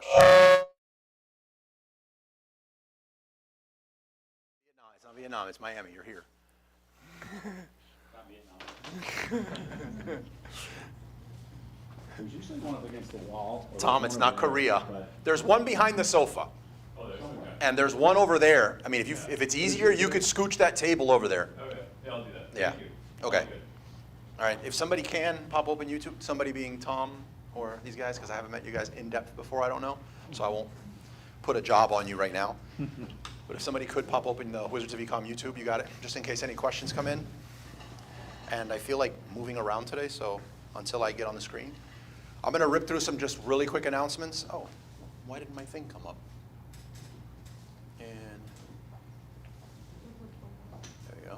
Vietnam. It's not Vietnam. It's Miami. You're here. Not Vietnam. There's usually one up against the wall. Tom, it's not Korea. There's one behind the sofa. Oh, there's okay. And there's one over there. I mean, if it's easier, you could scooch that table over there. Okay, yeah, I'll do that. Yeah. Thank you. Okay. All right. If somebody can pop open YouTube, somebody being Tom or these guys, because I haven't met you guys in depth before, I don't know. So I won't put a job on you right now. But if somebody could pop open the Wizards of Ecom YouTube, you got it, just in case any questions come in. And I feel like moving around today, so until I get on the screen. I'm going to rip through some just really quick announcements. Oh, why didn't my thing come up? And there you go.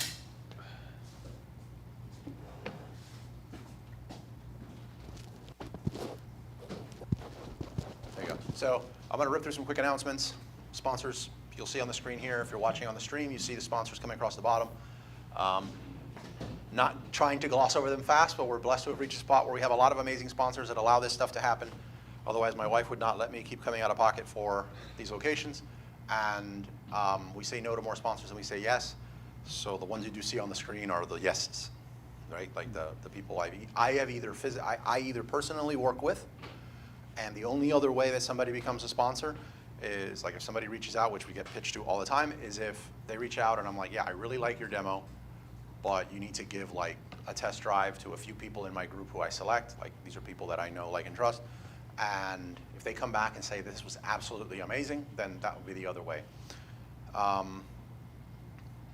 There you go. So I'm going to rip through some quick announcements. Sponsors, you'll see on the screen here. If you're watching on the stream, you see the sponsors coming across the bottom. Not trying to gloss over them fast, but we're blessed to have reached a spot where we have a lot of amazing sponsors that allow this stuff to happen. Otherwise, my wife would not let me keep coming out of pocket for these locations. And we say no to more sponsors than we say yes. So the ones you do see on the screen are the yeses, right? Like the people I either personally work with, and the only other way that somebody becomes a sponsor is like if somebody reaches out, which we get pitched to all the time, is if they reach out and I'm like, yeah, I really like your demo, but you need to give like a test drive to a few people in my group who I select. Like these are people that I know, like, and trust. And if they come back and say this was absolutely amazing, then that would be the other way.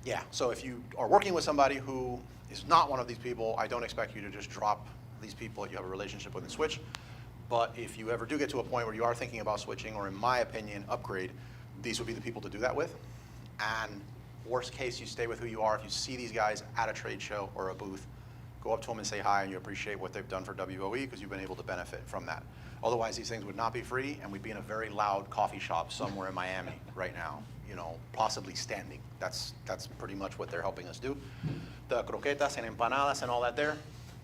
Yeah, so if you are working with somebody who is not one of these people, I don't expect you to just drop these people that you have a relationship with and switch. But if you ever do get to a point where you are thinking about switching, or in my opinion, upgrade, these would be the people to do that with. And worst case, you stay with who you are. If you see these guys at a trade show or a booth, go up to them and say hi, and you appreciate what they've done for WOE because you've been able to benefit from that. Otherwise, these things would not be free, and we'd be in a very loud coffee shop somewhere in Miami right now, you know, possibly standing. That's pretty much what they're helping us do. The croquetas and empanadas and all that there,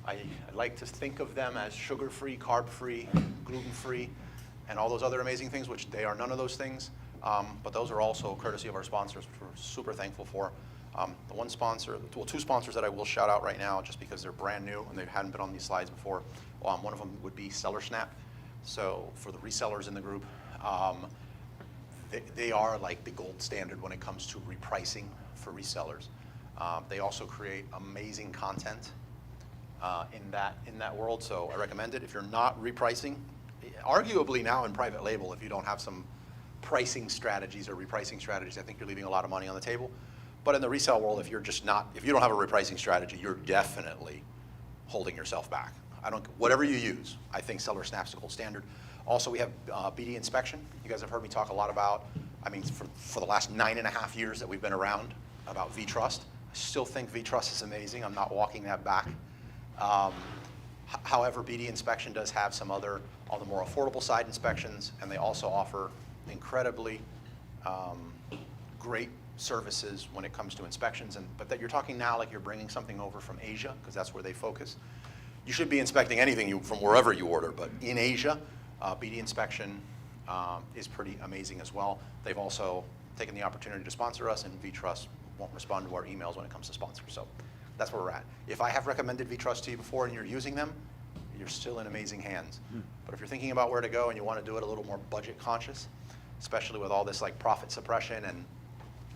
I like to think of them as sugar-free, carb-free, gluten-free, and all those other amazing things, which they are none of those things. But those are also courtesy of our sponsors, which we're super thankful for. The one sponsor, well, two sponsors that I will shout out right now, just because they're brand new and they hadn't been on these slides before. One of them would be SellerSnap. So for the resellers in the group, they are like the gold standard when it comes to repricing for resellers. They also create amazing content in that world, so I recommend it. If you're not repricing, arguably now in private label, if you don't have some pricing strategies or repricing strategies, I think you're leaving a lot of money on the table. But in the resale world, if you don't have a repricing strategy, you're definitely holding yourself back. Whatever you use, I think SellerSnap's the gold standard. Also, we have BD Inspection. You guys have heard me talk a lot about, I mean, for the last 9.5 years that we've been around, about V-Trust. I still think V-Trust is amazing. I'm not walking that back. However, BD Inspection does have some other, on the more affordable side, inspections, and they also offer incredibly great services when it comes to inspections. But that you're talking now like you're bringing something over from Asia, because that's where they focus. You should be inspecting anything from wherever you order, but in Asia, BD Inspection is pretty amazing as well. They've also taken the opportunity to sponsor us, and V-Trust won't respond to our emails when it comes to sponsors. So that's where we're at. If I have recommended V-Trust to you before and you're using them, you're still in amazing hands. But if you're thinking about where to go and you want to do it a little more budget conscious, especially with all this like profit suppression and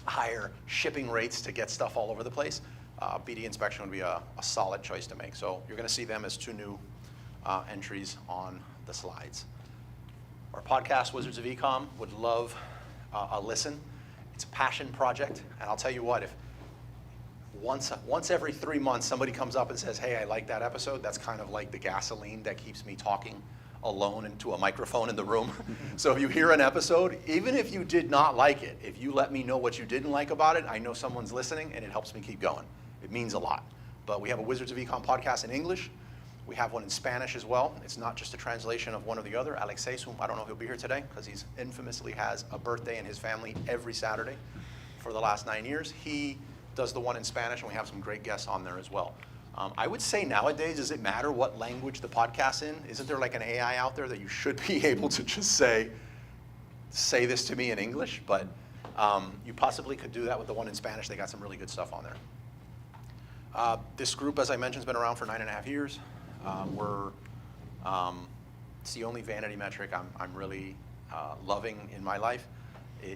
higher shipping rates to get stuff all over the place, BD Inspection would be a solid choice to make. So you're going to see them as two new entries on the slides. Our podcast, Wizards of Ecom, would love a listen. It's a passion project, and I'll tell you what, if once every 3 months somebody comes up and says, hey, I like that episode, that's kind of like the gasoline that keeps me talking alone into a microphone in the room. So if you hear an episode, even if you did not like it, if you let me know what you didn't like about it, I know someone's listening, and it helps me keep going. It means a lot. But we have a Wizards of Ecom podcast in English. We have one in Spanish as well. It's not just a translation of one or the other. Alexei, whom I don't know if he'll be here today, because he's infamously has a birthday in his family every Saturday for the last 9 years. He does the one in Spanish, and we have some great guests on there as well. I would say nowadays, does it matter what language the podcast's in? Isn't there like an AI out there that you should be able to just say, say this to me in English, but you possibly could do that with the one in Spanish. They got some really good stuff on there. This group, as I mentioned, has been around for 9.5 years. It's the only vanity metric I'm really loving in my life,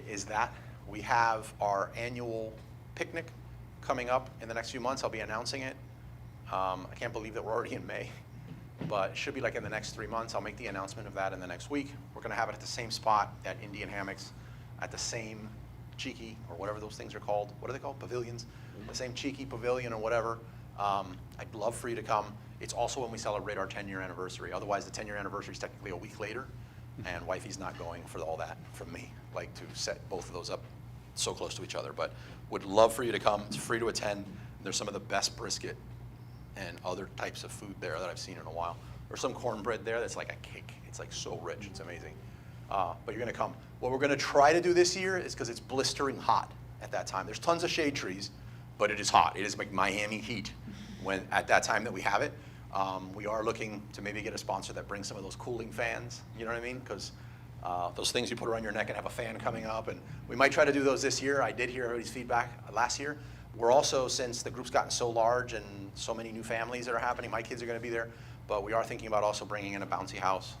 is that we have our annual picnic coming up in the next few months. I'll be announcing it. I can't believe that we're already in May, but it should be like in the next 3 months. I'll make the announcement of that in the next week. We're going to have it at the same spot at Indian Hammocks, at the same cheeky, or whatever those things are called. What are they called? Pavilions? The same cheeky pavilion or whatever. I'd love for you to come. It's also when we celebrate our 10-year anniversary. Otherwise, the 10-year anniversary is technically a week later, and wifey's not going for all that from me, like to set both of those up so close to each other. But would love for you to come. It's free to attend. There's some of the best brisket and other types of food there that I've seen in a while. There's some cornbread there that's like a cake. It's like so rich, it's amazing. But you're gonna come. What we're gonna try to do this year is, because it's blistering hot at that time. There's tons of shade trees, but it is hot. It is like Miami heat at that time that we have it. We are looking to maybe get a sponsor that brings some of those cooling fans, you know what I mean? Because those things you put around your neck and have a fan coming up, and we might try to do those this year. I did hear everybody's feedback last year. We're also, since the group's gotten so large and so many new families that are happening, my kids are gonna be there, but we are thinking about also bringing in a bouncy house.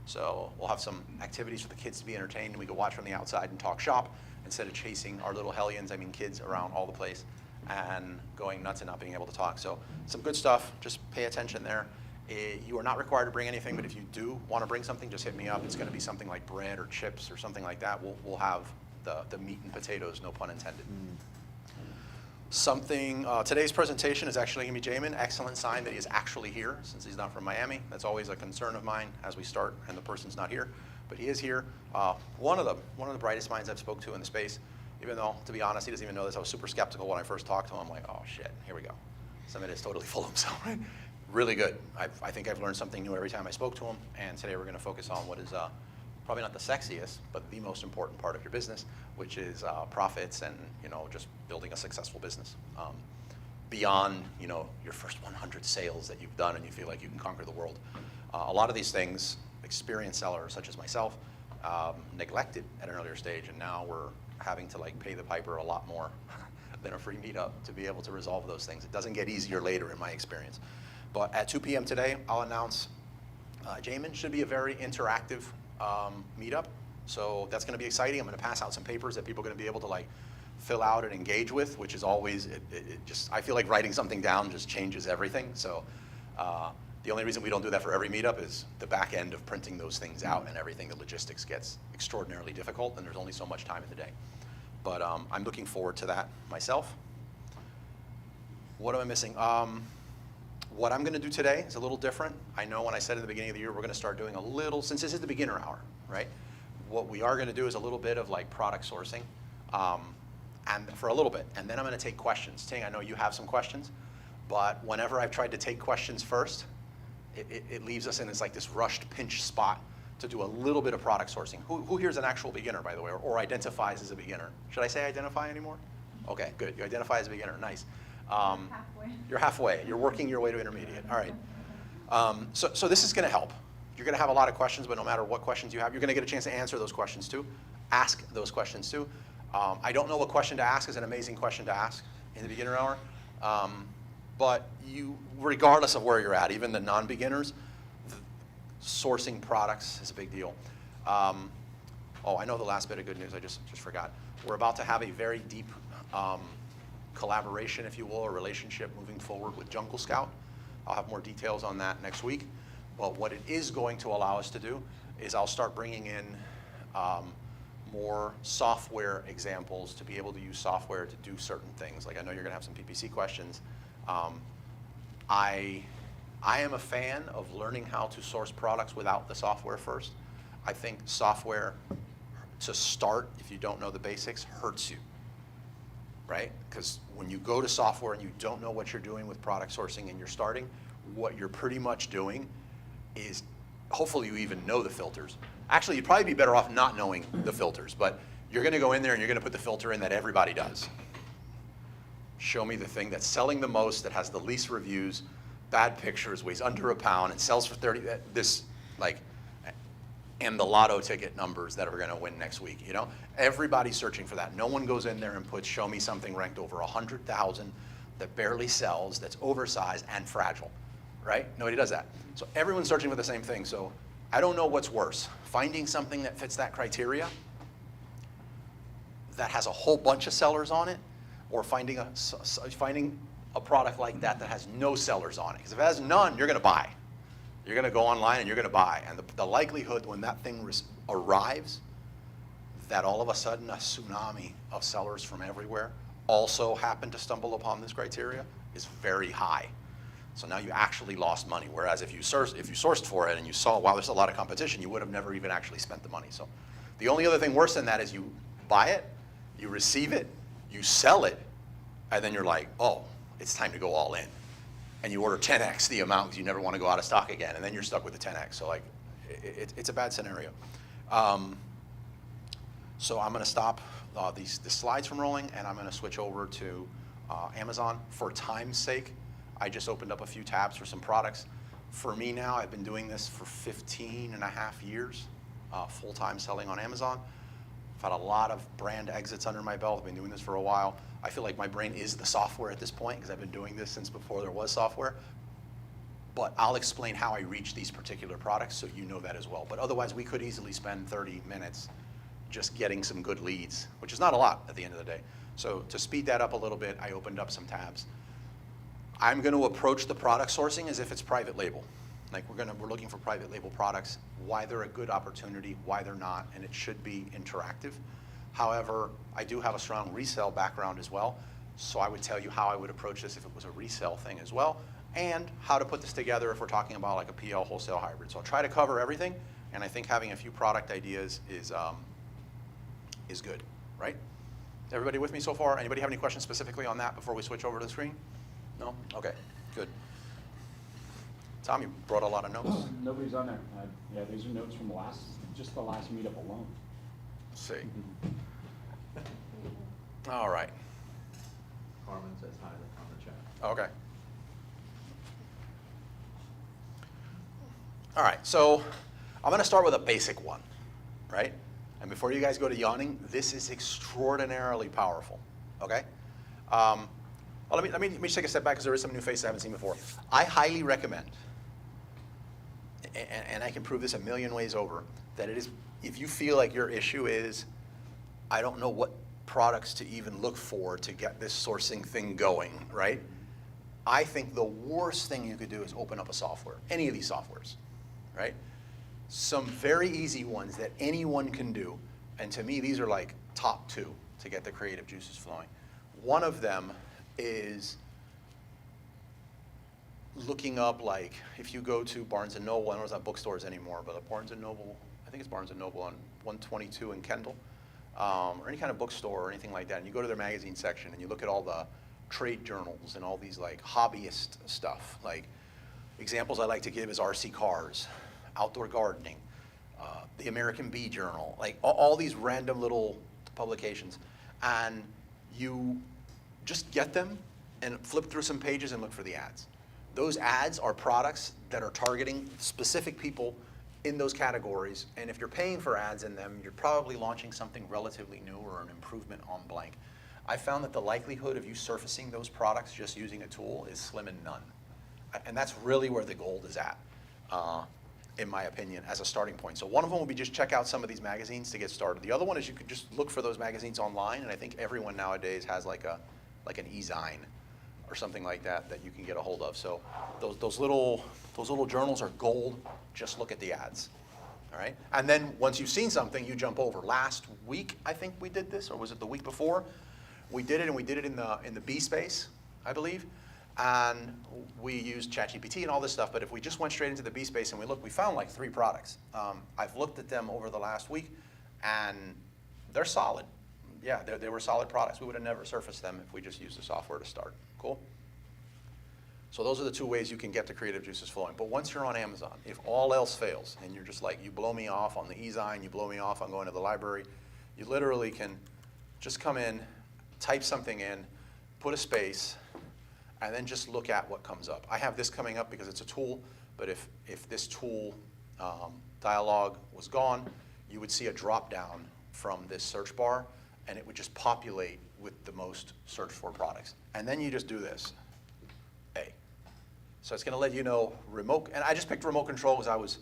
So we'll have some activities for the kids to be entertained, and we can watch from the outside and talk shop instead of chasing our little hellions, I mean kids, around all the place and going nuts and not being able to talk. So some good stuff, just pay attention there. You are not required to bring anything, but if you do want to bring something, just hit me up. It's going to be something like bread or chips or something like that. We'll have the meat and potatoes, no pun intended. Today's presentation is actually going to be Jamin. Excellent sign that he is actually here, since he's not from Miami. That's always a concern of mine as we start and the person's not here, but he is here. One of the brightest minds I've spoke to in the space, even though, to be honest, he doesn't even know this. I was super skeptical when I first talked to him. I'm like, oh shit, here we go. Somebody is totally full of himself, right? Really good. I think I've learned something new every time I spoke to him, and today we're going to focus on what is probably not the sexiest, but the most important part of your business, which is profits and just building a successful business. Beyond your first 100 sales that you've done and you feel like you can conquer the world. A lot of these things, experienced sellers such as myself, neglected at an earlier stage, and now we're having to pay the piper a lot more than a free meetup to be able to resolve those things. It doesn't get easier later in my experience. But at 2 p.m. today, I'll announce Jamin. Should be a very interactive meetup. So that's going to be exciting. I'm going to pass out some papers that people are going to be able to fill out and engage with, which is always, I feel like writing something down just changes everything. So the only reason we don't do that for every meetup is the back end of printing those things out and everything. The logistics gets extraordinarily difficult, and there's only so much time in the day. But I'm looking forward to that myself. What am I missing? What I'm going to do today is a little different. I know when I said at the beginning of the year we're going to start doing a little, since this is the beginner hour, right? What we are going to do is a little bit of product sourcing, and for a little bit, and then I'm going to take questions. Ting, I know you have some questions, but whenever I've tried to take questions first, it leaves us in this rushed pinch spot to do a little bit of product sourcing. Who here is an actual beginner, by the way, or identifies as a beginner? Should I say identify anymore? Okay, good. You identify as a beginner. Nice. Halfway. You're halfway. You're working your way to intermediate. All right. So this is going to help. You're going to have a lot of questions, but no matter what questions you have, you're going to get a chance to answer those questions too. Ask those questions too. I don't know what question to ask is an amazing question to ask in the beginner hour. But regardless of where you're at, even the non-beginners, sourcing products is a big deal. I know the last bit of good news. I just forgot. We're about to have a very deep collaboration, if you will, or relationship moving forward with Jungle Scout. I'll have more details on that next week. But what it is going to allow us to do is I'll start bringing in more software examples to be able to use software to do certain things. I know you're going to have some PPC questions. I am a fan of learning how to source products without the software first. I think software, to start, if you don't know the basics, hurts you, right? Because when you go to software and you don't know what you're doing with product sourcing and you're starting, what you're pretty much doing is, hopefully you even know the filters. Actually, you'd probably be better off not knowing the filters, but you're going to go in there and you're going to put the filter in that everybody does. Show me the thing that's selling the most, that has the least reviews, bad pictures, weighs under a pound, and sells for 30. and the lotto ticket numbers that are going to win next week, you know? Everybody's searching for that. No one goes in there and puts, show me something ranked over 100,000 that barely sells, that's oversized and fragile, right? Nobody does that. So everyone's searching for the same thing. So I don't know what's worse, finding something that fits that criteria that has a whole bunch of sellers on it, or finding a product like that that has no sellers on it. Because if it has none, you're going to buy. You're going to go online and you're going to buy. And the likelihood when that thing arrives, that all of a sudden a tsunami of sellers from everywhere also happen to stumble upon this criteria is very high. So now you actually lost money. Whereas if you sourced for it and you saw, wow, there's a lot of competition, you would have never even actually spent the money. So the only other thing worse than that is you buy it, you receive it, you sell it, and then you're like, oh, it's time to go all in. And you order 10x the amount because you never want to go out of stock again, and then you're stuck with the 10x. So like, it's a bad scenario. So I'm going to stop the slides from rolling, and I'm going to switch over to Amazon. For time's sake, I just opened up a few tabs for some products. For me now, I've been doing this for 15 and a half years, full-time selling on Amazon. I've had a lot of brand exits under my belt. I've been doing this for a while. I feel like my brain is the software at this point because I've been doing this since before there was software. But I'll explain how I reach these particular products so you know that as well. But otherwise, we could easily spend 30 minutes just getting some good leads, which is not a lot at the end of the day. So to speed that up a little bit, I opened up some tabs. I'm going to approach the product sourcing as if it's private label. Like we're looking for private label products, why they're a good opportunity, why they're not, and it should be interactive. However, I do have a strong resale background as well, so I would tell you how I would approach this if it was a resale thing as well, and how to put this together if we're talking about like a PL wholesale hybrid. So I'll try to cover everything, and I think having a few product ideas is good, right? Everybody with me so far? Anybody have any questions specifically on that before we switch over to the screen? No? Okay, good. Tom, you brought a lot of notes. Nobody's on there. Yeah, these are notes from just the last meetup alone. Let's see. All right. Carmen says hi on the chat. Okay. All right, so I'm going to start with a basic one, right? And before you guys go to yawning, this is extraordinarily powerful, okay? Well, let me just take a step back because there is some new faces I haven't seen before. I highly recommend, and I can prove this a million ways over, that it is, if you feel like your issue is, I don't know what products to even look for to get this sourcing thing going, right? I think the worst thing you could do is open up a software, any of these softwares, right? Some very easy ones that anyone can do, and to me these are like top 2 to get the creative juices flowing. One of them is looking up, like, if you go to Barnes & Noble, I don't know if it's not bookstores anymore, but Barnes & Noble, I think it's Barnes & Noble on 122 in Kendall, or any kind of bookstore or anything like that, and you go to their magazine section and you look at all the trade journals and all these like hobbyist stuff. Like examples I like to give is RC Cars, Outdoor Gardening, the American Bee Journal, like all these random little publications, and you just get them and flip through some pages and look for the ads. Those ads are products that are targeting specific people in those categories, and if you're paying for ads in them, you're probably launching something relatively new or an improvement on blank. I found that the likelihood of you surfacing those products just using a tool is slim and none. And that's really where the gold is at, in my opinion, as a starting point. So one of them will be just check out some of these magazines to get started. The other one is you could just look for those magazines online, and I think everyone nowadays has like an e-zine or something like that that you can get a hold of. So those little journals are gold. Just look at the ads, all right? And then once you've seen something, you jump over. Last week, I think we did this, or was it the week before? We did it, and we did it in the B space, I believe. And we used ChatGPT and all this stuff, but if we just went straight into the B space and we looked, we found like 3 products. I've looked at them over the last week, and they're solid. Yeah, they were solid products. We would have never surfaced them if we just used the software to start. Cool? So those are the 2 ways you can get the creative juices flowing. But once you're on Amazon, if all else fails, and you're just like, you blow me off on the e-zine, you blow me off on going to the library, you literally can just come in, type something in, put a space, and then just look at what comes up. I have this coming up because it's a tool, but if this tool dialogue was gone, you would see a drop down from this search bar, and it would just populate with the most searched for products. And then you just do this, A. So it's going to let you know remote, and I just picked remote control because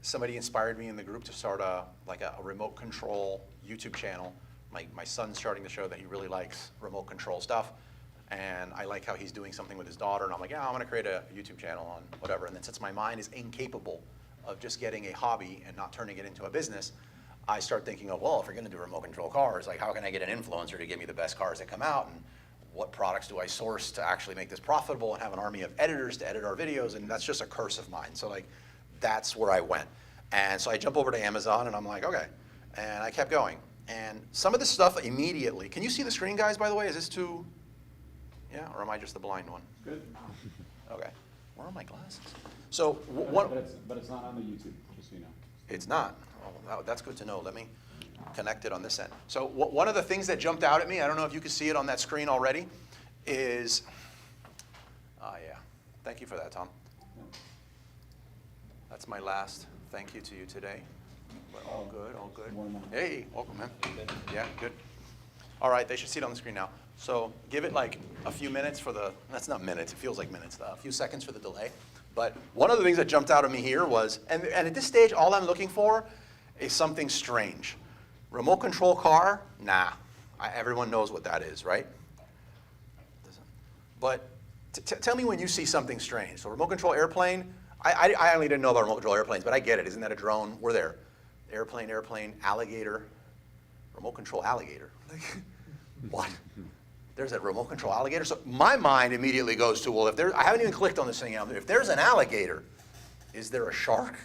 somebody inspired me in the group to start a remote control YouTube channel. My son's starting to show that he really likes remote control stuff, and I like how he's doing something with his daughter, and I'm like, yeah, I'm going to create a YouTube channel on whatever. And then since my mind is incapable of just getting a hobby and not turning it into a business, I start thinking of, well, if we're going to do remote control cars, like how can I get an influencer to give me the best cars that come out, and what products do I source to actually make this profitable, and have an army of editors to edit our videos, and that's just a curse of mine. So like, that's where I went. And so I jump over to Amazon, and I'm like, okay. And I kept going. And some of this stuff immediately, can you see the screen, guys, by the way? Is this too, yeah, or am I just the blind one? Good. Okay. Where are my glasses? So But it's not on the YouTube, just so you know. It's not. Oh, that's good to know. Let me connect it on this end. So one of the things that jumped out at me, I don't know if you can see it on that screen already, is, yeah. Thank you for that, Tom. That's my last thank you to you today. But all good, all good. Hey, welcome, man. Yeah, good. All right, they should see it on the screen now. So give it like a few minutes for the, that's not minutes, it feels like minutes, a few seconds for the delay. But one of the things that jumped out at me here was, and at this stage, all I'm looking for is something strange. Remote control car? Nah. Everyone knows what that is, right? But tell me when you see something strange. So remote control airplane, I only didn't know about remote control airplanes, but I get it. Isn't that a drone? We're there. Airplane, alligator, remote control alligator. What? There's a remote control alligator? So my mind immediately goes to, well, if there, I haven't even clicked on this thing yet. If there's an alligator, is there a shark?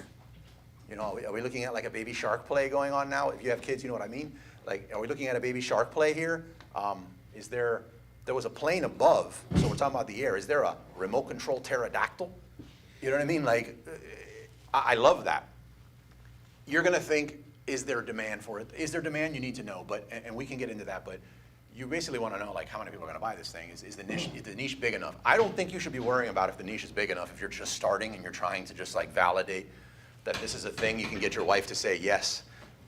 You know, are we looking at like a baby shark play going on now? If you have kids, you know what I mean? Like, are we looking at a baby shark play here? There was a plane above, so we're talking about the air. Is there a remote control pterodactyl? You know what I mean? Like, I love that. You're gonna think, is there demand for it? Is there demand? You need to know, and we can get into that, but you basically want to know like how many people are going to buy this thing. Is the niche big enough? I don't think you should be worrying about if the niche is big enough if you're just starting and you're trying to just like validate that this is a thing. You can get your wife to say, yes,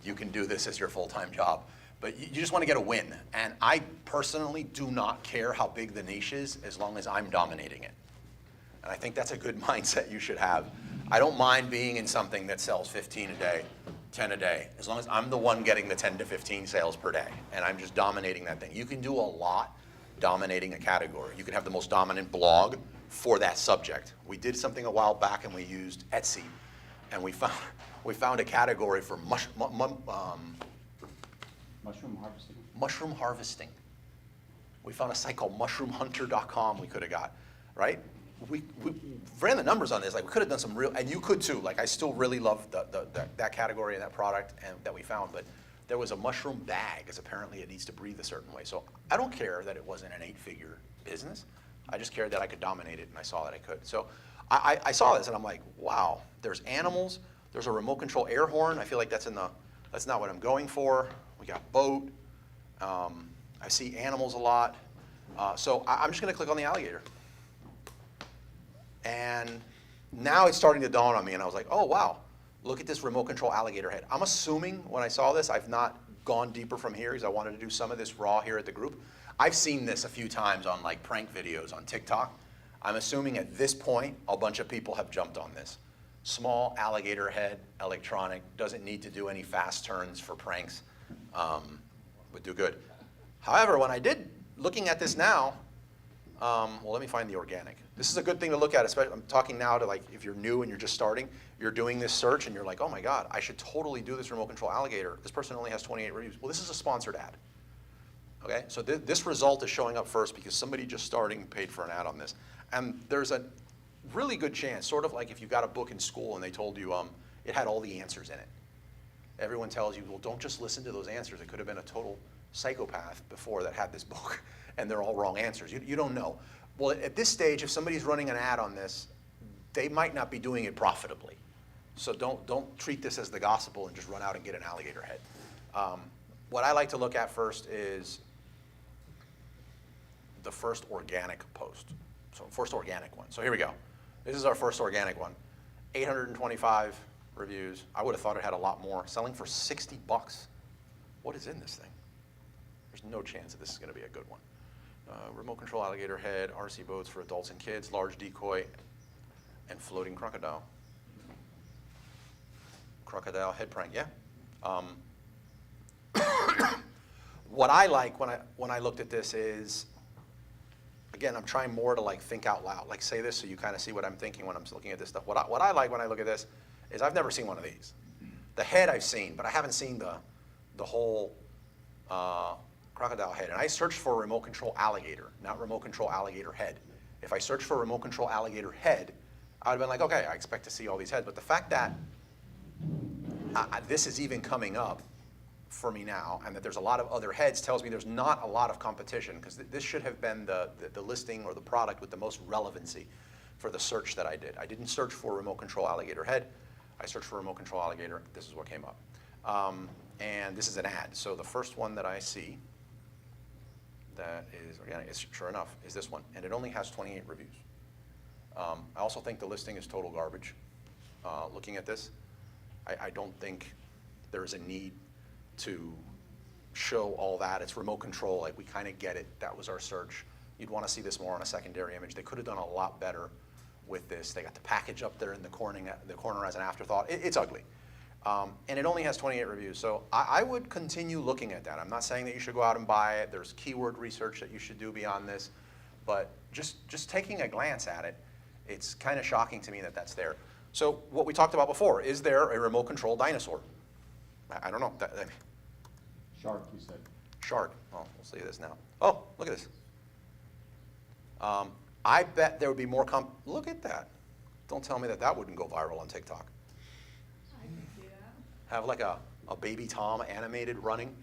you can do this as your full-time job. But you just want to get a win. And I personally do not care how big the niche is as long as I'm dominating it. And I think that's a good mindset you should have. I don't mind being in something that sells 15 a day, 10 a day, as long as I'm the one getting the 10 to 15 sales per day, and I'm just dominating that thing. You can do a lot dominating a category. You can have the most dominant blog for that subject. We did something a while back, and we used Etsy, and we found a category for Mushroom harvesting. mushroom harvesting. We found a site called mushroomhunter.com we could have got, right? We ran the numbers on this. Like, we could have done some real, and you could too. Like, I still really love that category and that product that we found, but there was a mushroom bag, as apparently it needs to breathe a certain way. So I don't care that it wasn't an 8-figure business. I just cared that I could dominate it, and I saw that I could. So I saw this, and I'm like, wow, there's animals. There's a remote control air horn. I feel like that's not what I'm going for. We got boat. I see animals a lot. So I'm just going to click on the alligator. And now it's starting to dawn on me, and I was like, oh, wow, look at this remote control alligator head. I'm assuming when I saw this, I've not gone deeper from here because I wanted to do some of this raw here at the group. I've seen this a few times on like prank videos on TikTok. I'm assuming at this point, a bunch of people have jumped on this. Small alligator head, electronic, doesn't need to do any fast turns for pranks, would do good. However, when I did, looking at this now, well, let me find the organic. This is a good thing to look at, especially, I'm talking now to like, if you're new and you're just starting, you're doing this search and you're like, oh my God, I should totally do this remote control alligator. This person only has 28 reviews. Well, this is a sponsored ad. Okay, so this result is showing up first because somebody just starting paid for an ad on this. And there's a really good chance, sort of like if you got a book in school and they told you it had all the answers in it. Everyone tells you, well, don't just listen to those answers. It could have been a total psychopath before that had this book, and they're all wrong answers. You don't know. Well, at this stage, if somebody's running an ad on this, they might not be doing it profitably. So don't treat this as the gospel and just run out and get an alligator head. What I like to look at first is the first organic post. So first organic one. So here we go. This is our first organic one. 825 reviews. I would have thought it had a lot more. Selling for $60. What is in this thing? There's no chance that this is going to be a good one. Remote control alligator head, RC boats for adults and kids, large decoy, and floating crocodile. Crocodile head prank, yeah. What I like when I looked at this is, again, I'm trying more to like think out loud, like say this so you kind of see what I'm thinking when I'm looking at this stuff. What I like when I look at this is I've never seen one of these. The head I've seen, but I haven't seen the whole crocodile head. And I searched for remote control alligator, not remote control alligator head. If I searched for remote control alligator head, I would have been like, okay, I expect to see all these heads. But the fact that this is even coming up for me now, and that there's a lot of other heads, tells me there's not a lot of competition, because this should have been the listing or the product with the most relevancy for the search that I did. I didn't search for remote control alligator head. I searched for remote control alligator. This is what came up. And this is an ad. So the first one that I see that is organic, is, sure enough, is this one. And it only has 28 reviews. I also think the listing is total garbage. Looking at this, I don't think there is a need to show all that. It's remote control, like we kind of get it. That was our search. You'd want to see this more on a secondary image. They could have done a lot better with this. They got the package up there in the corner as an afterthought. It's ugly. And it only has 28 reviews. So I would continue looking at that. I'm not saying that you should go out and buy it. There's keyword research that you should do beyond this. But just taking a glance at it, it's kind of shocking to me that that's there. So what we talked about before, is there a remote control dinosaur? I don't know. Shark, you said. Shark. Well, we'll see this now. Oh, look at this. I bet there would be more look at that. Don't tell me that that wouldn't go viral on TikTok. I can see that. Have like a baby Tom animated running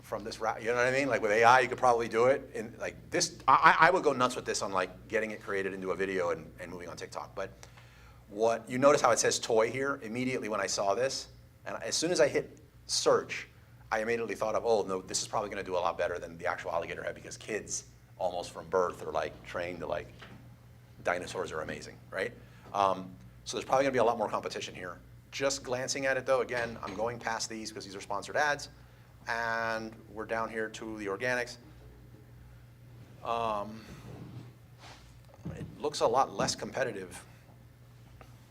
from this you know what I mean? Like with AI, you could probably do it. And like this, I would go nuts with this on like getting it created into a video and moving on TikTok. But what, you notice how it says toy here? Immediately when I saw this, and as soon as I hit search, I immediately thought of, oh no, this is probably going to do a lot better than the actual alligator head, because kids almost from birth are like trained to like, dinosaurs are amazing, right? So there's probably going to be a lot more competition here. Just glancing at it though, again, I'm going past these because these are sponsored ads, and we're down here to the organics. It looks a lot less competitive.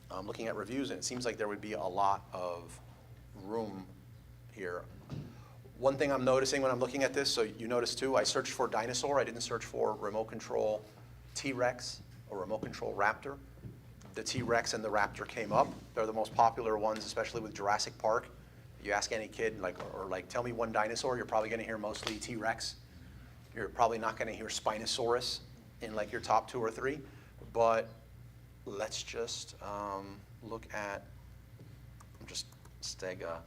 I'm looking at reviews, and it seems like there would be a lot of room here. One thing I'm noticing when I'm looking at this, so you notice too, I searched for dinosaur. I didn't search for remote control T-Rex or remote control raptor. The T-Rex and the raptor came up. They're the most popular ones, especially with Jurassic Park. You ask any kid, like, or like, tell me one dinosaur, you're probably gonna hear mostly T-Rex. You're probably not gonna hear Spinosaurus in like your top 2 or 3, but let's just look at, just Stega.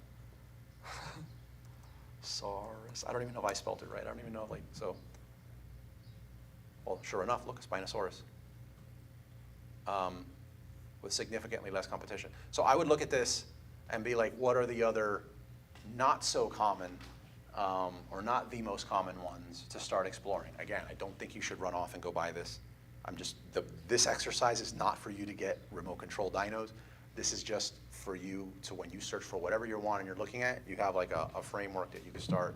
Saurus. I don't even know if I spelled it right. I don't even know, like, so. Well, sure enough, look, Spinosaurus. With significantly less competition. So I would look at this and be like, what are the other not so common or not the most common ones to start exploring? Again, I don't think you should run off and go buy this. This exercise is not for you to get remote control dinos. This is just for you to, when you search for whatever you want and you're looking at, you have like a framework that you can start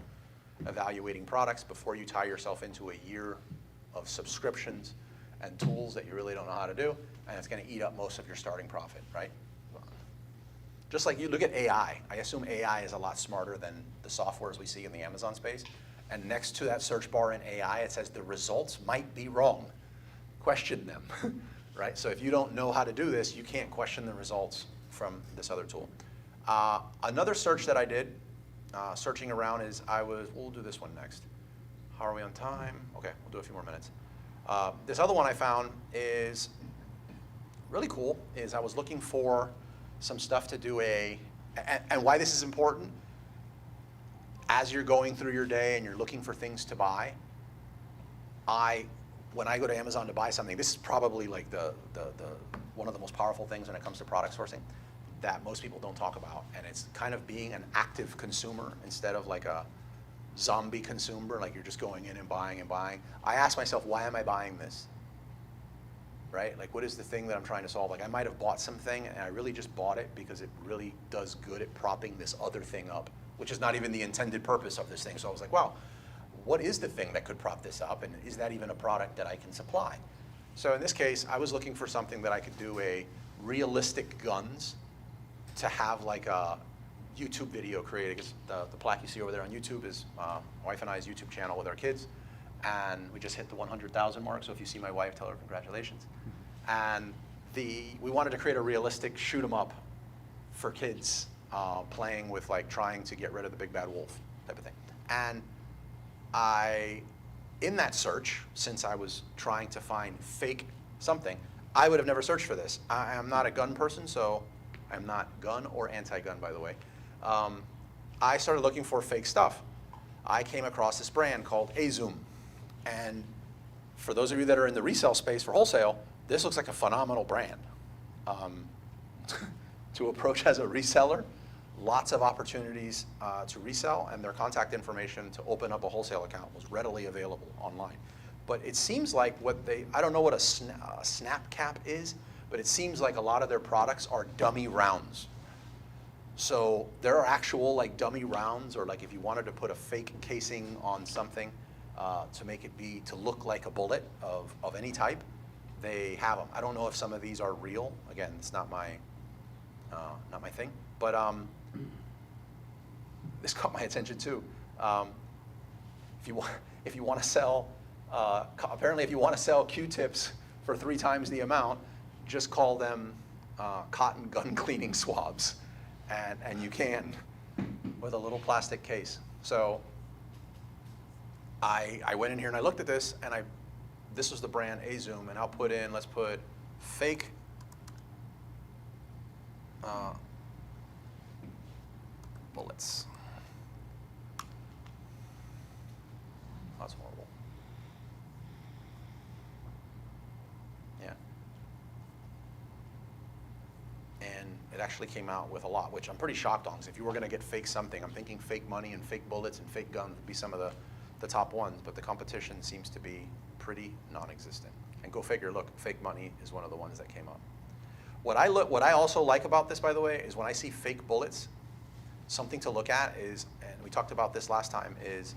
evaluating products before you tie yourself into a year of subscriptions and tools that you really don't know how to do, and it's going to eat up most of your starting profit, right? Just like you look at AI. I assume AI is a lot smarter than the softwares we see in the Amazon space. And next to that search bar in AI, it says the results might be wrong. Question them, right? So if you don't know how to do this, you can't question the results from this other tool. Another search that I did, searching around, is we'll do this one next. How are we on time? Okay, we'll do a few more minutes. This other one I found is really cool, is I was looking for some stuff to do and why this is important, as you're going through your day and you're looking for things to buy, when I go to Amazon to buy something, this is probably like one of the most powerful things when it comes to product sourcing that most people don't talk about, and it's kind of being an active consumer instead of like a zombie consumer, like you're just going in and buying and buying. I ask myself, why am I buying this? right? Like, what is the thing that I'm trying to solve? Like, I might have bought something, and I really just bought it because it really does good at propping this other thing up, which is not even the intended purpose of this thing. So I was like, wow, what is the thing that could prop this up, and is that even a product that I can supply? So in this case, I was looking for something that I could do a realistic guns to have like a YouTube video created. Because the plaque you see over there on YouTube is my wife and I's YouTube channel with our kids. And we just hit the 100,000 mark. So if you see my wife, tell her congratulations. And we wanted to create a realistic shoot 'em up for kids playing with like trying to get rid of the big bad wolf type of thing. And in that search, since I was trying to find fake something, I would have never searched for this. I am not a gun person, so I'm not gun or anti-gun, by the way. I started looking for fake stuff. I came across this brand called Azoom. And for those of you that are in the resale space for wholesale, this looks like a phenomenal brand. To approach as a reseller, lots of opportunities to resell, and their contact information to open up a wholesale account was readily available online. But it seems like I don't know what a snap cap is, but it seems like a lot of their products are dummy rounds. So there are actual like dummy rounds, or like if you wanted to put a fake casing on something to make it to look like a bullet of any type, they have them. I don't know if some of these are real. Again, it's not my thing, but this caught my attention too. If you want to sell, apparently if you want to sell Q-tips for 3 times the amount, just call them cotton gun cleaning swabs, and you can with a little plastic case. So I went in here and I looked at this, and this was the brand Azoom, and let's put fake bullets. That's horrible. Yeah. And it actually came out with a lot, which I'm pretty shocked on, because if you were going to get fake something, I'm thinking fake money and fake bullets and fake guns would be some of the top ones, but the competition seems to be pretty non-existent. And go figure, look, fake money is one of the ones that came up. What I also like about this, by the way, is when I see fake bullets, something to look at is, and we talked about this last time, is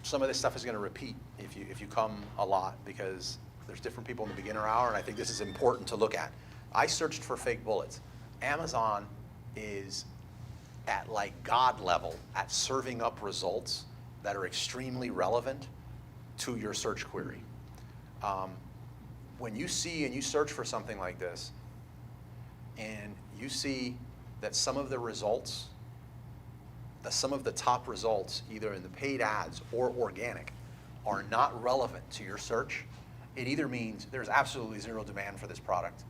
some of this stuff is going to repeat if you come a lot, because there's different people in the beginner hour, and I think this is important to look at. I searched for fake bullets. Amazon is at like God level at serving up results that are extremely relevant to your search query. When you see and you search for something like this, and you see that some of the results, some of the top results, either in the paid ads or organic, are not relevant to your search, it either means there's absolutely zero demand for this product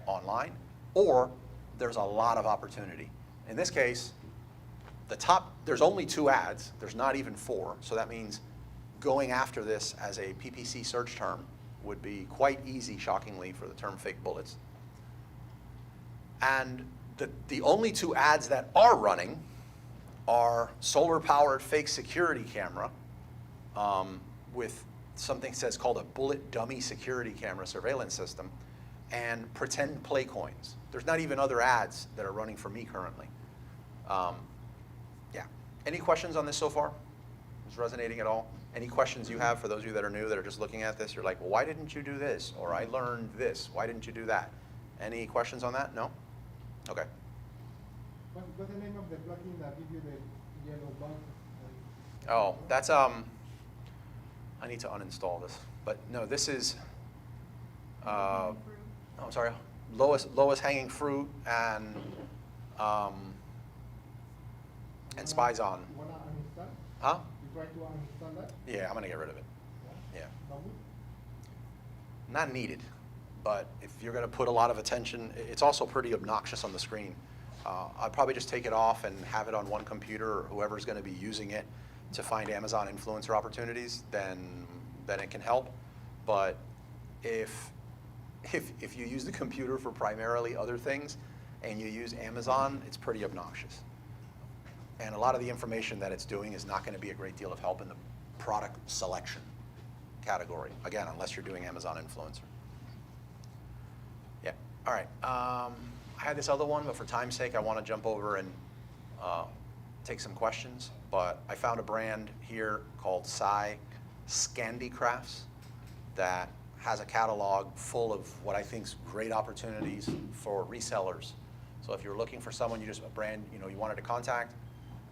online, or there's a lot of opportunity. In this case, there's only 2 ads, there's not even 4, so that means going after this as a PPC search term would be quite easy, shockingly, for the term fake bullets. And the only 2 ads that are running are solar-powered fake security camera with something that says called a bullet dummy security camera surveillance system, and pretend play coins. There's not even other ads that are running for me currently. Yeah. Any questions on this so far? Is it resonating at all? Any questions you have for those of you that are new, that are just looking at this? You're like, well, why didn't you do this? Or I learned this. Why didn't you do that? Any questions on that? No? Okay. What's the name of the plugin that gives you the yellow bug? Oh, that's, I need to uninstall this. But no, this is, oh, I'm sorry, lowest hanging fruit and spies on. You want to uninstall? Huh? You try to uninstall that? Yeah, I'm gonna get rid of it. Yeah. No good? Not needed, but if you're gonna put a lot of attention, it's also pretty obnoxious on the screen. I'd probably just take it off and have it on one computer, or whoever's gonna be using it to find Amazon influencer opportunities, then it can help. But if you use the computer for primarily other things and you use Amazon, it's pretty obnoxious. And a lot of the information that it's doing is not going to be a great deal of help in the product selection. category. Again, unless you're doing Amazon influencer. Yeah, all right. I had this other one, but for time's sake, I want to jump over and take some questions. But I found a brand here called Scandi Crafts that has a catalog full of what I think is great opportunities for resellers. So if you're looking for someone, a brand, you wanted to contact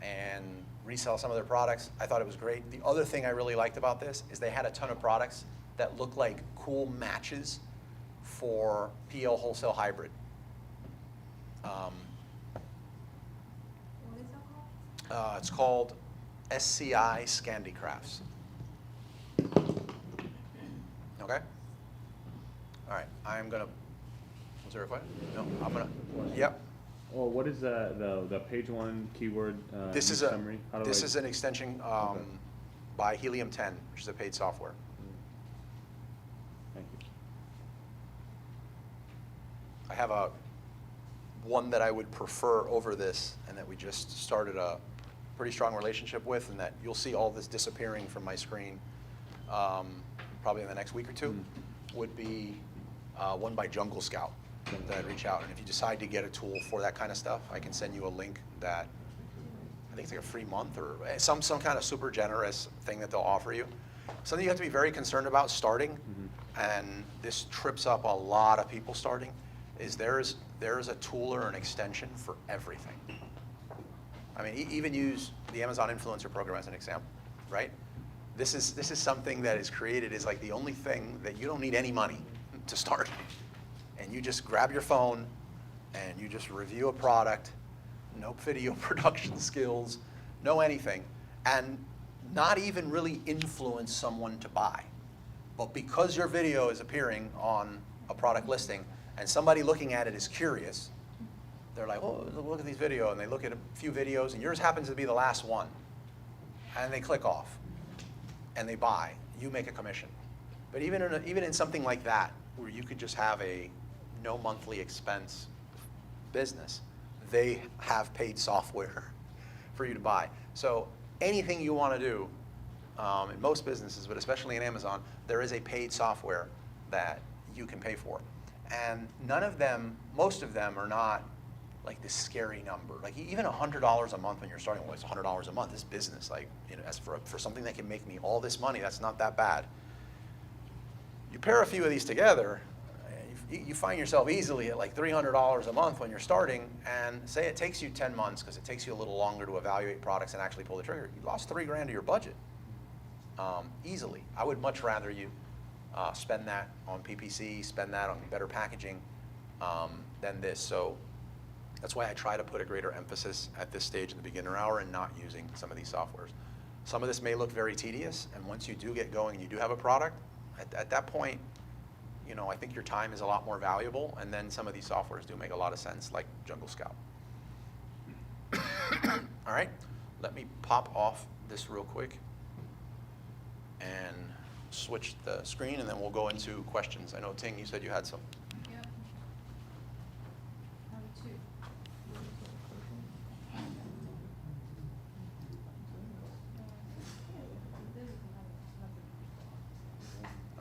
and resell some of their products, I thought it was great. The other thing I really liked about this is they had a ton of products that looked like cool matches for PL wholesale hybrid. What is that called? It's called SCI Scandi Crafts. Okay? All right, I'm gonna, was there a question? No, I'm gonna, yep. Well, what is the page one keyword This is summary? this is an extension by Helium 10, which is a paid software. Thank you. I have one that I would prefer over this, and that we just started a pretty strong relationship with, and that you'll see all this disappearing from my screen probably in the next week or two, would be one by Jungle Scout that I'd reach out. And if you decide to get a tool for that kind of stuff, I can send you a link that I think it's like a free month or some kind of super generous thing that they'll offer you. Something you have to be very concerned about starting, and this trips up a lot of people starting, is there's a tool or an extension for everything. I mean, even use the Amazon Influencer Program as an example, right? This is something that is created as like the only thing that you don't need any money to start. And you just grab your phone and you just review a product, no video production skills, no anything, and not even really influence someone to buy. But because your video is appearing on a product listing and somebody looking at it is curious, they're like, oh, look at these videos, and they look at a few videos, and yours happens to be the last one, and they click off, and they buy. You make a commission. But even in something like that, where you could just have a no monthly expense business, they have paid software for you to buy. So anything you want to do, in most businesses, but especially in Amazon, there is a paid software that you can pay for. And none of them, most of them are not like this scary number. Like even $100 a month when you're starting, well, it's $100 a month, this business, like, as for something that can make me all this money, that's not that bad. You pair a few of these together, you find yourself easily at like $300 a month when you're starting, and say it takes you 10 months, because it takes you a little longer to evaluate products and actually pull the trigger. You lost $3 grand of your budget, easily. I would much rather you spend that on PPC, spend that on better packaging than this. So that's why I try to put a greater emphasis at this stage in the beginner hour and not using some of these softwares. Some of this may look very tedious, and once you do get going and you do have a product, at that point, I think your time is a lot more valuable, and then some of these softwares do make a lot of sense, like Jungle Scout. All right, let me pop off this real quick and switch the screen, and then we'll go into questions. I know, Ting, you said you had some. Yep. Number 2.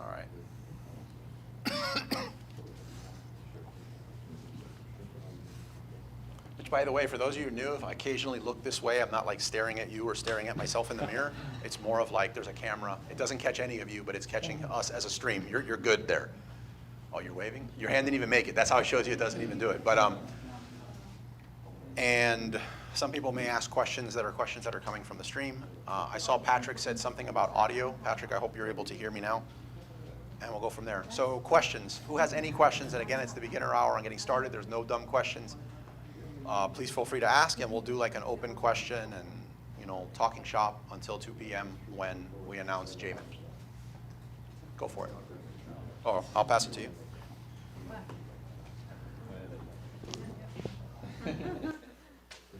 All right. Which, by the way, for those of you who are new, if I occasionally look this way, I'm not like staring at you or staring at myself in the mirror. It's more of like there's a camera. It doesn't catch any of you, but it's catching us as a stream. You're good there. Oh, you're waving? Your hand didn't even make it. That's how it shows you it doesn't even do it. But and some people may ask questions that are coming from the stream. I saw Patrick said something about audio. Patrick, I hope you're able to hear me now. And we'll go from there. So questions. Who has any questions? And again, it's the beginner hour. I'm getting started. There's no dumb questions. Please feel free to ask, and we'll do like an open question and talking shop until 2 p.m. when we announce Jamin. Go for it. Oh, I'll pass it to you.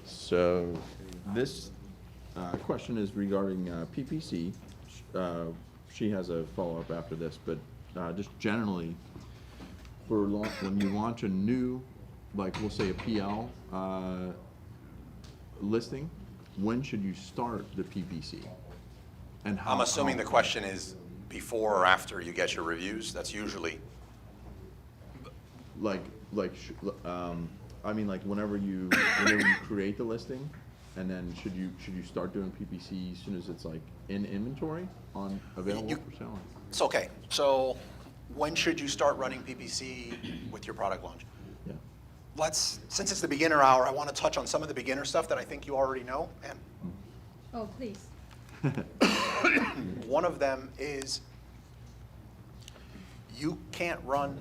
So this question is regarding PPC. She has a follow-up after this, but just generally, when you launch a new, like we'll say a PL listing, when should you start the PPC? And how? I'm assuming the question is before or after you get your reviews. That's usually, I mean, like whenever you create the listing, and then should you start doing PPC as soon as it's like in inventory on available You- for selling? it's okay. So when should you start running PPC with your product launch? Yeah. Since it's the beginner hour, I want to touch on some of the beginner stuff that I think you already know. And Oh, please. one of them is you can't run,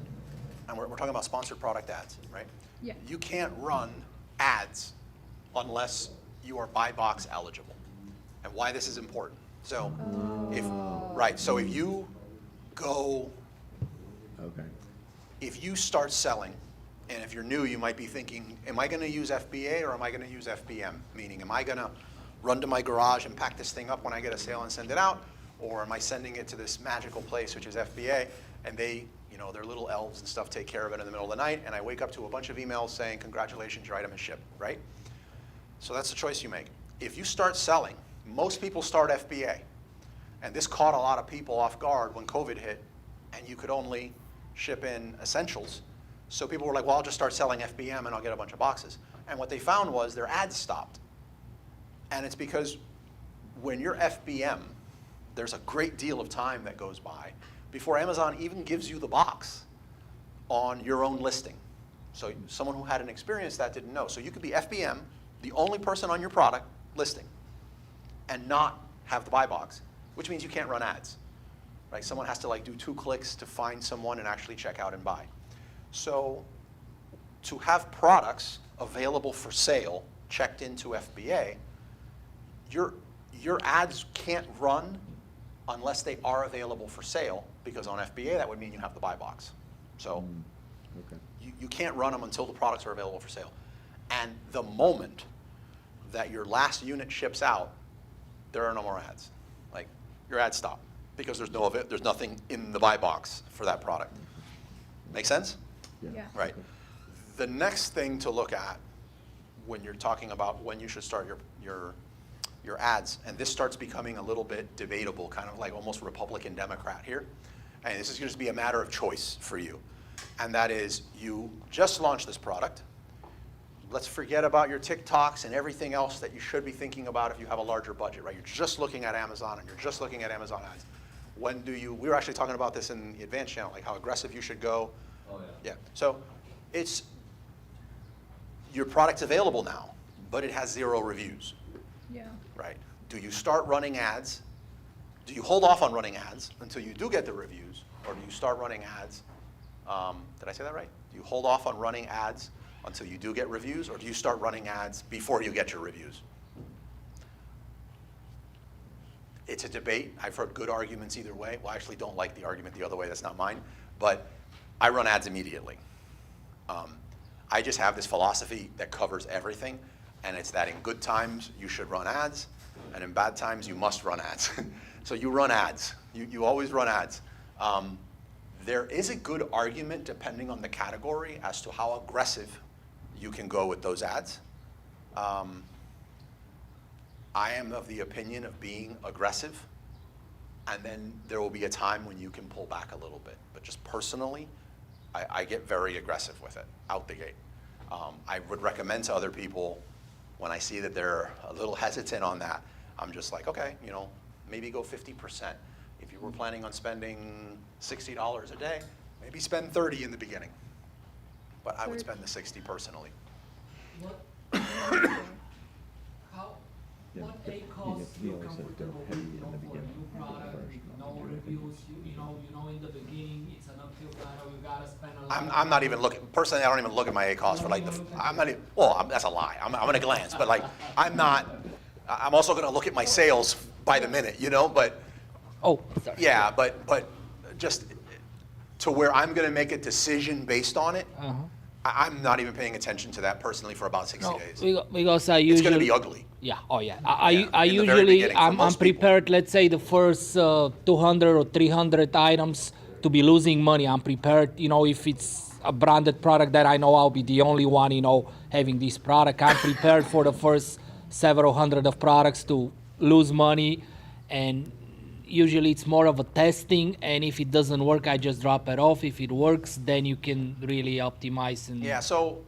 and we're talking about sponsored product ads, right? Yeah. You can't run ads unless you are buy box eligible. And why this is important. So so if you go, Okay. if you start selling, and if you're new, you might be thinking, am I going to use FBA or am I going to use FBM? Meaning, am I going to run to my garage and pack this thing up when I get a sale and send it out? Or am I sending it to this magical place, which is FBA, and they, their little elves and stuff take care of it in the middle of the night, and I wake up to a bunch of emails saying, congratulations, your item is shipped, right? So that's the choice you make. If you start selling, most people start FBA. And this caught a lot of people off guard when COVID hit, and you could only ship in essentials. So people were like, well, I'll just start selling FBM and I'll get a bunch of boxes. And what they found was their ads stopped. And it's because when you're FBM, there's a great deal of time that goes by before Amazon even gives you the box on your own listing. So someone who hadn't experienced that didn't know. So you could be FBM, the only person on your product listing, and not have the buy box, which means you can't run ads, right? Someone has to do 2 clicks to find someone and actually check out and buy. So to have products available for sale checked into FBA, your ads can't run unless they are available for sale, because on FBA that would mean you have the buy box. So Okay. you can't run them until the products are available for sale. And the moment that your last unit ships out, there are no more ads. Like, your ads stop because there's nothing in the buy box for that product. Make sense? Yeah. Right. The next thing to look at when you're talking about when you should start your ads, and this starts becoming a little bit debatable, kind of like almost Republican Democrat here, and this is going to be a matter of choice for you, and that is you just launched this product. Let's forget about your TikToks and everything else that you should be thinking about if you have a larger budget, right? You're just looking at Amazon and you're just looking at Amazon ads. We were actually talking about this in the advanced channel, like how aggressive you should go. Oh, yeah. Yeah, so your product's available now, but it has 0 reviews, Yeah. right? Do you start running ads? Do you hold off on running ads until you do get the reviews, or do you start running ads? Did I say that right? Do you hold off on running ads until you do get reviews, or do you start running ads before you get your reviews? It's a debate. I've heard good arguments either way. Well, I actually don't like the argument the other way. That's not mine. But I run ads immediately. I just have this philosophy that covers everything, and it's that in good times you should run ads, and in bad times you must run ads. So you run ads. You always run ads. There is a good argument, depending on the category, as to how aggressive you can go with those ads. I am of the opinion of being aggressive, and then there will be a time when you can pull back a little bit. But just personally, I get very aggressive with it, out the gate. I would recommend to other people, when I see that they're a little hesitant on that, I'm just like, okay, maybe go 50%. If you were planning on spending $60 a day, maybe spend 30 in the beginning. But I would spend the 60 personally. What, Yeah, what but A cost he you always says go comfortable heavy with, in the for a beginning, new heavy product, first, with not no the reviews, you know in the beginning, it's an uphill battle, you gotta spend a lot. I'm not even looking, personally, I don't even look at my ACOS for I'm not even, well, that's a lie. I'm gonna glance, but I'm also gonna look at my sales by the minute, but, Oh, sorry. yeah, but just to where I'm gonna make a decision based on it, I'm not even paying attention to that personally for about 60 No, days. because I It's usually. gonna be ugly. Yeah. Oh, yeah. Yeah, I in the very usually beginning, for I'm most people. prepared. Let's say the first 200 or 300 items to be losing money. I'm prepared. If it's a branded product that I know I'll be the only one. Having this product. I'm prepared for the first several hundred of products to lose money, and usually it's more of a testing, and if it doesn't work, I just drop it off. If it works, then you can really optimize. And Yeah, so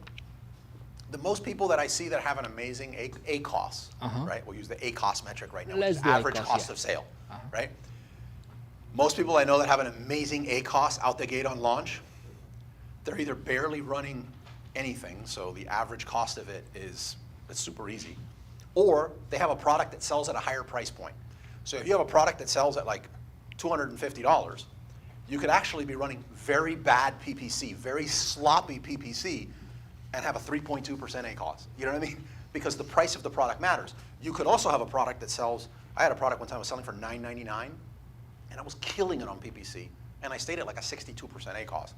the most people that I see that have an amazing ACOS, right? We'll use the ACOS metric right now, which Let's is do average ACOS, cost yeah. of sale, right? Most people I know that have an amazing ACOS out the gate on launch, they're either barely running anything, so the average cost of it is it's super easy, or they have a product that sells at a higher price point. So if you have a product that sells at like $250, you could actually be running very bad PPC, very sloppy PPC, and have a 3.2% ACOS. You know what I mean? Because the price of the product matters. You could also have a product that sells, I had a product one time I was selling for $9.99, and I was killing it on PPC, and I stayed at like a 62% ACOS.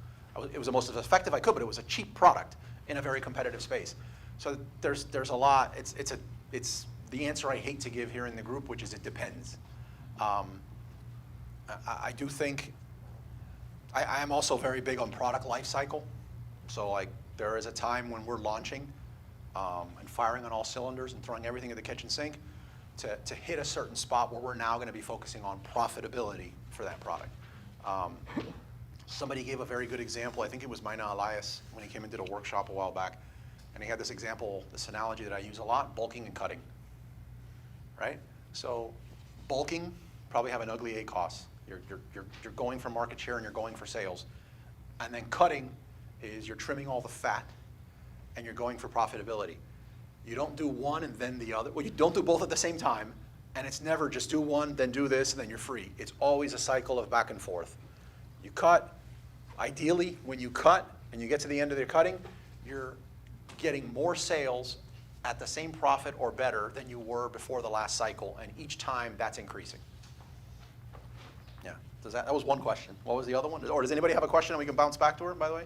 It was the most effective I could, but it was a cheap product in a very competitive space. So there's a lot. It's the answer I hate to give here in the group, which is it depends. I do think I am also very big on product life cycle. So like there is a time when we're launching and firing on all cylinders and throwing everything at the kitchen sink to hit a certain spot where we're now going to be focusing on profitability for that product. Somebody gave a very good example. I think it was Mina Elias when he came and did a workshop a while back. And he had this example, this analogy that I use a lot, bulking and cutting, right? So bulking, probably have an ugly ACOS. You're going for market share and you're going for sales. And then cutting is you're trimming all the fat and you're going for profitability. You don't do one and then the other. Well, you don't do both at the same time, and it's never just do one, then do this, and then you're free. It's always a cycle of back and forth. You cut. Ideally, when you cut and you get to the end of the cutting, you're getting more sales at the same profit or better than you were before the last cycle, and each time that's increasing. Yeah, that was one question. What was the other one? Or does anybody have a question and we can bounce back to her, by the way?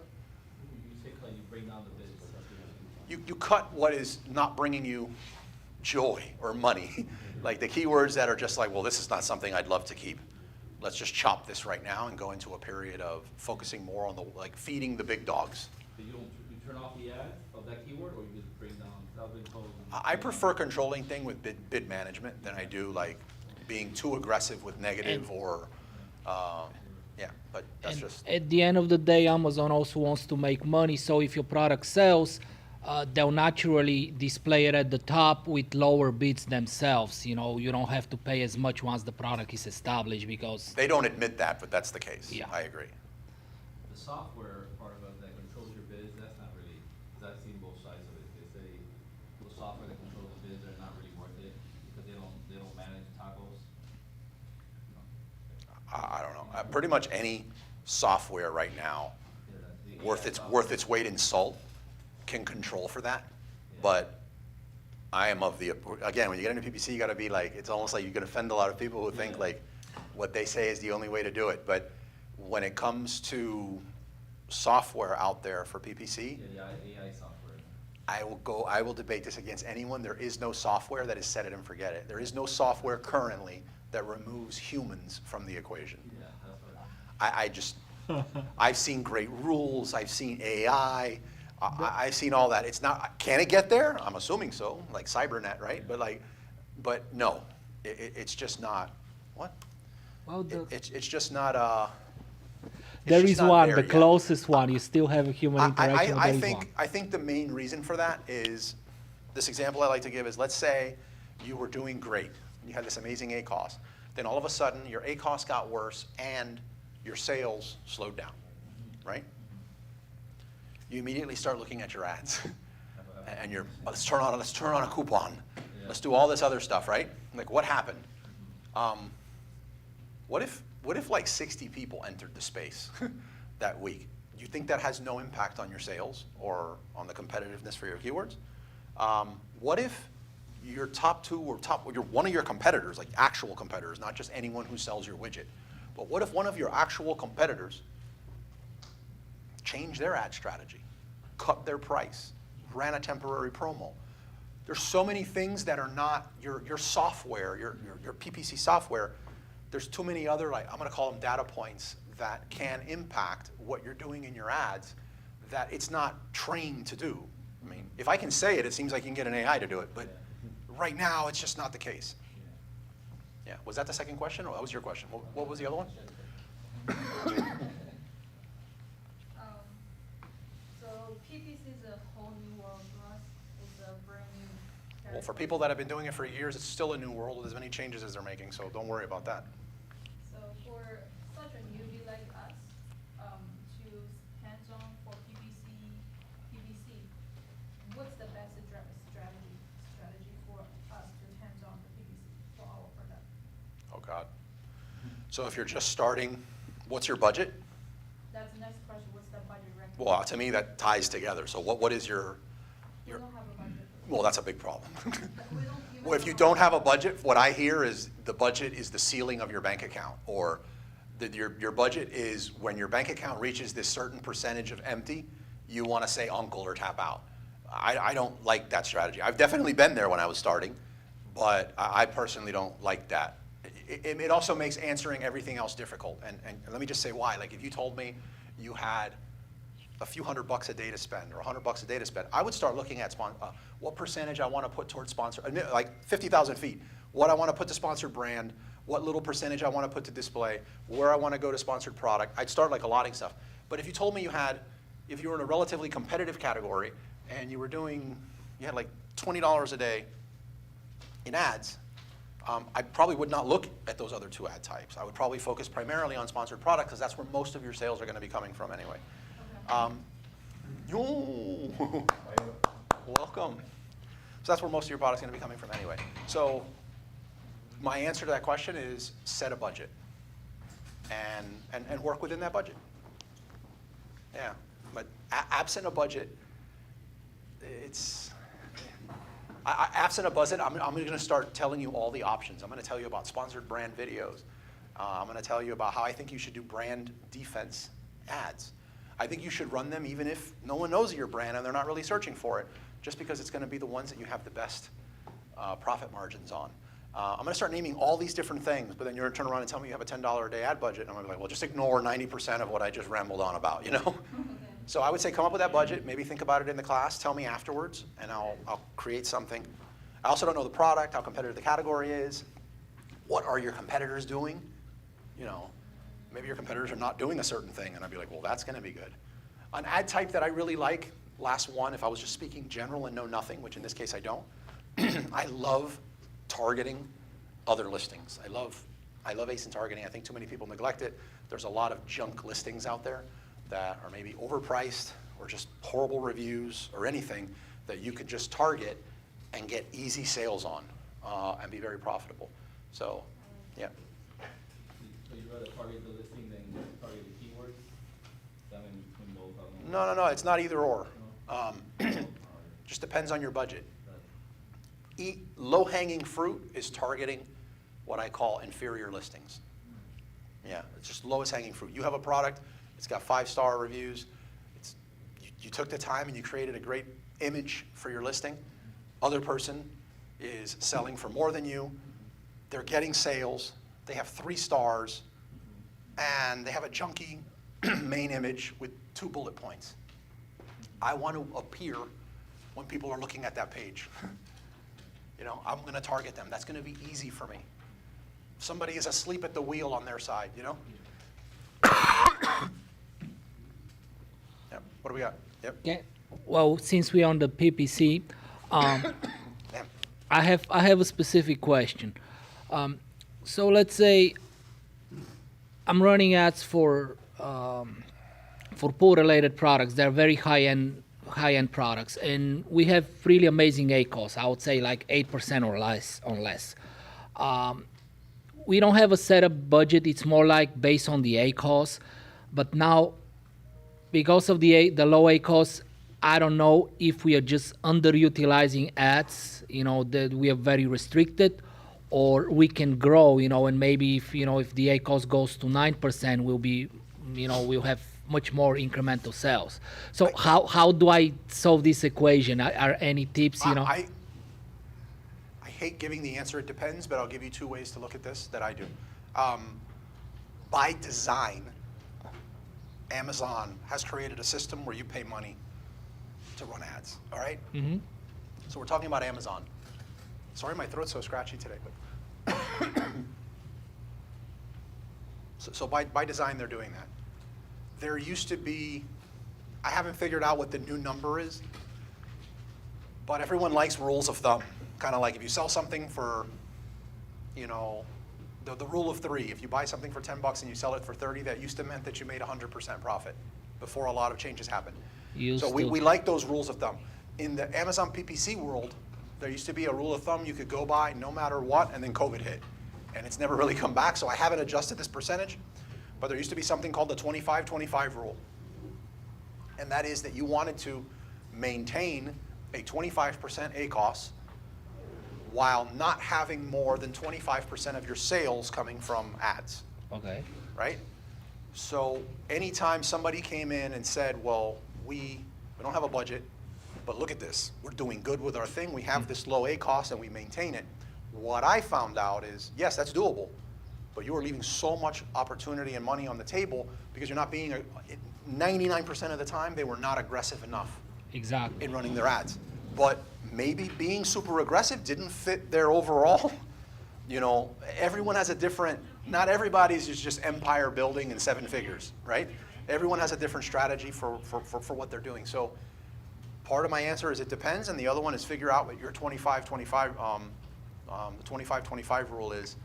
You say cut, you bring down the business. You cut what is not bringing you joy or money. Like the keywords that are just like, well, this is not something I'd love to keep. Let's just chop this right now and go into a period of focusing more on the, like feeding the big dogs. So you turn off the ad of that keyword, or you just bring down, that been told? I prefer controlling thing with bid management than I do like being too aggressive with negative or, yeah, but that's And just. at the end of the day, Amazon also wants to make money. So if your product sells, they'll naturally display it at the top with lower bids themselves. You know, you don't have to pay as much once the product is established because. They don't admit that, but that's the case. Yeah. I agree. The software part of it that controls your bids, that's not really, because I've seen both sides of it. They say the software that controls the bids are not really worth it because they don't manage toggles. I don't know. Pretty much any software right now worth its weight in salt can control for that. But I am of the, again, when you get into PPC, you got to be like, it's almost like you can offend a lot of people who think like what they say is the only way to do it. But when it comes to software out there for PPC, Yeah, the AI software. I will debate this against anyone. There is no software that is set it and forget it. There is no software currently that removes humans from the equation. Yeah, that's what. I just, I've seen great rules, I've seen AI, I've seen all that. It's not, can it get there? I'm assuming so, like Cybernet, right? But no, it's just not, what? Well, It's just not, there just is not one, there the yet. closest one. You still have a human interaction. I but there is one. think the main reason for that is, this example I like to give is, let's say you were doing great, you had this amazing ACOS, then all of a sudden your ACOS got worse and your sales slowed down, right? You immediately start looking at your ads, and you're, let's turn on a coupon, let's do all this other stuff, right? Like, what happened? What if like 60 people entered the space that week? Do you think that has no impact on your sales or on the competitiveness for your keywords? What if your top two or you're one of your competitors, like actual competitors, not just anyone who sells your widget, but what if one of your actual competitors changed their ad strategy, cut their price, ran a temporary promo? There's so many things that are not your software, your PPC software. There's too many other, like, I'm going to call them data points that can impact what you're doing in your ads that it's not trained to do. I mean, if I can say it, it seems like you can get an AI to do it, but right now it's just not the case. Yeah, was that the second question, or that was your question? What was the other one? So PPC is a whole new world for us. It's a brand new. Well, for people that have been doing it for years, it's still a new world with as many changes as they're making, so don't worry about that. So for such a newbie like us, to hands-on for PPC, what's the best strategy for us to hands-on the PPC for our product? Oh, God. So if you're just starting, what's your budget? That's the next question. What's the budget recommended? Well, to me, that ties together. So what is your, We don't have a budget. well, that's a big problem. We don't even Well, if you don't have a budget, what I hear is the budget is the ceiling of your bank account, or your budget is when your bank account reaches this certain percentage of empty, you want to say uncle or tap out. I don't like that strategy. I've definitely been there when I was starting, but I personally don't like that. It also makes answering everything else difficult, and let me just say why. Like, if you told me you had a few $100 a day to spend, or $100 a day to spend, I would start looking at what percentage I want to put towards sponsor, like 50,000 feet, what I want to put to sponsored brand, what little percentage I want to put to display, where I want to go to sponsored product. I'd start like allotting stuff. But if you told me if you were in a relatively competitive category and you had like $20 a day in ads, I probably would not look at those other two ad types. I would probably focus primarily on sponsored product, because that's where most of your sales are going to be coming from anyway. Welcome. So that's where most of your product's going to be coming from anyway. So my answer to that question is set a budget and work within that budget. Yeah, but absent a budget, absent a budget, I'm going to start telling you all the options. I'm going to tell you about sponsored brand videos. I'm going to tell you about how I think you should do brand defense ads. I think you should run them even if no one knows your brand and they're not really searching for it, just because it's going to be the ones that you have the best profit margins on. I'm going to start naming all these different things, but then you're going to turn around and tell me you have a $10 a day ad budget, and I'm going to be like, well, just ignore 90% of what I just rambled on about, you know? Okay. So I would say come up with that budget, maybe think about it in the class, tell me afterwards, and I'll create something. I also don't know the product, how competitive the category is. What are your competitors doing? You know, maybe your competitors are not doing a certain thing, and I'd be like, well, that's going to be good. An ad type that I really like, last one, if I was just speaking general and know nothing, which in this case I don't, I love targeting other listings. I love ASIN targeting. I think too many people neglect it. There's a lot of junk listings out there that are maybe overpriced or just horrible reviews or anything that you could just target and get easy sales on and be very profitable. So, yeah. So you'd rather target the listing than target the keywords? That mean between both of them? No, it's not either or. Just depends on your budget. Low-hanging fruit is targeting what I call inferior listings. Yeah, it's just lowest hanging fruit. You have a product, it's got 5-star reviews, you took the time and you created a great image for your listing. Other person is selling for more than you, they're getting sales, they have 3 stars, and they have a junky main image with 2 bullet points. I want to appear when people are looking at that page. You know, I'm going to target them. That's going to be easy for me. Somebody is asleep at the wheel on their side, you know? Yep. What do we got? Yep. Yeah. Well, since we're on the PPC, Damn. I have a specific question. So let's say I'm running ads for pool-related products. They're very high-end products, and we have really amazing ACOS. I would say like 8% or less. We don't have a set up budget. It's more like based on the ACOS. But now, because of the low ACOS, I don't know if we are just underutilizing ads, you know, that we are very restricted, or we can grow, you know, and maybe if the ACOS goes to 9%, we'll have much more incremental sales. So how do I solve this equation? Are any tips, you know? I hate giving the answer, it depends, but I'll give you 2 ways to look at this that I do. By design, Amazon has created a system where you pay money to run ads, all right? Mm-hmm. So we're talking about Amazon. Sorry, my throat's so scratchy today, but So by design, they're doing that. There used to be, I haven't figured out what the new number is, but everyone likes rules of thumb. Kind of like if you sell something for, you know, the rule of three, if you buy something for 10 bucks and you sell it for 30, that used to meant that you made 100% profit before a lot of changes happened. Used So we to. like those rules of thumb. In the Amazon PPC world, there used to be a rule of thumb you could go by no matter what, and then COVID hit. And it's never really come back, so I haven't adjusted this percentage. But there used to be something called the 25-25 rule. And that is that you wanted to maintain a 25% ACOS while not having more than 25% of your sales coming from ads, Okay. right? So anytime somebody came in and said, well, we don't have a budget, but look at this, we're doing good with our thing, we have this low ACOS and we maintain it. What I found out is, yes, that's doable, but you are leaving so much opportunity and money on the table because you're not being, 99% of the time, they were not aggressive enough Exactly. in running their ads. But maybe being super aggressive didn't fit their overall. You know, everyone has a different, not everybody's just empire building in 7 figures, right? Everyone has a different strategy for what they're doing. So part of my answer is it depends, and the other one is figure out what your 25-25, the 25-25 rule is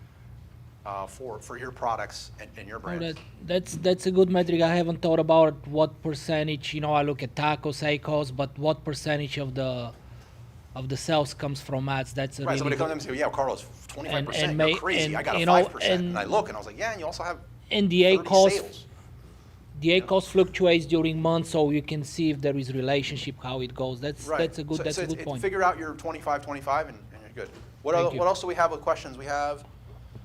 for your products and your Oh, brands. that's a good metric. I haven't thought about what percentage. You know, I look at tacos, ACOS, but what percentage of the sales comes from ads? That's a Right, really somebody good. comes to me and says, yeah, Carlos, 25%, may- you're crazy, and, I got a you know, 5%. and- And I look and I was like, yeah, and you also have And the 30 ACOS, sales. the ACOS fluctuates during months, so you can see if there is relationship, how it goes. That's Right. that's a good So- that's so a good it's- point. Figure out your 25-25 and you're good. What Thank other, you. what else do we have with questions? We have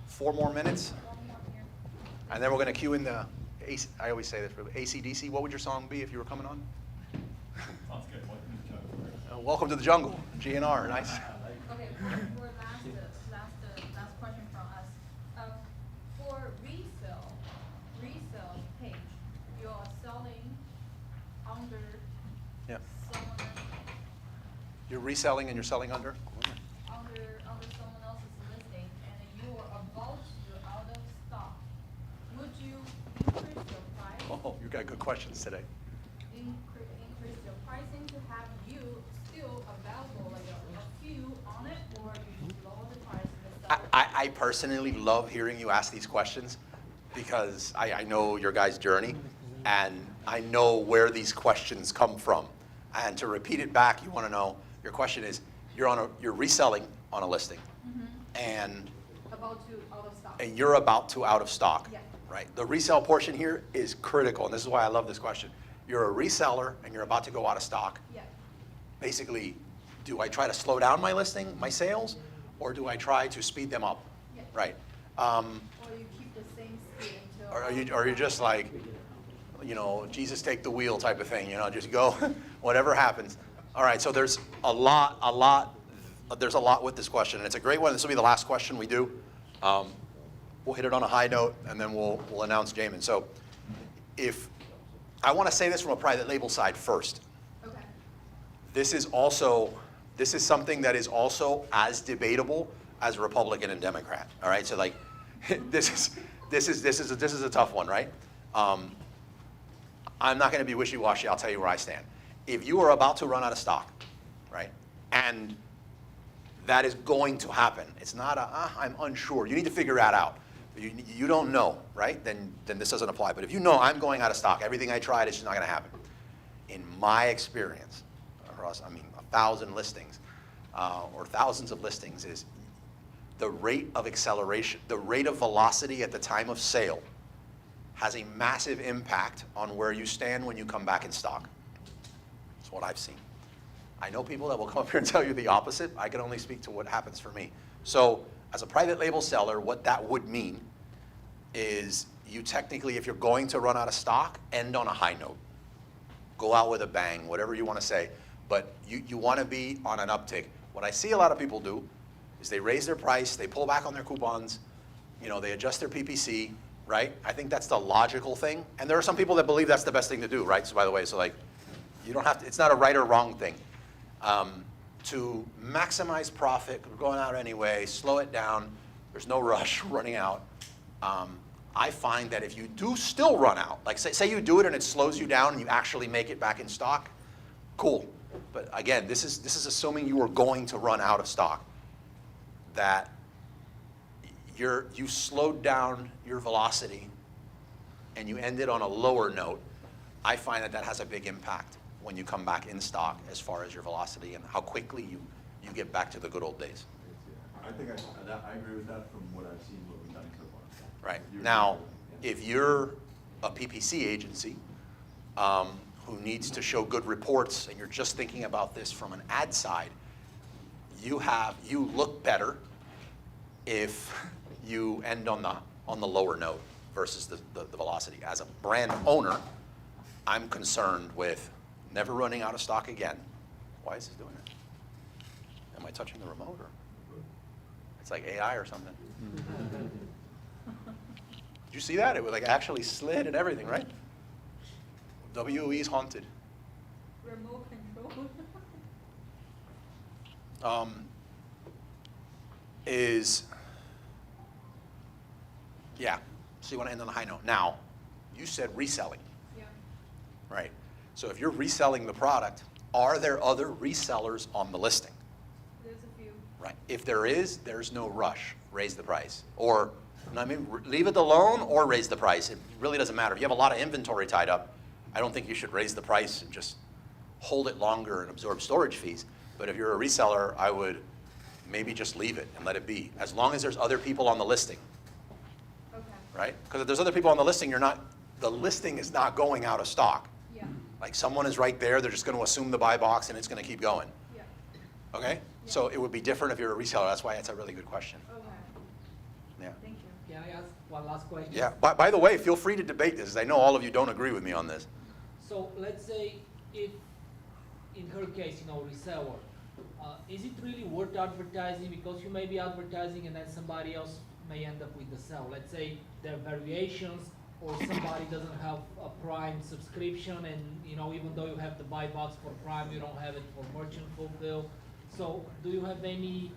4 more minutes, One more here. and then we're gonna cue in the, I always say this, AC/DC, what would your song be if you were coming on? Sounds good. Welcome to the show. Welcome to the jungle, GNR, nice. Okay, for last question from us. For resale page, you're selling under Yeah. someone, You're reselling and you're selling under? under someone else's listing, and you are about to out of stock. Would you increase your price? Oh, you got good questions today. Increase your pricing to have you still available, like a few on it, or you just lower the price and sell it? I personally love hearing you ask these questions because I know your guys' journey and I know where these questions come from. And to repeat it back, you want to know, your question is, you're reselling on a listing and About to out of stock. you're about to out of stock, Yeah. right? The resale portion here is critical, and this is why I love this question. You're a reseller and you're about to go out of stock. Yeah. Basically, do I try to slow down my listing, my sales, or do I try to speed them up? Yeah. Right. Or you keep the same speed until. Or are you just like, you know, Jesus take the wheel type of thing, you know, just go, whatever happens. All right, so there's a lot with this question, and it's a great one. This will be the last question we do. We'll hit it on a high note, and then we'll announce Jamin. So if, I want to say this from a private label side first. Okay. This is something that is also as debatable as Republican and Democrat. All right, so like, this is a tough one, right? I'm not going to be wishy-washy. I'll tell you where I stand. If you are about to run out of stock, right, and that is going to happen, it's not I'm unsure. You need to figure that out. You don't know, right? Then this doesn't apply. But if you know I'm going out of stock, everything I tried, it's just not going to happen. In my experience, across 1,000 listings or thousands of listings, is the rate of acceleration, the rate of velocity at the time of sale has a massive impact on where you stand when you come back in stock. That's what I've seen. I know people that will come up here and tell you the opposite. I can only speak to what happens for me. So as a private label seller, what that would mean is you technically, if you're going to run out of stock, end on a high note. Go out with a bang, whatever you want to say. But you want to be on an uptick. What I see a lot of people do is they raise their price, they pull back on their coupons, you know, they adjust their PPC, right? I think that's the logical thing. And there are some people that believe that's the best thing to do, right? So by the way, so like, you don't have to, it's not a right or wrong thing. To maximize profit, we're going out anyway, slow it down, there's no rush, running out. I find that if you do still run out, like say you do it and it slows you down and you actually make it back in stock, cool. But again, this is assuming you are going to run out of stock, that you slowed down your velocity and you ended on a lower note. I find that has a big impact when you come back in stock as far as your velocity and how quickly you get back to the good old days. I think I agree with that from what I've seen, what we've done so far. Right. Now, if you're a PPC agency who needs to show good reports and you're just thinking about this from an ad side, you look better if you end on the lower note versus the velocity. As a brand owner, I'm concerned with never running out of stock again. Why is this doing it? Am I touching the remote or? It's like AI or something. Did you see that? It was like actually slid and everything, right? WOE's haunted. Remote control. Yeah, so you want to end on a high note. Now, you said reselling, Yeah. right? So if you're reselling the product, are there other resellers on the listing? There's a few. Right. If there is, there's no rush. Raise the price. Or, I mean, leave it alone or raise the price. It really doesn't matter. If you have a lot of inventory tied up, I don't think you should raise the price and just hold it longer and absorb storage fees. But if you're a reseller, I would maybe just leave it and let it be, as long as there's other people on the listing, Okay. right? Because if there's other people on the listing, the listing is not going out of stock. Yeah. Like someone is right there, they're just going to assume the buy box and it's going to keep going. Yeah. Okay? So it would be different if you're a reseller. That's why it's a really good question. Okay. Yeah. Thank you. Can I ask one last question? Yeah. By the way, feel free to debate this. I know all of you don't agree with me on this. So let's say if, in her case, reseller, is it really worth advertising? Because you may be advertising and then somebody else may end up with the sale. Let's say there are variations, or somebody doesn't have a Prime subscription, and even though you have the buy box for Prime, you don't have it for merchant fulfill. So do you have any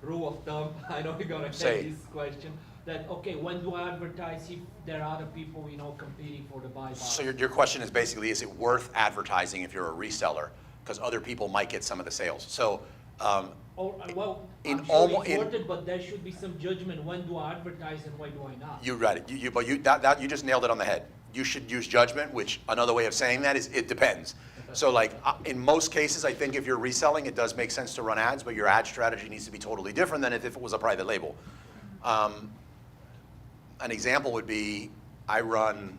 rule of thumb? I know you're gonna Say. take this question. That okay, when do I advertise if there are other people competing for the buy box? So your question is basically, is it worth advertising if you're a reseller? Because other people might get some of the sales. So Well, in I'm sure almo- it's in- worth it, but there should be some judgment. When do I advertise and when do I not? you read it. But you just nailed it on the head. You should use judgment, which another way of saying that is it depends. So like in most cases, I think if you're reselling, it does make sense to run ads, but your ad strategy needs to be totally different than if it was a private label. An example would be I run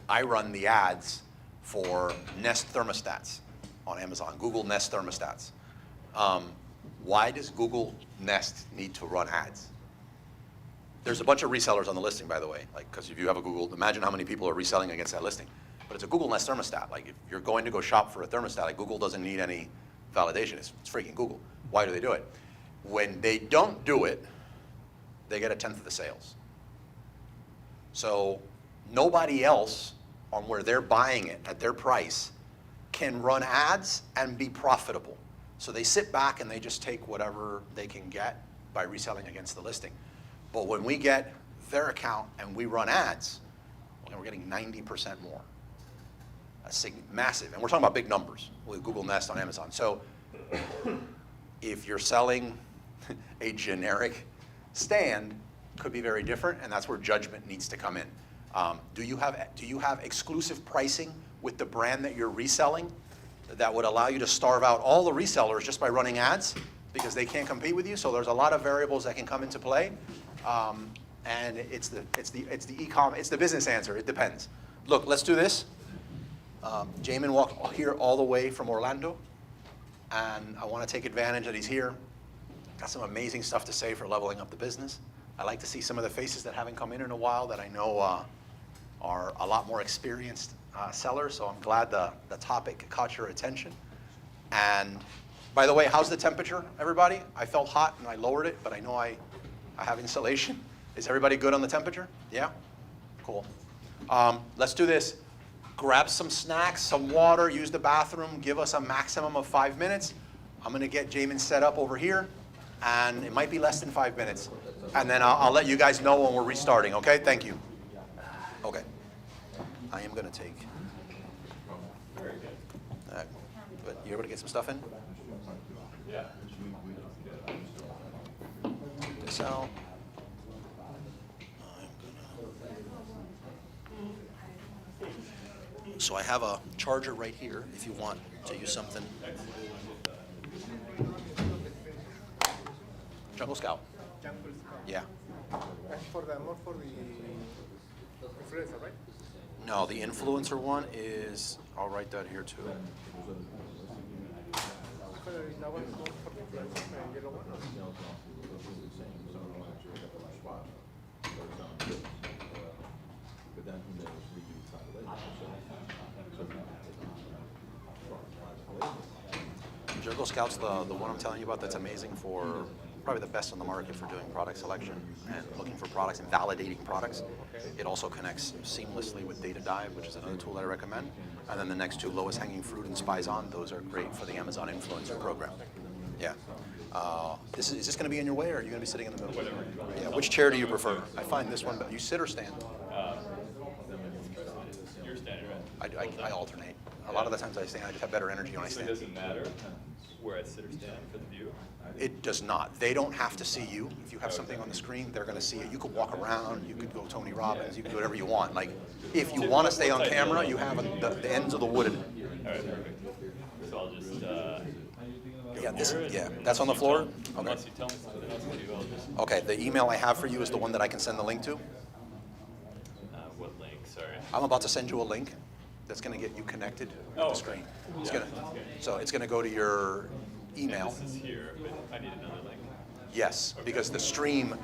the ads for Nest thermostats on Amazon, Google Nest thermostats. Why does Google Nest need to run ads? There's a bunch of resellers on the listing, by the way, because if you have a Google, imagine how many people are reselling against that listing. But it's a Google Nest thermostat. Like if you're going to go shop for a thermostat, like Google doesn't need any validation. It's freaking Google. Why do they do it? When they don't do it, they get 1/10 of the sales. So nobody else on where they're buying it at their price can run ads and be profitable. So they sit back and they just take whatever they can get by reselling against the listing. But when we get their account and we run ads, we're getting 90% more. That's massive. And we're talking about big numbers with Google Nest on Amazon. So if you're selling a generic stand, could be very different, and that's where judgment needs to come in. Do you have exclusive pricing with the brand that you're reselling that would allow you to starve out all the resellers just by running ads because they can't compete with you? So there's a lot of variables that can come into play, and it's the Ecom, it's the business answer. It depends. Look, let's do this. Jamin walked here all the way from Orlando, and I want to take advantage that he's here. Got some amazing stuff to say for leveling up the business. I like to see some of the faces that haven't come in a while that I know are a lot more experienced sellers, so I'm glad the topic caught your attention. And by the way, how's the temperature, everybody? I felt hot and I lowered it, but I know I have insulation. Is everybody good on the temperature? Yeah? Cool. Let's do this. Grab some snacks, some water, use the bathroom, give us a maximum of 5 minutes. I'm gonna get Jamin set up over here, and it might be less than 5 minutes. And then I'll let you guys know when we're restarting, okay? Thank you. Okay. I am going to take. But you able to get some stuff in? Yeah. This out. So I have a charger right here if you want to use something. Jungle Scout. Jungle Scout. Yeah. That's for the more for the influencer, right? No, the influencer one is, I'll write that here too. So that one is more for the influencer, the yellow one. Jungle Scout's the one I'm telling you about that's amazing for probably the best on the market for doing product selection and looking for products and validating products. It also connects seamlessly with Data Dive, which is another tool that I recommend. And then the next two, Lowest Hanging Fruit and Spies On, those are great for the Amazon Influencer Program. Yeah. Is this going to be in your way, or are you going to be sitting in the middle? Yeah. Which chair do you prefer? I find this one, you sit or stand? You're standing, right? I alternate. A lot of the times I stand, I just have better energy when I So it stand. doesn't matter where I sit or stand for the view? It does not. They don't have to see you. If you have something on the screen, they're going to see it. You could walk around. You could go Tony Robbins. You can do whatever you want. Like, if you want to stay on camera, you have the ends of the wood. All right, perfect. So I'll just, Yeah, that's on the floor? Okay. unless you tell me something else to do, I'll just, Okay, the email I have for you is the one that I can send the link to. what link, sorry. I'm about to send you a link that's going to get you connected with the screen. It's gonna, so it's going to go to your email. This is here, but I need another link. Yes, because the stream,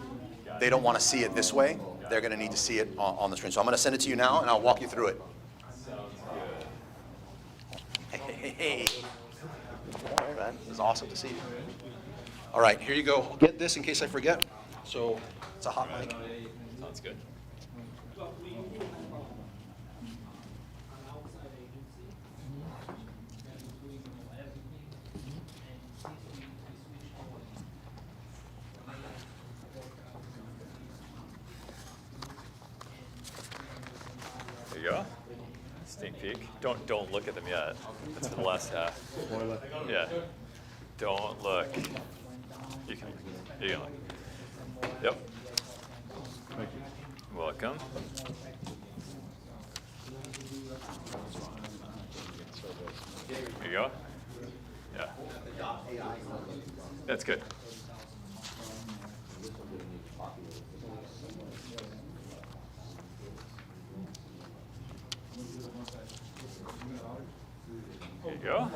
they don't want to see it this way. They're going to need to see it on the screen. So I'm going to send it to you now, and I'll walk you through it. Sounds good. Hey. All right, man. It's awesome to see you. All right, here you go. Get this in case I forget. So it's a hot mic. Sounds good. There you go. Sneak peek. Don't look at them yet. That's for the last half. Yeah. Don't look. You can look. Yep. Welcome. There you go. Yeah. That's good. There you go.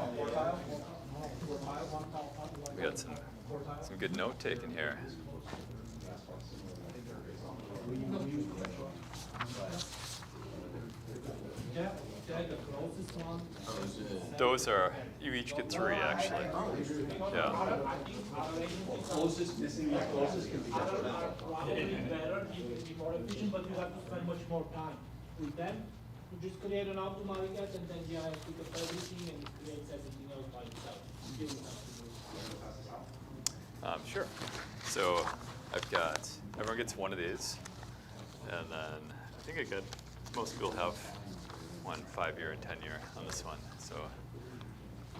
We got some good note taking here. Those are, you each get 3 actually. Yeah. Closest, missing the closest can be detrimental. It would be better, it would be more efficient, but you have to spend much more time. With them, you just create an automatic ad and then you have to pick up everything and it creates everything else by itself. You don't have to do it. Sure. So I've got, everyone gets one of these. And then I think most people have one 5-year and 10-year on this one. So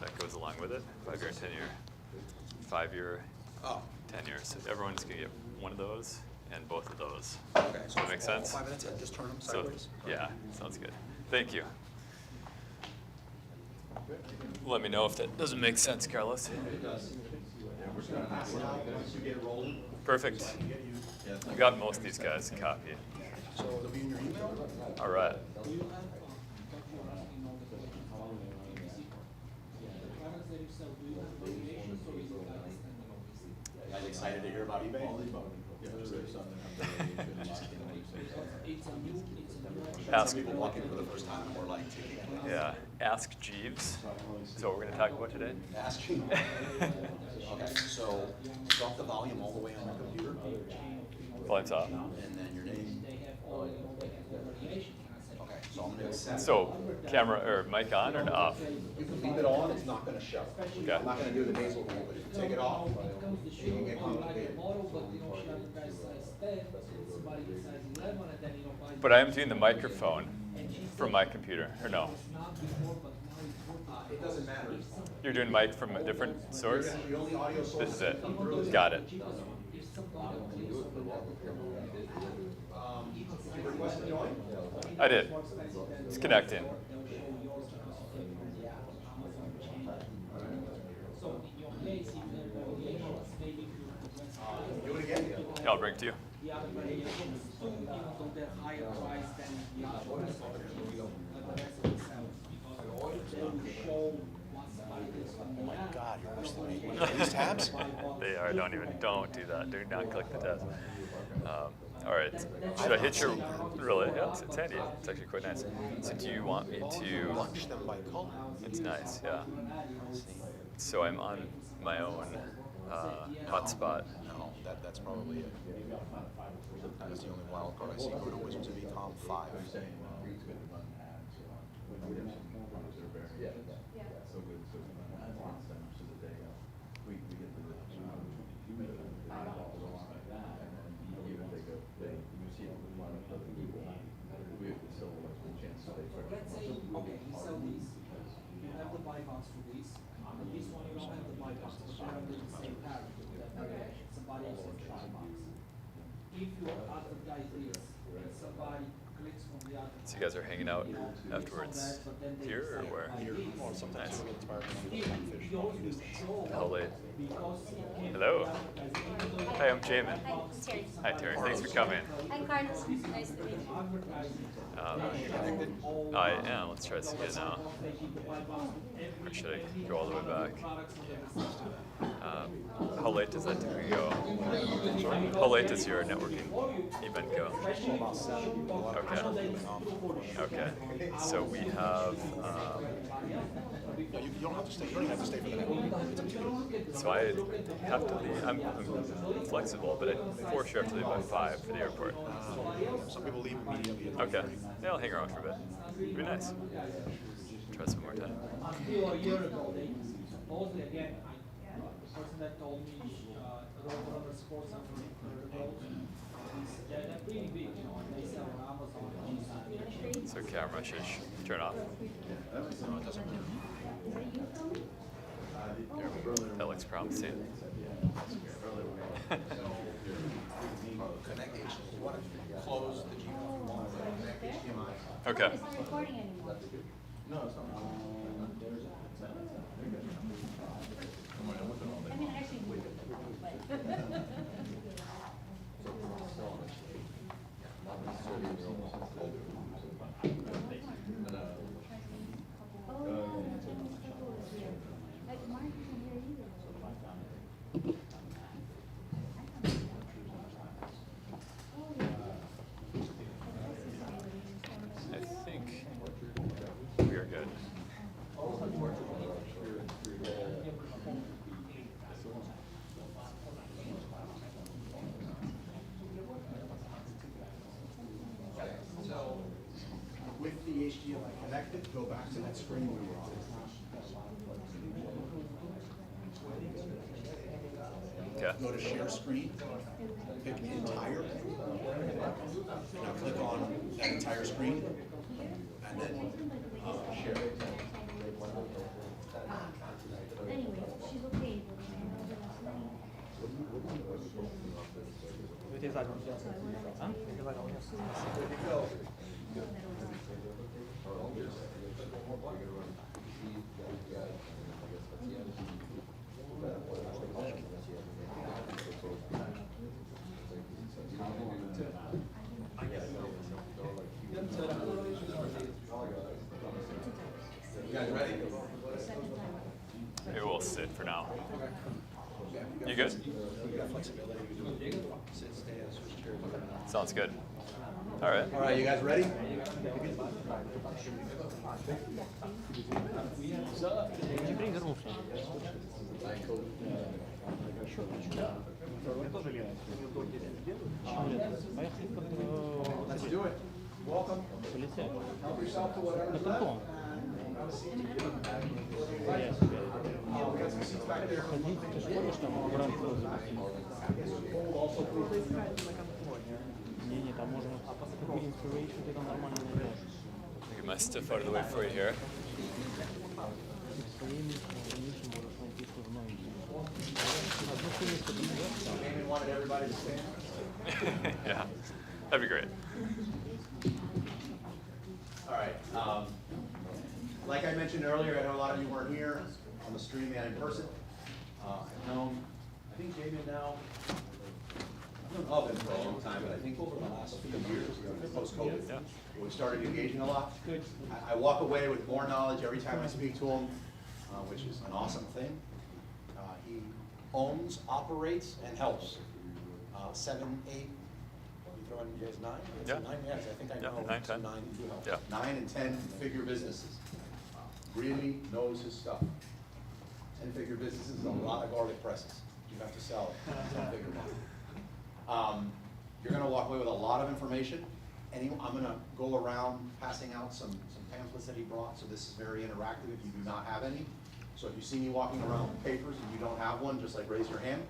that goes along with it, 5-year and 10-year. 5-year, 10-year. So everyone's gonna get one of those and both of those. Okay, so That make sense? 5 minutes and just turn them So, sideways. yeah, sounds good. Thank you. Let me know if that doesn't make sense, Carlos. Perfect. You got most of these guys to copy. So it'll be in your email? All right. You guys excited to hear about eBay? Ask, People walking for the first time or like taking it. yeah, Ask Jeeves. Is what we're going to talk about today. Ask you. Okay, so drop the volume all the way on your computer, Volume's off. and then your name. Okay. Okay, so I'm gonna set. So camera or mic on or off? You can leave it on, it's not gonna show. Okay. I'm not gonna do the nasal thing, but if you take it off, It comes the you shoe, can get you like a complicated. model, but you know, she advertised size 10, and somebody in size 11, and then, you know, buys. But I am doing the microphone from my computer, or no? It's not before, but now it's working. It doesn't matter. You're doing mic from a different source? The only audio source. This is it. Got it. You request to join? I did. It's connecting. So in your case, if there were variations, maybe if you request Do it again? Yeah, I'll bring it to you. the other variations too, even though they're higher price than the other ones, like the rest of the sellers, because they will show what somebody is from the Oh my app. God, you're worse than me. What are these tabs? They are. Don't do that. Do not click the tabs. All right. Should I hit your? Really? Yeah, it's handy. It's actually quite nice. So do you want me to? Bunch them by color. It's nice. Yeah. So I'm on my own hotspot. No, that's probably it. That's the only wild card I see. Go to Wizards of Ecom 5. Let's say, okay, you sell these, you have the buy box for these, but this one you don't have the buy box, but they're under the same tariff, somebody else has buy box. If you advertise this, and somebody clicks from the other. So you guys are hanging out afterwards here or where? Or sometimes Nice. we get inspired from the Yours fish. will show How late? because it came Hello. from the advertising. Hi, I'm Jamin. Hi, Terry. Hi, Terry. Thanks for coming. Hi, Carlos. Nice to meet you. I am. Let's try this again now. Or should I go all the way back? How late does that typically go? How late does your networking event go? Okay. Okay. So we have. No, you don't have to stay. You don't even have to stay for the network. It's up to you. So I have to leave. I'm flexible, but I for sure have to leave by 5 for the airport. Some people leave immediately. Okay. Yeah, I'll hang around for a bit. It'd be nice. Try some more time. Until a year ago, they supposedly, again, the person that told me, Rover Sports they're pretty big, you know, and they sell on Amazon. So camera should turn off. That looks promising. Connect HDMI. You want to close the Gmail. Connect HDMI. Okay. It's not recording anymore. I mean, actually, but. Like, Mark isn't here either. I think we are good. So, with the HDMI connected, go back to that screen we were on. Okay. Go to share screen, pick the entire. Now click on that entire screen, and then share. Anyway, she's okay. You guys ready? It will sit for now. You good? Sounds good. All right. All right, you guys ready? Let's do it. Welcome. Help yourself to whatever's left. Have a seat. We got some seats back there. Also, please. Get my stuff out of the way for you here. Jamin wanted everybody to stand. Yeah, that'd be great. All right. Like I mentioned earlier, I know a lot of you weren't here on the stream and in person. I've known, I think Jamin now, I've known of him for a long time, but I think over the last few years, post-COVID, Yeah. we started engaging a lot. I walk away with more knowledge every time I speak to him, which is an awesome thing. He owns, operates, and helps 7, 8, what are you throwing, you guys 9? Yeah. 9, yes, I think I Yeah, know. 9, 10. 9 do help. Yeah. 9 and 10-figure businesses. Really knows his stuff. 10-figure businesses is a lot of garlic presses. You have to sell 10-figure ones. You're going to walk away with a lot of information. I'm going to go around passing out some pamphlets that he brought, so this is very interactive if you do not have any. So if you see me walking around with papers and you don't have one, just like raise your hand,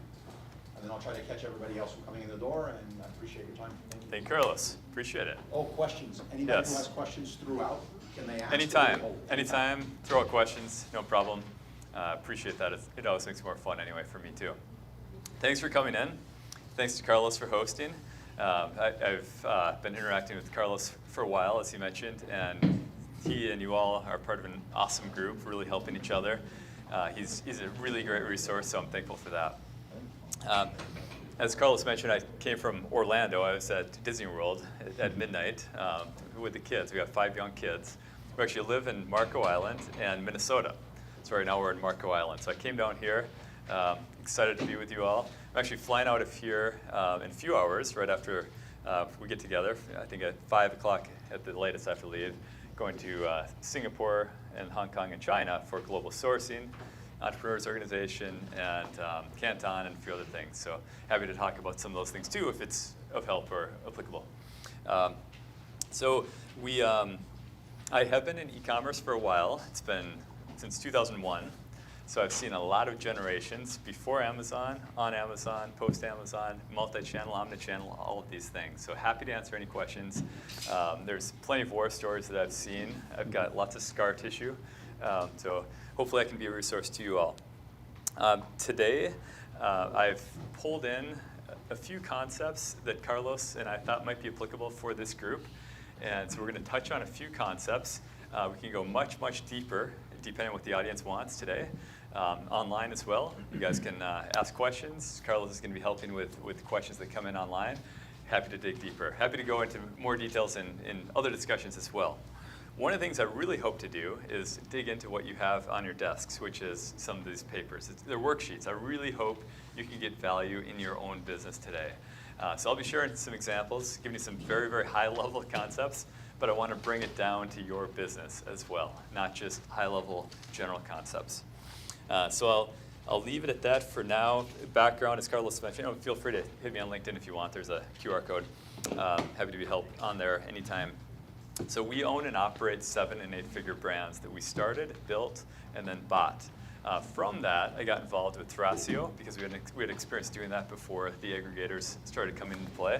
and then I'll try to catch everybody else from coming in the door, and I appreciate your time. Thank you. Thank you, Carlos. Appreciate it. Oh, questions. Anybody Yes. who has questions throughout, can they ask? Anytime, Oh, anytime, throw out questions, no problem. Appreciate that. It always makes it more fun anyway for me too. Thanks for coming in. Thanks to Carlos for hosting. I've been interacting with Carlos for a while, as he mentioned, and he and you all are part of an awesome group, really helping each other. He's a really great resource, so I'm thankful for that. As Carlos mentioned, I came from Orlando. I was at Disney World at midnight with the kids. We have 5 young kids. We actually live in Marco Island and Minnesota. So right now we're in Marco Island. So I came down here, excited to be with you all. I'm actually flying out of here in a few hours, right after we get together. I think at 5 o'clock at the latest I have to leave. Going to Singapore and Hong Kong and China for global sourcing, Entrepreneurs Organization, and Canton, and a few other things. So happy to talk about some of those things too, if it's of help or applicable. So I have been in e-commerce for a while. It's been since 2001. So I've seen a lot of generations before Amazon, on Amazon, post-Amazon, multi-channel, omni-channel, all of these things. So happy to answer any questions. There's plenty of war stories that I've seen. I've got lots of scar tissue. So hopefully I can be a resource to you all. Today, I've pulled in a few concepts that Carlos and I thought might be applicable for this group. And so we're going to touch on a few concepts. We can go much, much deeper, depending on what the audience wants today. Online as well. You guys can ask questions. Carlos is going to be helping with questions that come in online. Happy to dig deeper. Happy to go into more details in other discussions as well. One of the things I really hope to do is dig into what you have on your desks, which is some of these papers. They're worksheets. I really hope you can get value in your own business today. So I'll be sharing some examples, giving you some very, very high-level concepts, but I want to bring it down to your business as well, not just high-level general concepts. So I'll leave it at that for now. Background, as Carlos mentioned, feel free to hit me on LinkedIn if you want. There's a QR code. Happy to be helped on there anytime. So we own and operate 7- and 8-figure brands that we started, built, and then bought. From that, I got involved with Thrasio because we had experience doing that before the aggregators started coming into play.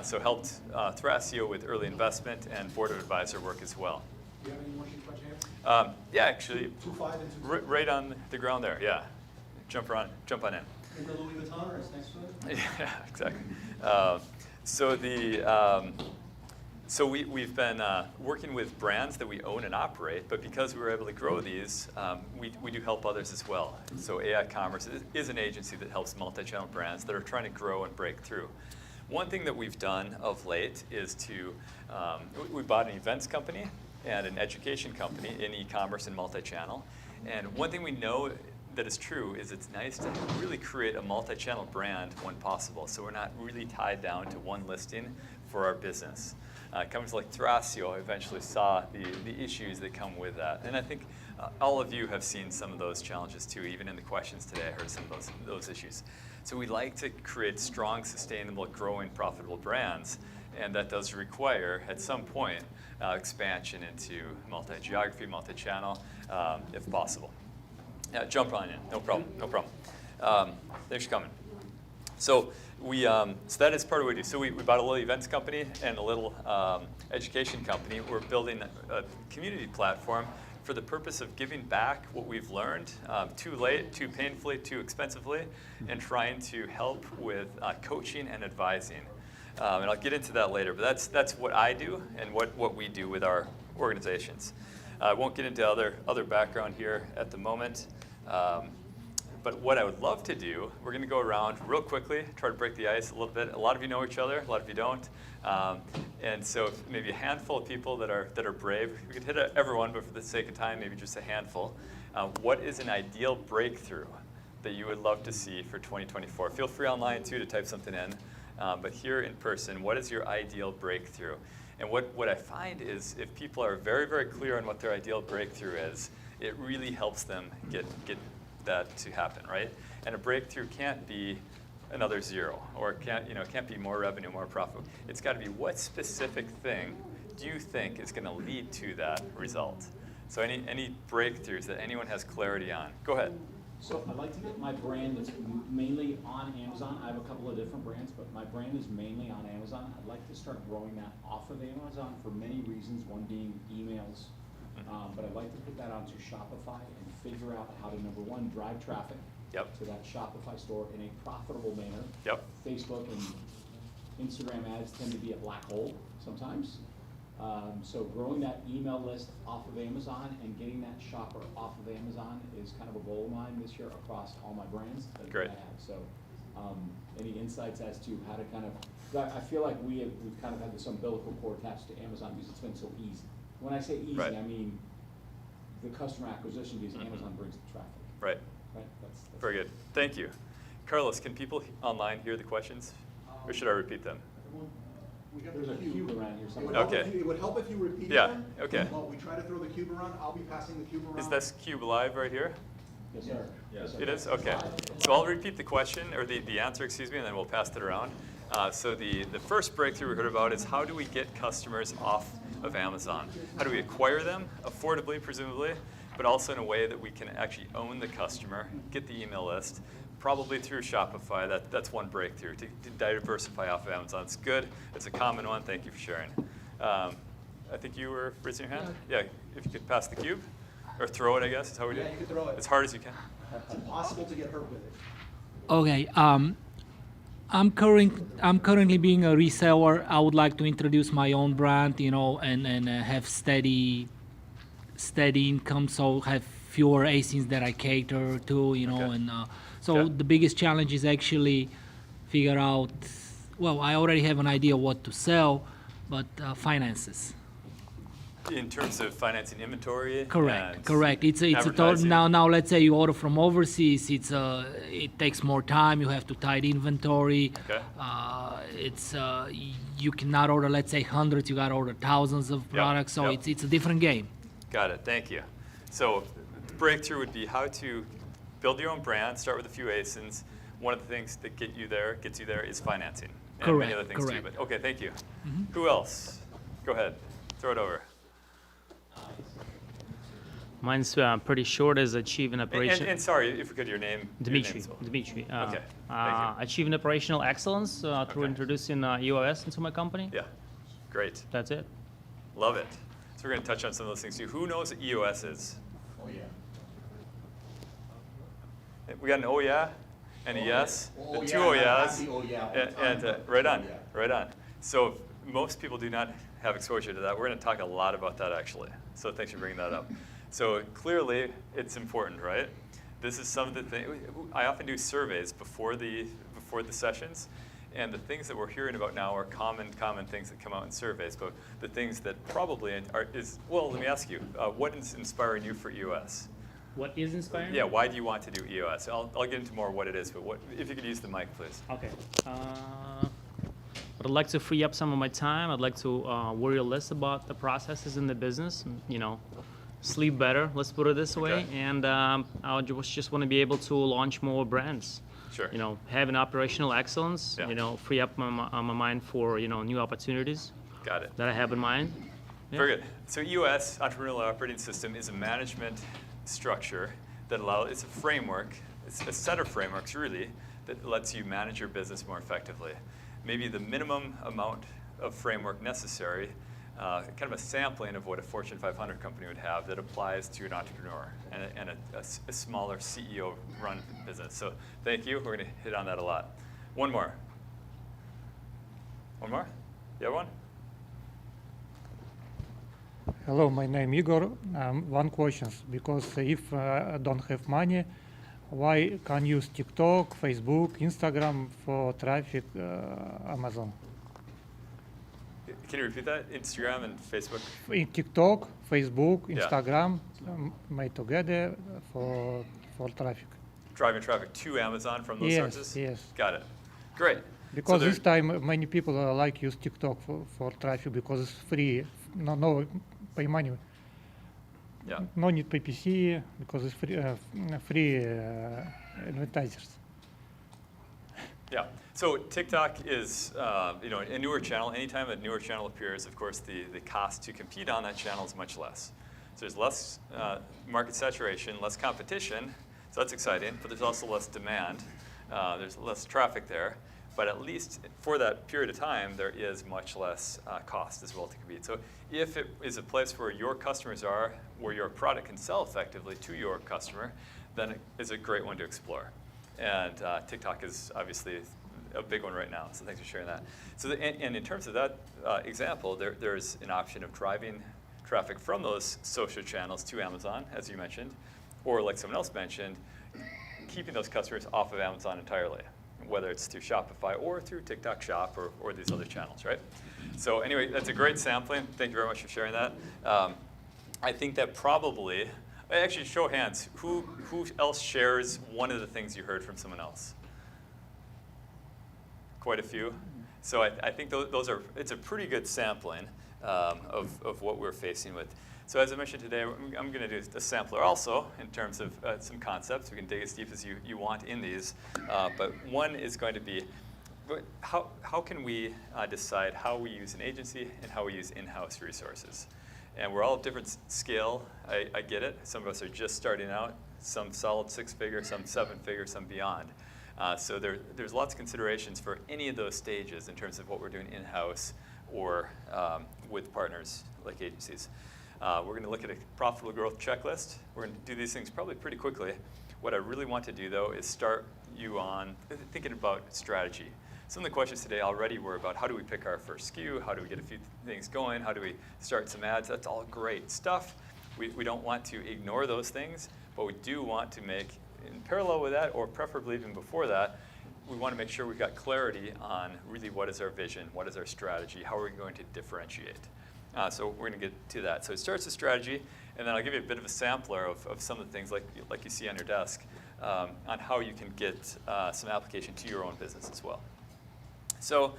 So helped Thrasio with early investment and board of advisor work as well. Do you have any more questions, Jamin? Yeah, actually, 2.5 and 2.6. right on the ground there. Yeah, jump on in. In the Louis Vuitton is next to it? Yeah, exactly. So we've been working with brands that we own and operate, but because we were able to grow these, we do help others as well. So AI Commerce is an agency that helps multi-channel brands that are trying to grow and break through. One thing that we've done of late is we bought an events company and an education company in e-commerce and multi-channel. And one thing we know that is true is it's nice to really create a multi-channel brand when possible. So we're not really tied down to one listing for our business. Companies like Thrasio eventually saw the issues that come with that. And I think all of you have seen some of those challenges too. Even in the questions today, I heard some of those issues. So we like to create strong, sustainable, growing, profitable brands. and that does require, at some point, expansion into multi-geography, multi-channel, if possible. Jump on in, no problem, no problem. Thanks for coming. So so that is part of what we do. So we bought a little events company and a little education company. We're building a community platform for the purpose of giving back what we've learned too late, too painfully, too expensively, and trying to help with coaching and advising. And I'll get into that later, but that's what I do and what we do with our organizations. I won't get into other background here at the moment. But what I would love to do, we're going to go around real quickly, try to break the ice a little bit. A lot of you know each other, a lot of you don't. And so maybe a handful of people that are brave. We could hit everyone, but for the sake of time, maybe just a handful. What is an ideal breakthrough that you would love to see for 2024? Feel free online, too, to type something in. But here in person, what is your ideal breakthrough? And what I find is if people are very, very clear on what their ideal breakthrough is, it really helps them get that to happen, right? And a breakthrough can't be another zero, or it can't be more revenue, more profit. It's got to be what specific thing do you think is going to lead to that result? So any breakthroughs that anyone has clarity on? Go ahead. So I'd like to get my brand that's mainly on Amazon. I have a couple of different brands, but my brand is mainly on Amazon. I'd like to start growing that off of Amazon for many reasons, one being emails. But I'd like to put that onto Shopify and figure out how to, number one, drive traffic to that Shopify store in a profitable manner. Facebook and Instagram ads tend to be a black hole sometimes. So growing that email list off of Amazon and getting that shopper off of Amazon is kind of a goal of mine this year across all my brands that I have. So any insights as to how to kind of, I feel like we've kind of had this umbilical cord attached to Amazon because it's been so easy. When I say easy, I mean the customer acquisition because Amazon brings the traffic. Right. That's very good. Thank you. Carlos, can people online hear the questions? Or should I repeat them? There's a cube around here somewhere. It would help if you repeated them. Okay. While we try to throw the cube around, I'll be passing the cube around. Is this cube live right here? Yes, sir. Yes, sir. It is? Okay. So I'll repeat the question, or the answer, excuse me, and then we'll pass it around. So the first breakthrough we heard about is how do we get customers off of Amazon? How do we acquire them, affordably, presumably, but also in a way that we can actually own the customer, get the email list, probably through Shopify. That's one breakthrough, to diversify off of Amazon. It's good. It's a common one. Thank you for sharing. I think you were raising your hand? Yeah, if you could pass the cube, or throw it, I guess, is how we do it. Yeah, you could throw it. As hard as you can. It's impossible to get hurt with it. Okay. I'm currently being a reseller. I would like to introduce my own brand, and have steady income, so have fewer ASINs that I cater to, and so the biggest challenge is actually figure out. Well, I already have an idea what to sell, but finances. In terms of financing inventory? Correct. It's now let's say you order from overseas. It takes more time. You have to tie the inventory. You cannot order, let's say, hundreds. You got to order thousands of products. So it's a different game. Got it. Thank you. So the breakthrough would be how to build your own brand. Start with a few ASINs. One of the things that gets you there is financing, and many other things too. But okay, thank you. Who else? Go ahead. Throw it over. Mine's pretty short, is achieve an operation. And sorry, if we could, your name. Dimitri. Okay. Achieve an operational excellence through introducing EOS into my company. Yeah. Great. That's it. Love it. So we're going to touch on some of those things too. Who knows what EOS is? Oh, yeah. We got an oh yeah and a yes. Oh, two yeah, oh yeahs. happy oh yeah. And right on. Right on. So most people do not have exposure to that. We're going to talk a lot about that actually. So thanks for bringing that up. So clearly it's important, right? This is some of the things. I often do surveys before the sessions, and the things that we're hearing about now are common things that come out in surveys. But the things that probably well, let me ask you, what is inspiring you for EOS? What is inspiring? Yeah, why do you want to do EOS? I'll get into more what it is, but if you could use the mic, please. Okay. I'd like to free up some of my time. I'd like to worry less about the processes in the business, and, sleep better, let's put it this way. And I just want to be able to launch more brands. Sure. You know, having operational excellence, Yeah. you know, free up my mind for, you know, new opportunities Got it. that I have in mind. Yeah. Very good. So EOS, Entrepreneurial Operating System, is a management structure that allows, it's a framework, it's a set of frameworks really, that lets you manage your business more effectively. Maybe the minimum amount of framework necessary, kind of a sampling of what a Fortune 500 company would have that applies to an entrepreneur and a smaller CEO-run business. So thank you. We're going to hit on that a lot. One more. One more? You have one? Hello, my name Igor. One question, because if I don't have money, why can't use TikTok, Facebook, Instagram for traffic, Amazon? Can you repeat that? Instagram and Facebook? In TikTok, Facebook, Yeah. Instagram, made together for traffic. Driving traffic to Amazon from those Yes, sources? yes. Got it. Great. Because there- this time many people like use TikTok for traffic because it's free. No pay money. Yeah. No need PPC because it's free advertisers. Yeah. So TikTok is you know, a newer channel. Anytime a newer channel appears, of course, the cost to compete on that channel is much less. So there's less market saturation, less competition. So that's exciting. But there's also less demand. There's less traffic there. But at least for that period of time, there is much less cost as well to compete. So if it is a place where your customers are, where your product can sell effectively to your customer, then it is a great one to explore. And TikTok is obviously a big one right now, so thanks for sharing that. So and in terms of that example, there's an option of driving traffic from those social channels to Amazon, as you mentioned, or like someone else mentioned, keeping those customers off of Amazon entirely, whether it's through Shopify or through TikTok Shop or these other channels, right? So anyway, that's a great sampling. Thank you very much for sharing that. I think that probably, actually show of hands, who else shares one of the things you heard from someone else? Quite a few. So I think those are, it's a pretty good sampling of what we're facing with. So as I mentioned today, I'm going to do a sampler also in terms of some concepts. We can dig as deep as you want in these. But one is going to be, how can we decide how we use an agency and how we use in-house resources? And we're all at different scale. I get it. Some of us are just starting out, some solid 6-figure, some 7-figure, some beyond. So there's lots of considerations for any of those stages in terms of what we're doing in-house or with partners like agencies. We're going to look at a profitable growth checklist. We're going to do these things probably pretty quickly. What I really want to do, though, is start you on thinking about strategy. Some of the questions today already were about how do we pick our first SKU, how do we get a few things going, how do we start some ads. That's all great stuff. We don't want to ignore those things, but we do want to make, in parallel with that, or preferably even before that, we want to make sure we've got clarity on really what is our vision, what is our strategy, how are we going to differentiate. So we're going to get to that. So it starts with strategy, and then I'll give you a bit of a sampler of some of the things like you see on your desk on how you can get some application to your own business as well. So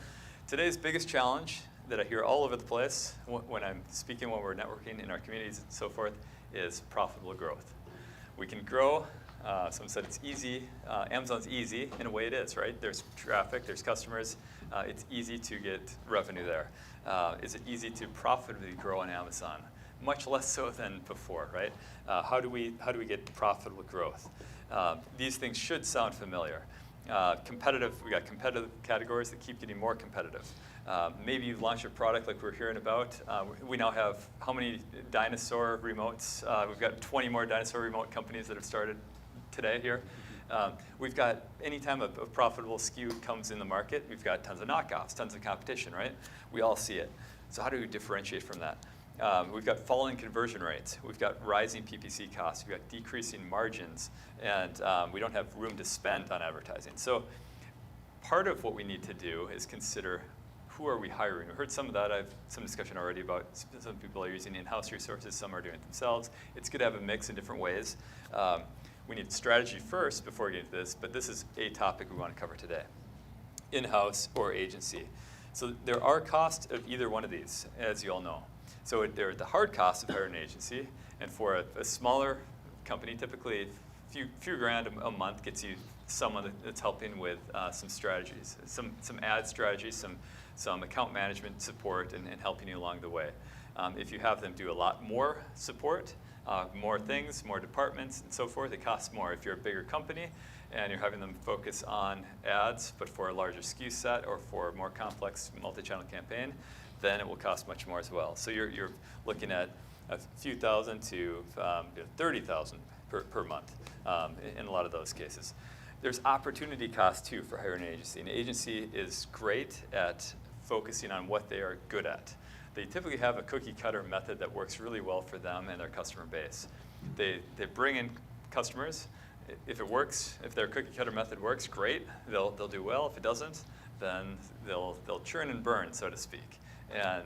today's biggest challenge that I hear all over the place when I'm speaking, when we're networking in our communities and so forth, is profitable growth. We can grow. Someone said it's easy. Amazon's easy. In a way it is, right? There's traffic, there's customers. It's easy to get revenue there. Is it easy to profitably grow on Amazon? Much less so than before, right? How do we get profitable growth? These things should sound familiar. Competitive, we got competitive categories that keep getting more competitive. Maybe you've launched a product like we're hearing about. We now have how many dinosaur remotes? We've got 20 more dinosaur remote companies that have started today here. We've got, anytime a profitable SKU comes in the market, we've got tons of knockoffs, tons of competition, right? We all see it. So how do we differentiate from that? We've got falling conversion rates. We've got rising PPC costs. We've got decreasing margins. And we don't have room to spend on advertising. So part of what we need to do is consider who are we hiring. We heard some of that. I have some discussion already about some people are using in-house resources. Some are doing it themselves. It's good to have a mix in different ways. We need strategy first before we get into this. But this is a topic we want to cover today. In-house or agency. So there are costs of either one of these, as you all know. So there are the hard costs of hiring an agency, and for a smaller company, typically few grand a month gets you someone that's helping with some strategies, some ad strategies, some account management support, and helping you along the way. If you have them do a lot more support, more things, more departments, and so forth, it costs more. If you're a bigger company and you're having them focus on ads, but for a larger SKU set or for a more complex multi-channel campaign, then it will cost much more as well. So you're looking at a few thousand to 30,000 per month in a lot of those cases. There's opportunity cost too for hiring an agency. An agency is great at focusing on what they are good at. They typically have a cookie cutter method that works really well for them and their customer base. They bring in customers. If it works, if their cookie cutter method works, great, they'll do well. If it doesn't, then they'll churn and burn, so to speak. And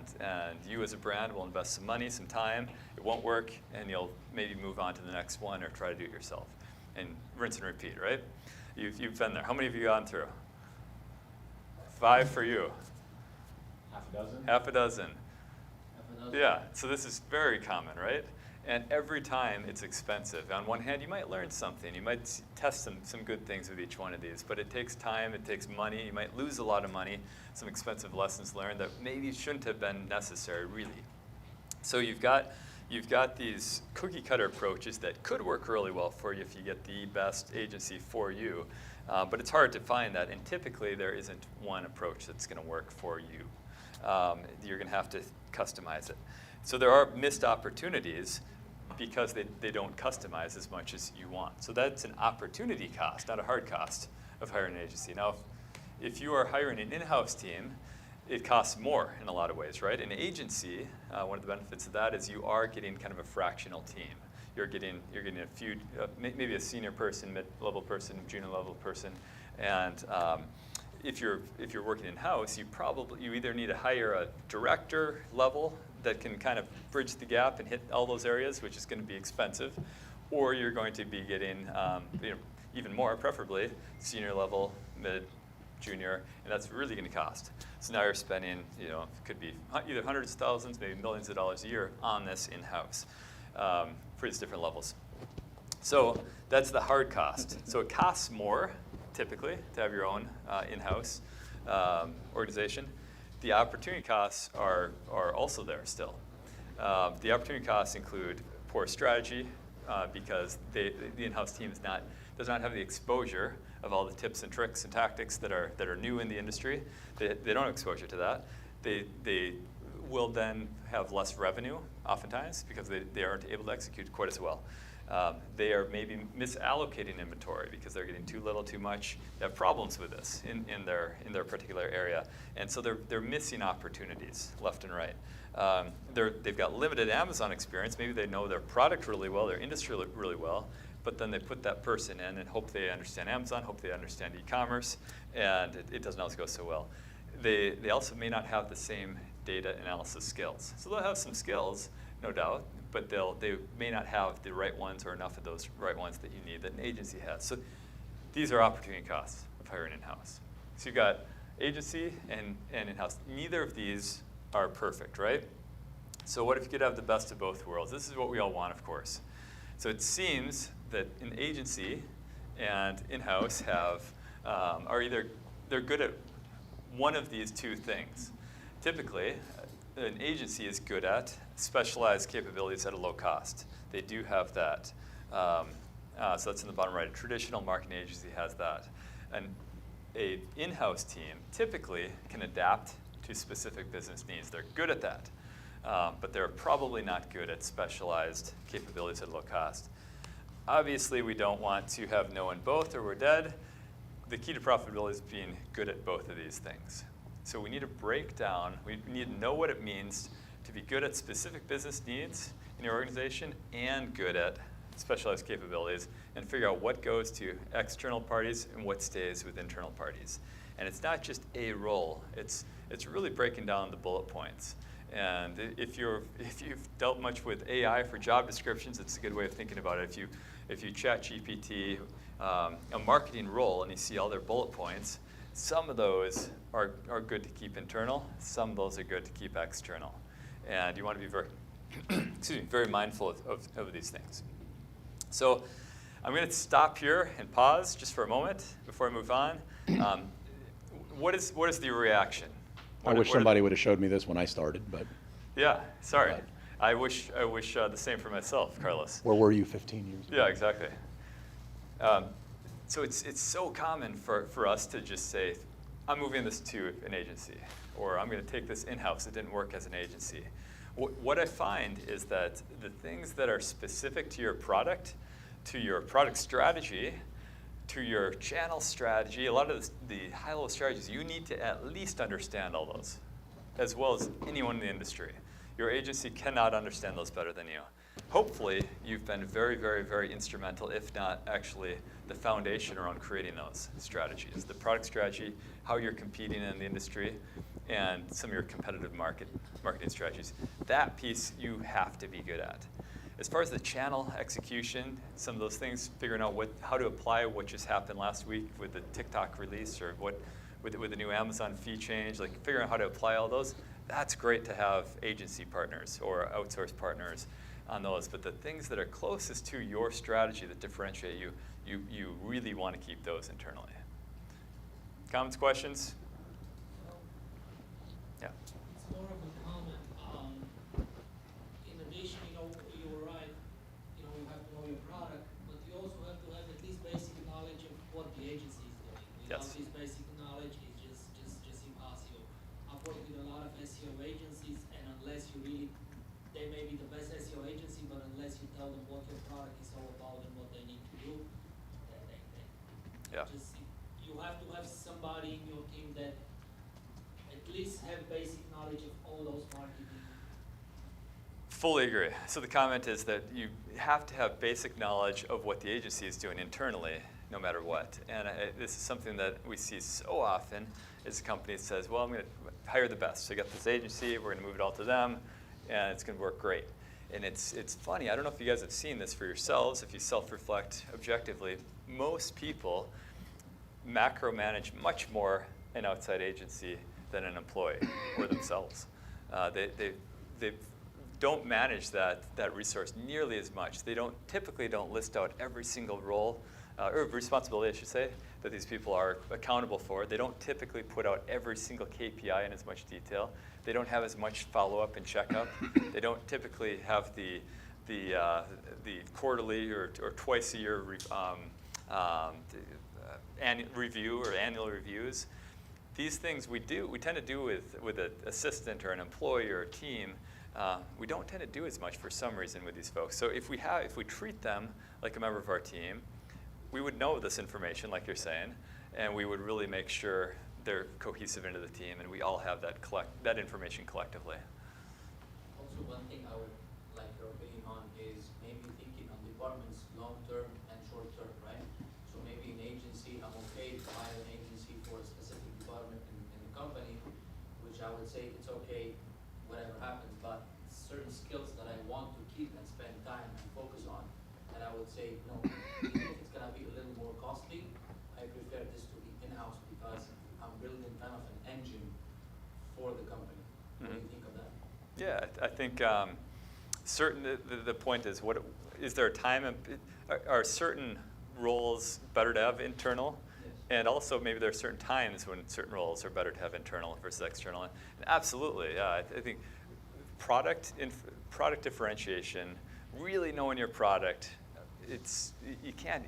you as a brand will invest some money, some time. It won't work, and you'll maybe move on to the next one or try to do it yourself. And rinse and repeat, right? You've been there. How many of you gone through? 5 for you. Half a dozen? Half a dozen. Yeah, so this is very common, right? And every time it's expensive. On one hand, you might learn something. You might test some good things with each one of these, but it takes time, it takes money. You might lose a lot of money, some expensive lessons learned that maybe shouldn't have been necessary, really. So you've got these cookie cutter approaches that could work really well for you if you get the best agency for you, but it's hard to find that, and typically there isn't one approach that's going to work for you. You're going to have to customize it. So there are missed opportunities because they don't customize as much as you want. So that's an opportunity cost, not a hard cost of hiring an agency. Now, if you are hiring an in-house team, it costs more in a lot of ways, right? An agency, one of the benefits of that is you are getting kind of a fractional team. You're getting a few, maybe a senior person, mid-level person, junior level person, and if you're working in-house, you either need to hire a director level that can kind of bridge the gap and hit all those areas, which is going to be expensive, or you're going to be getting even more, preferably senior level, mid, junior, and that's really going to cost. So now you're spending, it could be either hundreds of thousands, maybe millions of dollars a year on this in-house for these different levels. So that's the hard cost. So it costs more, typically, to have your own in-house organization. The opportunity costs are also there still. The opportunity costs include poor strategy because the in-house team does not have the exposure of all the tips and tricks and tactics that are new in the industry. They don't have exposure to that. They will then have less revenue oftentimes because they aren't able to execute quite as well. They are maybe misallocating inventory because they're getting too little, too much. They have problems with this in their particular area, and so they're missing opportunities left and right. They've got limited Amazon experience. Maybe they know their product really well, their industry really well, but then they put that person in and hope they understand Amazon, hope they understand e-commerce, and it doesn't always go so well. They also may not have the same data analysis skills. So they'll have some skills, no doubt, but they may not have the right ones or enough of those right ones that you need that an agency has. So these are opportunity costs of hiring in-house. So you've got agency and in-house. Neither of these are perfect, right? So what if you could have the best of both worlds? This is what we all want, of course. So it seems that an agency and in-house they're good at one of these two things. Typically, an agency is good at specialized capabilities at a low cost. They do have that. So that's in the bottom right. A traditional marketing agency has that. And an in-house team typically can adapt to specific business needs. They're good at that. But they're probably not good at specialized capabilities at low cost. Obviously, we don't want to have no in both or we're dead. The key to profitability is being good at both of these things. So we need to break down, we need to know what it means to be good at specific business needs in your organization and good at specialized capabilities and figure out what goes to external parties and what stays with internal parties. And it's not just a role, it's really breaking down the bullet points. And if you've dealt much with AI for job descriptions, it's a good way of thinking about it. If you chat GPT a marketing role and you see all their bullet points, some of those are good to keep internal, some of those are good to keep external. And you want to be very, very mindful of these things. So I'm going to stop here and pause just for a moment before I move on. What is the reaction? I wish somebody would have showed me this when I started, but Yeah, sorry. But- I wish the same for myself, Carlos. where were you 15 years ago? Yeah, exactly. So it's so common for us to just say, I'm moving this to an agency, or I'm going to take this in-house. It didn't work as an agency. What I find is that the things that are specific to your product strategy, to your channel strategy, a lot of the high-level strategies, you need to at least understand all those, as well as anyone in the industry. Your agency cannot understand those better than you. Hopefully, you've been very, very, very instrumental, if not actually the foundation around creating those strategies. The product strategy, how you're competing in the industry, and some of your competitive marketing strategies. That piece you have to be good at. As far as the channel execution, some of those things, figuring out how to apply what just happened last week with the TikTok release, or with the new Amazon fee change, like figuring out how to apply all those, that's great to have agency partners or outsourced partners on those. But the things that are closest to your strategy that differentiate you, you really want to keep those internally. Comments, questions? Yeah. It's more of a comment. In addition, you were right. You have to know your product, but you also have to have at least basic knowledge of what the agency is doing. Without Yes. this basic knowledge, it's just impossible. I've worked with a lot of SEO agencies, and unless you really, they may be the best SEO agency, but unless you tell them what your product is all about and what they need to do, Yeah. you have to have somebody in your team that at least have basic knowledge of all those marketing. Fully agree. So the comment is that you have to have basic knowledge of what the agency is doing internally, no matter what. And this is something that we see so often as a company says, well, I'm going to hire the best. So you got this agency, we're going to move it all to them, and it's going to work great. And it's funny, I don't know if you guys have seen this for yourselves, if you self-reflect objectively, most people macromanage much more an outside agency than an employee or themselves. They don't manage that resource nearly as much. They typically don't list out every single role, or responsibility, I should say, that these people are accountable for. They don't typically put out every single KPI in as much detail. They don't have as much follow-up and checkup. They don't typically have the quarterly or twice a year annual review or annual reviews. These things we tend to do with an assistant or an employee or a team. We don't tend to do as much for some reason with these folks. So if we treat them like a member of our team, we would know this information, like you're saying, and we would really make sure they're cohesive into the team, and we all have that information collectively. Also, one thing I would like your opinion on is maybe thinking on departments long-term and short-term, right? So maybe an agency, I'm okay to hire an agency for a specific department in the company, which I would say it's okay, whatever happens, but certain skills that I want to keep and spend time and focus on, and I would say, no, even if it's gonna be a little more costly, I prefer this to be in-house because I'm building kind of an engine for the company. What do you think of that? Yeah, I think the point is, is there a time, are certain roles better to have internal? Yes. And also maybe there are certain times when certain roles are better to have internal versus external. And absolutely, yeah, I think product differentiation, really knowing your product, you can't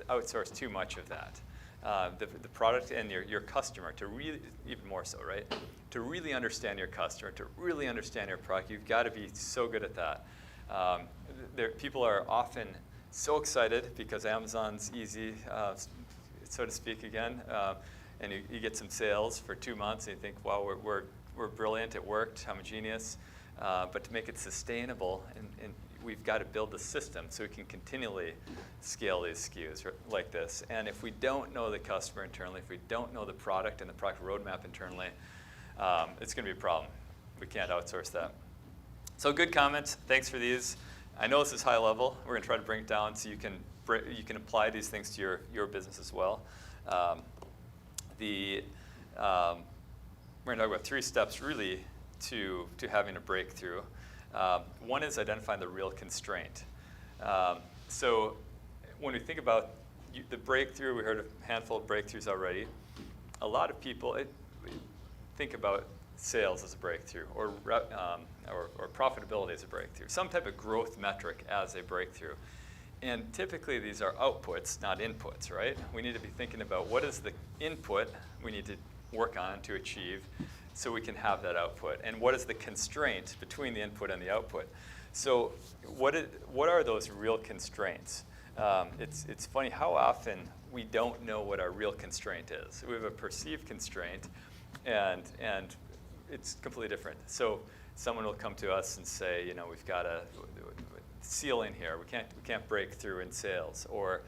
outsource too much of that. The product and your customer, to really, even more so, right? To really understand your customer, to really understand your product, you've got to be so good at that. People are often so excited because Amazon's easy, so to speak again, and you get some sales for 2 months and you think, wow, we're brilliant, it worked, I'm a genius. But to make it sustainable, and we've got to build the system so we can continually scale these SKUs like this. And if we don't know the customer internally, if we don't know the product and the product roadmap internally, it's going to be a problem. We can't outsource that. So good comments. Thanks for these. I know this is high level. We're going to try to bring it down so you can apply these things to your business as well. We're going to talk about 3 steps really to having a breakthrough. One is identifying the real constraint. So when we think about the breakthrough, we heard a handful of breakthroughs already. A lot of people think about sales as a breakthrough, or profitability as a breakthrough, some type of growth metric as a breakthrough. And typically these are outputs, not inputs, right? We need to be thinking about what is the input we need to work on to achieve so we can have that output, and what is the constraint between the input and the output. So what are those real constraints? It's funny how often we don't know what our real constraint is. We have a perceived constraint, and it's completely different. So someone will come to us and say, you know, we've got a ceiling here. We can't break through in sales, or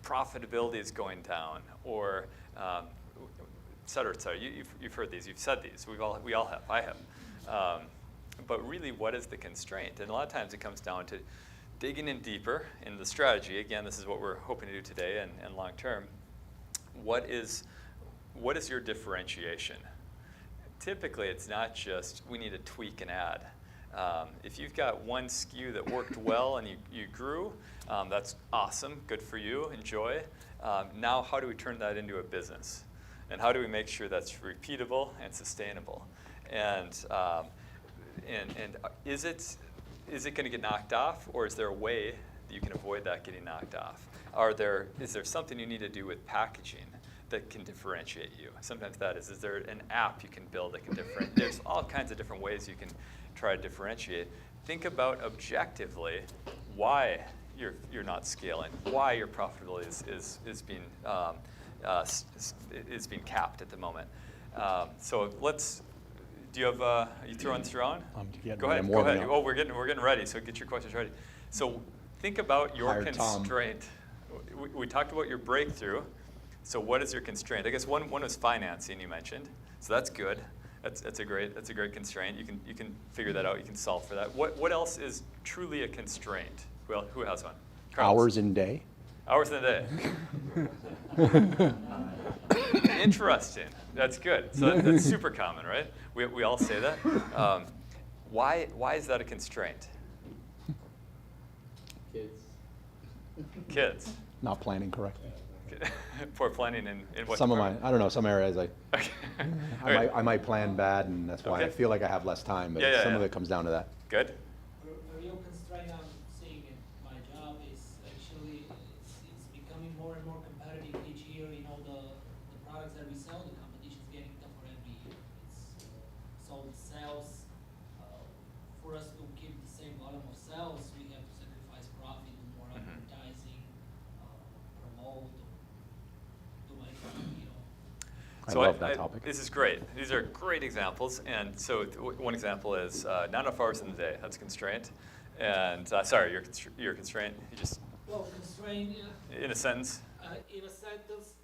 profitability is going down, or et cetera, et cetera. You've heard these. You've said these. We all have. I have. But really, what is the constraint? And a lot of times it comes down to digging in deeper in the strategy. Again, this is what we're hoping to do today and long term. What is your differentiation? Typically, it's not just we need to tweak an ad. If you've got one SKU that worked well and you grew, that's awesome. Good for you. Enjoy. Now, how do we turn that into a business? And how do we make sure that's repeatable and sustainable? And is it going to get knocked off, or is there a way that you can avoid that getting knocked off? Is there something you need to do with packaging that can differentiate you? Sometimes that is there an app you can build that can differentiate? There's all kinds of different ways you can try to differentiate. Think about objectively why you're not scaling, why your profitability is being capped at the moment. So let's. Do you have? Are you throwing this around? Go ahead. Go ahead. Oh, we're getting ready. So get your questions ready. So think about your constraint. We talked about your breakthrough. So what is your constraint? I guess one was financing. You mentioned. So that's good. That's a great constraint. You can figure that out. You can solve for that. What else is truly a constraint? Well, who has one? Carlos. Hours in day. Hours in a day. Interesting. That's good. So that's super common, right? We all say that. Why is that a constraint? Kids. Not planning correctly. Poor planning in what? Some areas Okay. I might plan bad, and that's why I feel like I have less time, but some of it comes down to that. Good. A real constraint I'm seeing in my job is actually it's becoming more and more competitive each year. You know, the products that we sell, the competition is getting tougher every year. So sales, for us to keep the same volume of sales, we have to sacrifice profit, do more advertising, promote, do my you know. I love that topic. This is great. These are great examples. And so one example is not enough hours in the day. That's a constraint. And sorry, your constraint. You just. Well, constraint. In a sentence. In a sentence.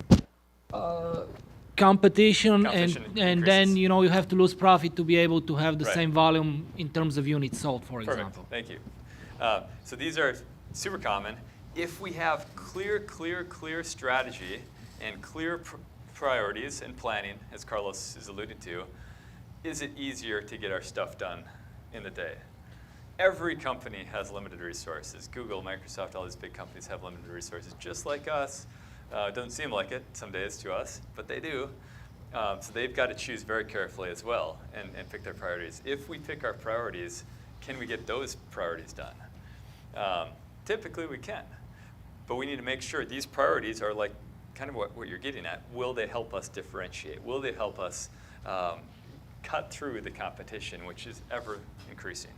Competition and then you have to lose profit to be able to have the same volume in terms of units sold, for example. Thank you. So these are super common. If we have clear strategy and clear priorities and planning, as Carlos is alluding to, is it easier to get our stuff done in the day? Every company has limited resources. Google, Microsoft, all these big companies have limited resources, just like us. It doesn't seem like it some days to us, but they do. So they've got to choose very carefully as well and pick their priorities. If we pick our priorities, can we get those priorities done? Typically we can, but we need to make sure these priorities are like kind of what you're getting at. Will they help us differentiate? Will they help us cut through the competition, which is ever increasing?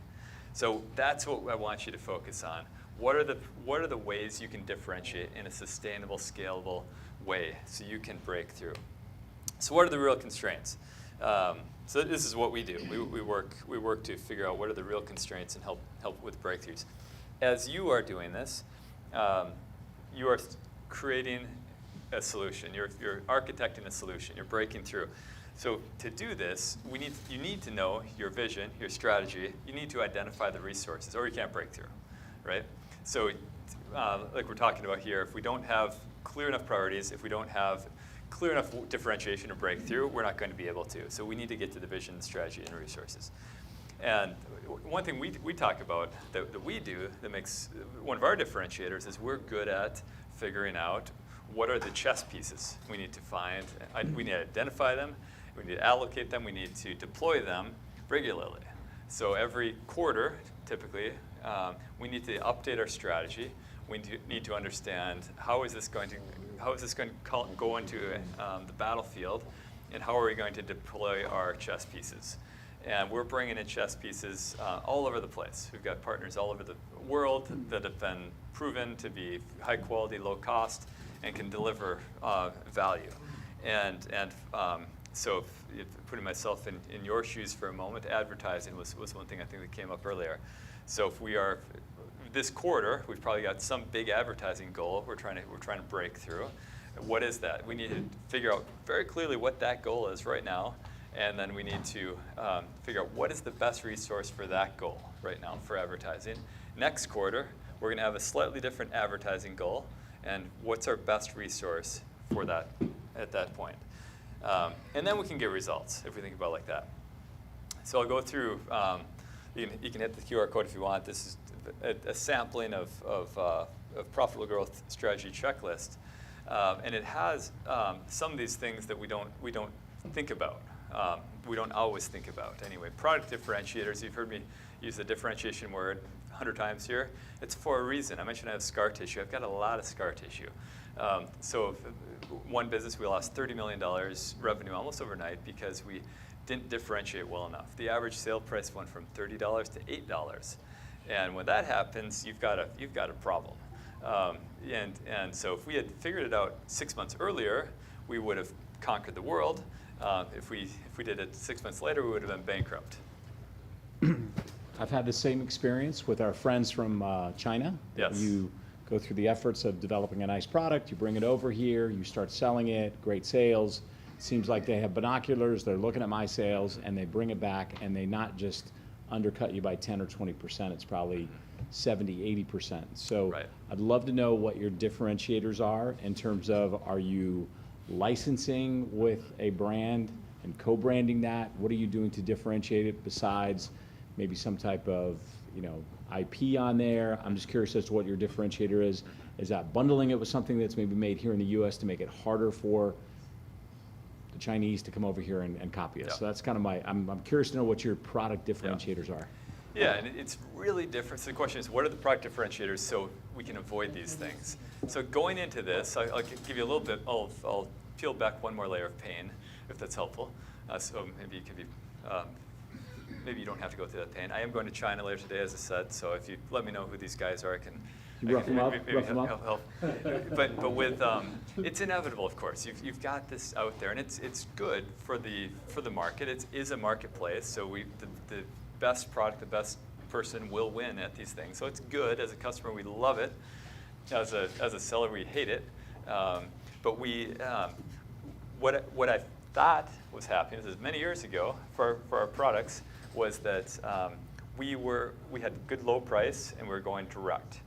So that's what I want you to focus on. What are the ways you can differentiate in a sustainable, scalable way so you can break through? So what are the real constraints? So this is what we do. We work to figure out what are the real constraints and help with breakthroughs. As you are doing this, you are creating a solution. You're architecting a solution. You're breaking through. So to do this, you need to know your vision, your strategy. You need to identify the resources, or you can't break through, right? So like we're talking about here, if we don't have clear enough priorities, if we don't have clear enough differentiation or breakthrough, we're not going to be able to. So we need to get to the vision, strategy, and resources. And one thing we talk about that we do that makes one of our differentiators is we're good at figuring out what are the chess pieces we need to find. We need to identify them, we need to allocate them, we need to deploy them regularly. So every quarter, typically, we need to update our strategy. We need to understand how is this going to go into the battlefield, and how are we going to deploy our chess pieces. And we're bringing in chess pieces all over the place. We've got partners all over the world that have been proven to be high quality, low cost, and can deliver value. So putting myself in your shoes for a moment, advertising was one thing I think that came up earlier. So if we are, this quarter, we've probably got some big advertising goal we're trying to break through. What is that? We need to figure out very clearly what that goal is right now, and then we need to figure out what is the best resource for that goal right now for advertising. Next quarter, we're going to have a slightly different advertising goal, and what's our best resource for that at that point. And then we can get results if we think about it like that. So I'll go through, you can hit the QR code if you want. This is a sampling of profitable growth strategy checklist. And it has some of these things that we don't think about. We don't always think about anyway. Product differentiators, you've heard me use the differentiation word 100 times here. It's for a reason. I mentioned I have scar tissue. I've got a lot of scar tissue. So one business, we lost $30 million revenue almost overnight because we didn't differentiate well enough. The average sale price went from $30 to $8. And when that happens, you've got a problem. And so if we had figured it out 6 months earlier, we would have conquered the world. If we did it 6 months later, we would have been bankrupt. I've had the same experience with our friends from China. Yes. You go through the efforts of developing a nice product, you bring it over here, you start selling it, great sales. Seems like they have binoculars, they're looking at my sales, and they bring it back, and they not just undercut you by 10 or 20%, it's probably 70, 80%. So Right. I'd love to know what your differentiators are in terms of, are you licensing with a brand and co-branding that? What are you doing to differentiate it besides maybe some type of, IP on there? I'm just curious as to what your differentiator is. Is that bundling it with something that's maybe made here in the US to make it harder for the Chinese to come over here and copy us? Yeah. So that's kind of I'm curious to know what your product differentiators are. Yeah, and it's really different. So the question is, what are the product differentiators so we can avoid these things? So going into this, I'll give you a little bit, I'll peel back one more layer of pain, if that's helpful. So maybe it could be, maybe you don't have to go through that pain. I am going to China later today, as I said, so if you let me know who these guys are, I can Rough them up, maybe rough them up. help. But with, it's inevitable, of course. You've got this out there, and it's good for the market. It is a marketplace, so the best product, the best person will win at these things. So it's good. As a customer, we love it. As a seller, we hate it. But what I thought was happening is many years ago for our products was that we had good low price and we were going direct.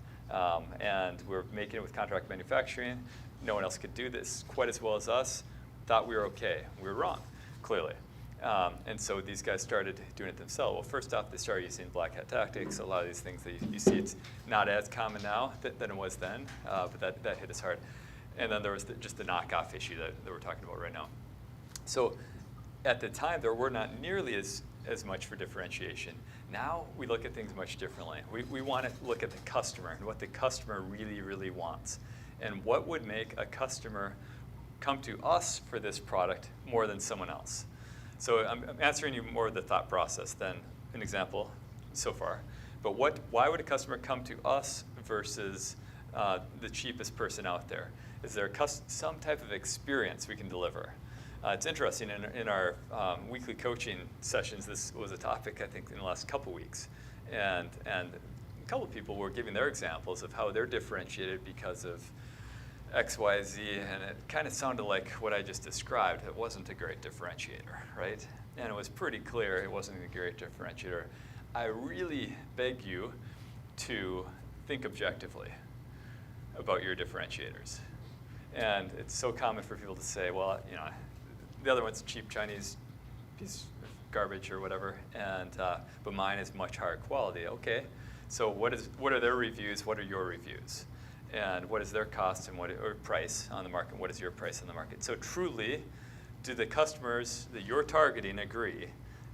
And we were making it with contract manufacturing. No one else could do this quite as well as us. Thought we were okay. We were wrong, clearly. And so these guys started doing it themselves. Well, first off, they started using black hat tactics. A lot of these things that you see, it's not as common now than it was then, but that hit us hard. And then there was just the knockoff issue that we're talking about right now. So at the time, there were not nearly as much for differentiation. Now we look at things much differently. We want to look at the customer and what the customer really, really wants. And what would make a customer come to us for this product more than someone else? So I'm answering you more of the thought process than an example so far. But why would a customer come to us versus the cheapest person out there? Is there some type of experience we can deliver? It's interesting, in our weekly coaching sessions, this was a topic, I think, in the last couple weeks. And a couple of people were giving their examples of how they're differentiated because of X, Y, Z, and it kind of sounded like what I just described. It wasn't a great differentiator, right? And it was pretty clear it wasn't a great differentiator. I really beg you to think objectively about your differentiators. And it's so common for people to say, well, the other one's a cheap Chinese piece of garbage or whatever, and but mine is much higher quality. Okay, so what are their reviews? What are your reviews? And what is their cost and or price on the market? What is your price on the market? So truly, do the customers that you're targeting agree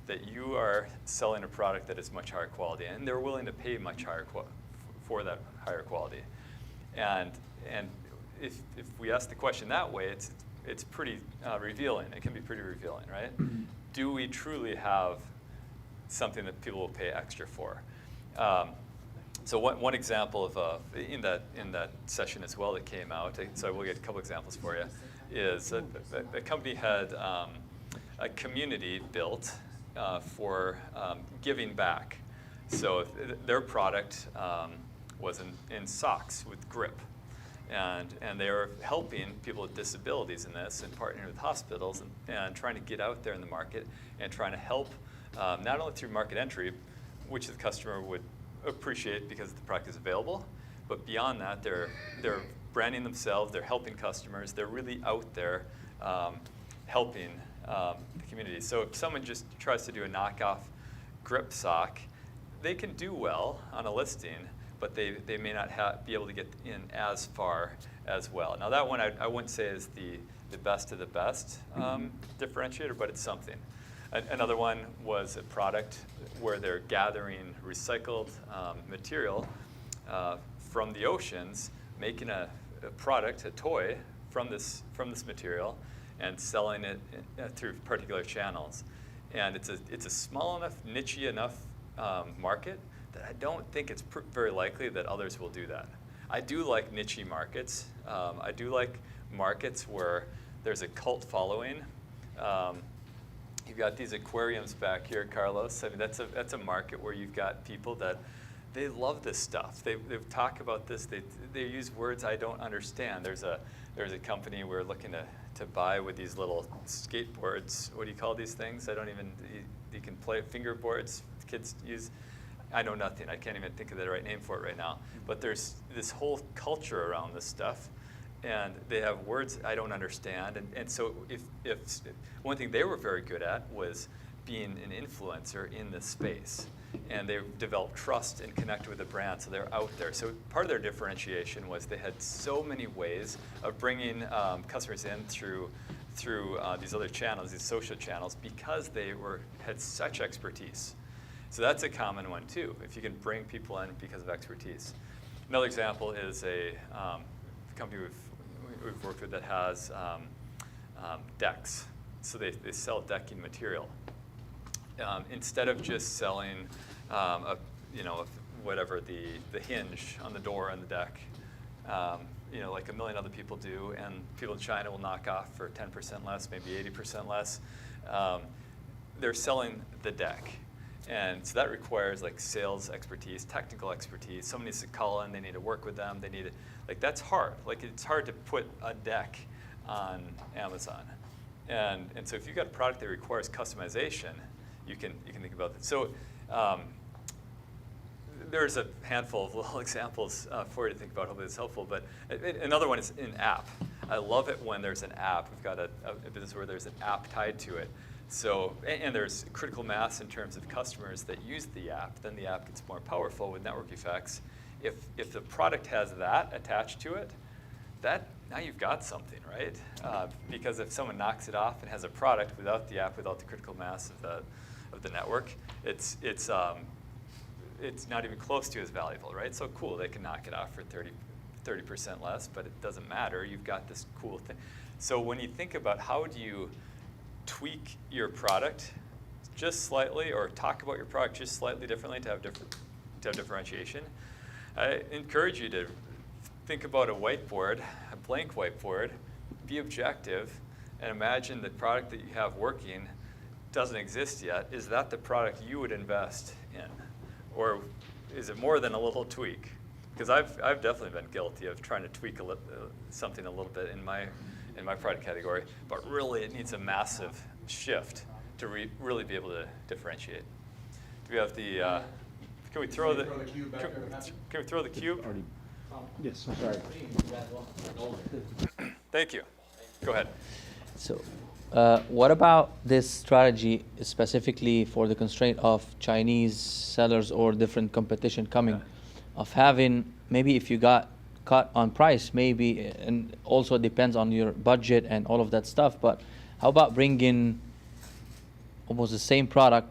that you are selling a product that is much higher quality, and they're willing to pay much higher for that higher quality? And if we ask the question that way, it's pretty revealing. It can be pretty revealing, right? Do we truly have something that people will pay extra for? So one example of in that session as well that came out, so I will get a couple examples for you, is a company had a community built for giving back. So their product was in socks with grip. And they were helping people with disabilities in this and partnering with hospitals and trying to get out there in the market and trying to help not only through market entry, which the customer would appreciate because the product is available, but beyond that, they're branding themselves, they're helping customers, they're really out there helping the community. So if someone just tries to do a knockoff grip sock, they can do well on a listing, but they may not be able to get in as far as well. Now that one I wouldn't say is the best of the best differentiator, but it's something. Another one was a product where they're gathering recycled material from the oceans, making a product, a toy from this material, and selling it through particular channels. And it's a small enough, niche-y enough market that I don't think it's very likely that others will do that. I do like niche-y markets. I do like markets where there's a cult following. You've got these aquariums back here, Carlos. I mean, that's a market where you've got people that they love this stuff. They talk about this. They use words I don't understand. There's a company we're looking to buy with these little skateboards. What do you call these things? I don't even. You can play fingerboards. Kids use. I know nothing. I can't even think of the right name for it right now. But there's this whole culture around this stuff. And they have words I don't understand. And so if one thing they were very good at was being an influencer in this space. And they developed trust and connected with the brand, so they're out there. So part of their differentiation was they had so many ways of bringing customers in through these other channels, these social channels, because they had such expertise. So that's a common one too, if you can bring people in because of expertise. Another example is a company we've worked with that has decks. So they sell decking material. Instead of just selling, whatever the hinge on the door on the deck, like a million other people do, and people in China will knock off for 10% less, maybe 80% less. They're selling the deck. And so that requires like sales expertise, technical expertise. Someone needs to call in, they need to work with them, they need to, that's hard. It's hard to put a deck on Amazon. And so if you've got a product that requires customization, you can think about that. So there's a handful of little examples for you to think about. Hopefully it's helpful. But another one is in app. I love it when there's an app. We've got a business where there's an app tied to it. So, and there's critical mass in terms of customers that use the app. Then the app gets more powerful with network effects. If the product has that attached to it, now you've got something, right? Because if someone knocks it off and has a product without the app, without the critical mass of the network, it's not even close to as valuable, right? So cool, they can knock it off for 30% less, but it doesn't matter. You've got this cool thing. So when you think about how do you tweak your product just slightly, or talk about your product just slightly differently to have differentiation, I encourage you to think about a whiteboard, a blank whiteboard, be objective, and imagine the product that you have working doesn't exist yet. Is that the product you would invest in? Or is it more than a little tweak? Because I've definitely been guilty of trying to tweak something a little bit in my product category, but really it needs a massive shift to really be able to differentiate. Do we have the, can we throw the cube back there? Can we throw the cube? Yes, I'm sorry. Thank you. Go ahead. So What about this strategy specifically for the constraint of Chinese sellers or different competition coming, of having, maybe if you got cut on price, maybe, and also depends on your budget and all of that stuff, but how about bringing almost the same product,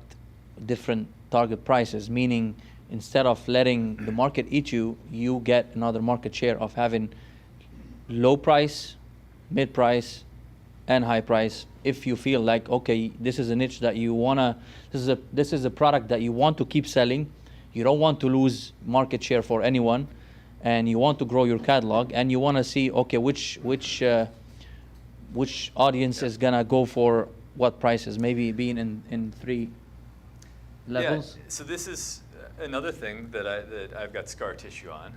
different target prices, meaning instead of letting the market eat you, you get another market share of having low price, mid price, and high price. If you feel like, okay, this is a niche that you wanna, this is a product that you want to keep selling, you don't want to lose market share for anyone, and you want to grow your catalog, and you want to see, okay, which audience is gonna go for what prices, maybe being in 3 levels. Yeah, so this is another thing that I've got scar tissue on.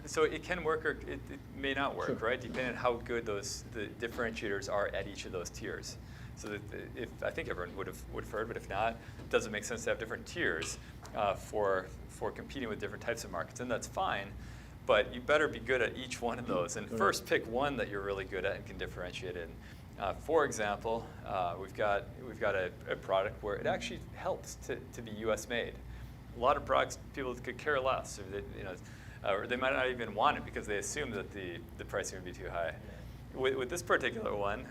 So it can work or it may not work, right? Depending on how good the differentiators are at each of those tiers. So that if I think everyone would have heard, but if not, it doesn't make sense to have different tiers for competing with different types of markets, and that's fine. But you better be good at each one of those, and first pick one that you're really good at and can differentiate in. For example, we've got a product where it actually helps to be U.S. made. A lot of products people could care less, or they might not even want it because they assume that the pricing would be too high. With this particular one,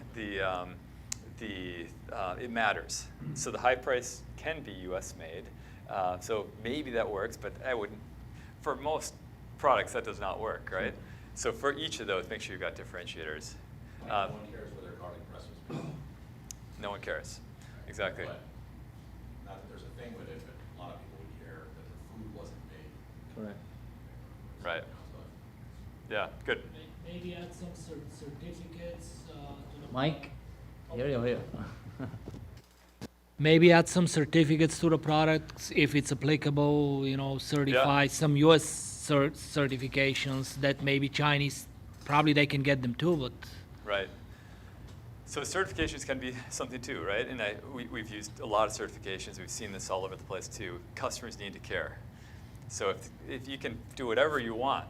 it matters. So the high price can be U.S. made. So maybe that works, but I wouldn't. For most products, that does not work, right? So for each of those, make sure you've got differentiators. No one cares where their garlic press was made. No one cares. Exactly. But, not that there's a thing with it, but a lot of people would care that the food wasn't made. Correct. Right. Yeah, good. Maybe add some certificates to the Mike, here. Maybe add some certificates to the products if it's applicable, certify some US certifications that maybe Chinese, probably they can get them too, but. Right. So certifications can be something too, right? And we've used a lot of certifications. We've seen this all over the place too. Customers need to care. So if you can do whatever you want,